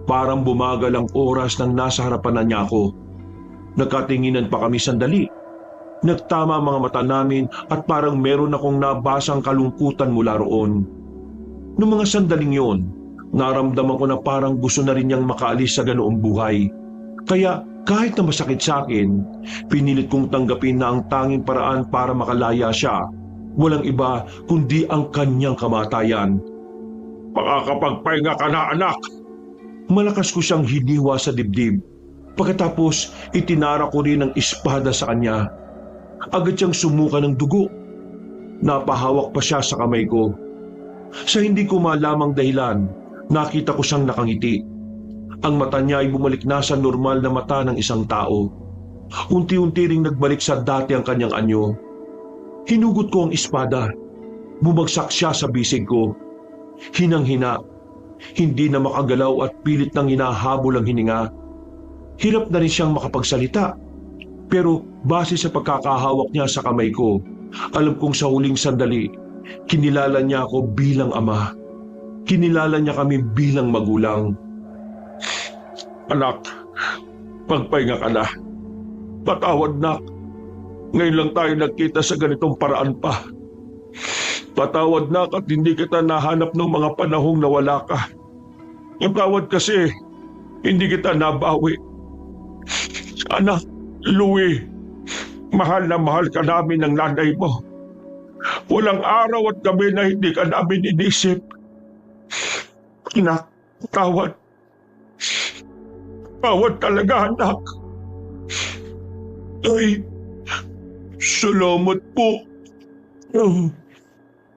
Parang bumagal ang oras nang nasa harapan na niya ako. Nagkatinginan pa kami sandali. Nagtama ang mga mata namin at parang meron akong nabasang kalungkutan mula roon. Noong mga sandaling yon, naramdaman ko na parang gusto na rin niyang makaalis sa ganoong buhay. Kaya kahit na masakit sa akin, pinilit kong tanggapin na ang tanging paraan para makalaya siya, walang iba kundi ang kanyang kamatayan. Makakapagpahinga ka na, anak. Malakas ko siyang hiniwa sa dibdib. Pagkatapos, itinara ko rin ang espada sa kanya. Agad siyang sumuka ng dugo. Napahawak pa siya sa kamay ko. Sa hindi ko malamang dahilan, nakita ko siyang nakangiti. Ang mata niya ay bumalik na sa normal na mata ng isang tao. Unti-unti ring nagbalik sa dati ang kanyang anyo. Hinugot ko ang espada. Bumagsak siya sa bisig ko. Hinang-hina. Hindi na makagalaw at pilit nang hinahabol ang hininga. Hirap na rin siyang makapagsalita. Pero base sa pagkakahawak niya sa kamay ko, alam kong sa huling sandali, kinilala niya ako bilang ama. Kinilala niya kami bilang magulang. Anak, pagpahinga ka na. Patawad, nak. Ngayon lang tayo nagkita sa ganitong paraan pa. Patawad na at hindi kita nahanap ng mga panahong nawala ka. Patawad kasi hindi kita nabawi. Anak, Louie, mahal na mahal ka namin ng nanay mo. Walang araw at gabi na hindi ka namin inisip. Anak, tawad. Tawad talaga, anak. Ay, salamat po.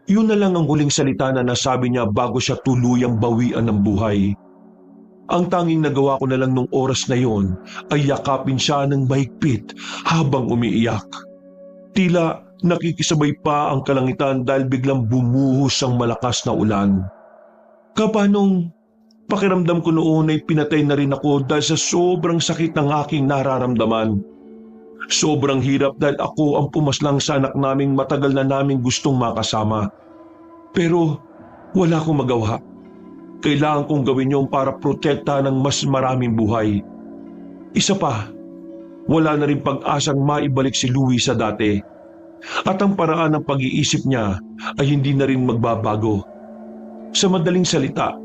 Yun na lang ang huling salita na nasabi niya bago siya tuluyang bawian ng buhay. Ang tanging nagawa ko na lang nung oras na yon ay yakapin siya ng mahigpit habang umiiyak. Tila nakikisabay pa ang kalangitan dahil biglang bumuhos ang malakas na ulan. Kapanong pakiramdam ko noon ay pinatay na rin ako dahil sa sobrang sakit ng aking nararamdaman. Sobrang hirap dahil ako ang pumaslang sa anak naming matagal na naming gustong makasama. Pero wala akong magawa. Kailangan kong gawin yun para protekta ng mas maraming buhay. Isa pa, wala na rin pag-asang maibalik si Louie sa dati. At ang paraan ng pag-iisip niya ay hindi na rin magbabago. Sa madaling salita,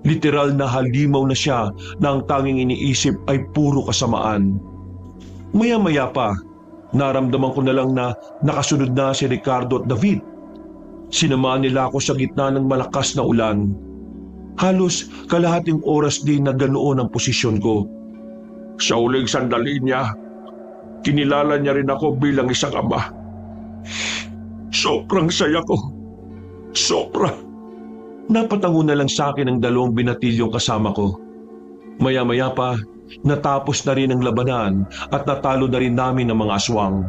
literal na halimaw na siya na ang tanging iniisip ay puro kasamaan. Maya-maya pa, naramdaman ko na lang na nakasunod na si Ricardo at David. Sinamahan nila ako sa gitna ng malakas na ulan. Halos kalahating oras din na ganoon ang posisyon ko. Sa uling sandali niya, kinilala niya rin ako bilang isang ama. Sobrang saya ko. Sobra. Napatango na lang sa akin ang 2 binatilyong kasama ko. Maya-maya pa, natapos na rin ang labanan at natalo na rin namin ang mga aswang.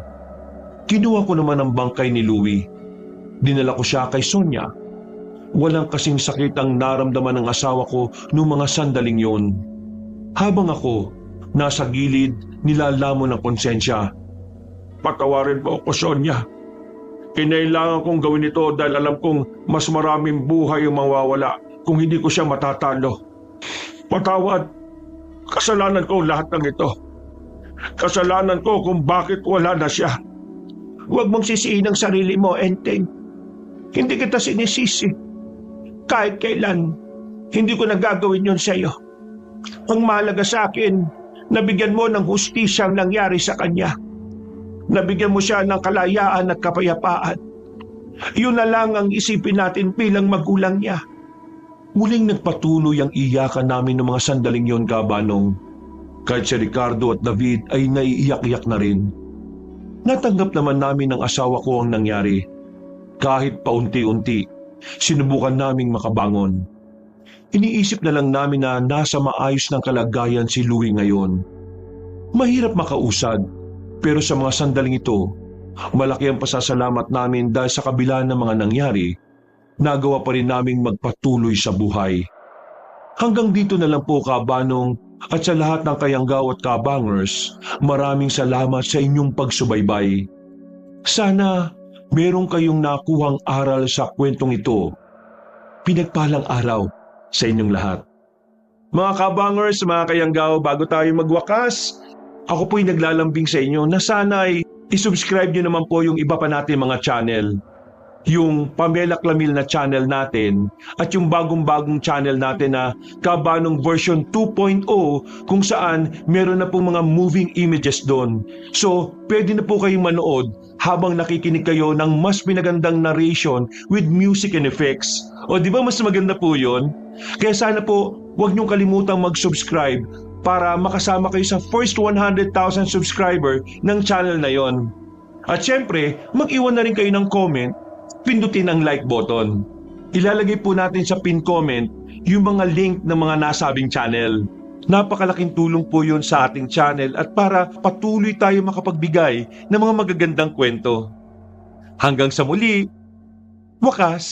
Kinuha ko naman ang bangkay ni Louie. Dinala ko siya kay Sonia. Walang kasing sakit ang naramdaman ng asawa ko noong mga sandaling yon. Habang ako, nasa gilid, nilalamon ng konsensya. Patawarin mo ako, Sonia. Kinailangan kong gawin ito dahil alam kong mas maraming buhay ang mawawala kung hindi ko siya matatalo. Patawad. Kasalanan ko lahat ng ito. Kasalanan ko kung bakit wala na siya. Huwag mong sisihin ang sarili mo, Enteng. Hindi kita sinisisi. Kahit kailan, hindi ko nagagawin yon sa iyo. Ang mahalaga sa akin, nabigyan mo ng hustisya ang nangyari sa kanya. Nabigyan mo siya ng kalayaan at kapayapaan. Yun na lang ang isipin natin bilang magulang niya. Muling nagpatuloy ang iyakan namin ng mga sandaling yon, Kabanong. Kahit si Ricardo at David ay naiiyak-iyak na rin. Natanggap naman namin ng asawa ko ang nangyari. Kahit paunti-unti, sinubukan naming makabangon. Iniisip na lang namin na nasa maayos ng kalagayan si Louie ngayon. Mahirap makausad, pero sa mga sandaling ito, malaki ang pasasalamat namin dahil sa kabila ng mga nangyari, nagawa pa rin naming magpatuloy sa buhay. Hanggang dito na lang po, Kabanong, at sa lahat ng kayanggaw at kabangers, maraming salamat sa inyong pagsubaybay. Sana meron kayong nakuhang aral sa kwentong ito. Pinagpalang araw sa inyong lahat. Mga kabangers, mga kayanggaw, bago tayo magwakas, ako po'y naglalambing sa inyo na sana ay isubscribe nyo naman po yung iba pa natin mga channel. Yung Pamela Clamil na channel natin at yung bagong-bagong channel natin na Kabanong version 2.0 kung saan meron na pong mga moving images doon. So, pwede na po kayong manood habang nakikinig kayo ng mas pinagandang narration with music and effects. O di ba mas maganda po yun? Kaya sana po, huwag niyong kalimutang mag-subscribe para makasama kayo sa first 100,000 subscriber ng channel na yon. At syempre, mag-iwan na rin kayo ng comment, pindutin ang like button. Ilalagay po natin sa pin comment yung mga link ng mga nasabing channel. Napakalaking tulong po yun sa ating channel at para patuloy tayo makapagbigay ng mga magagandang kwento. Hanggang sa muli, wakas!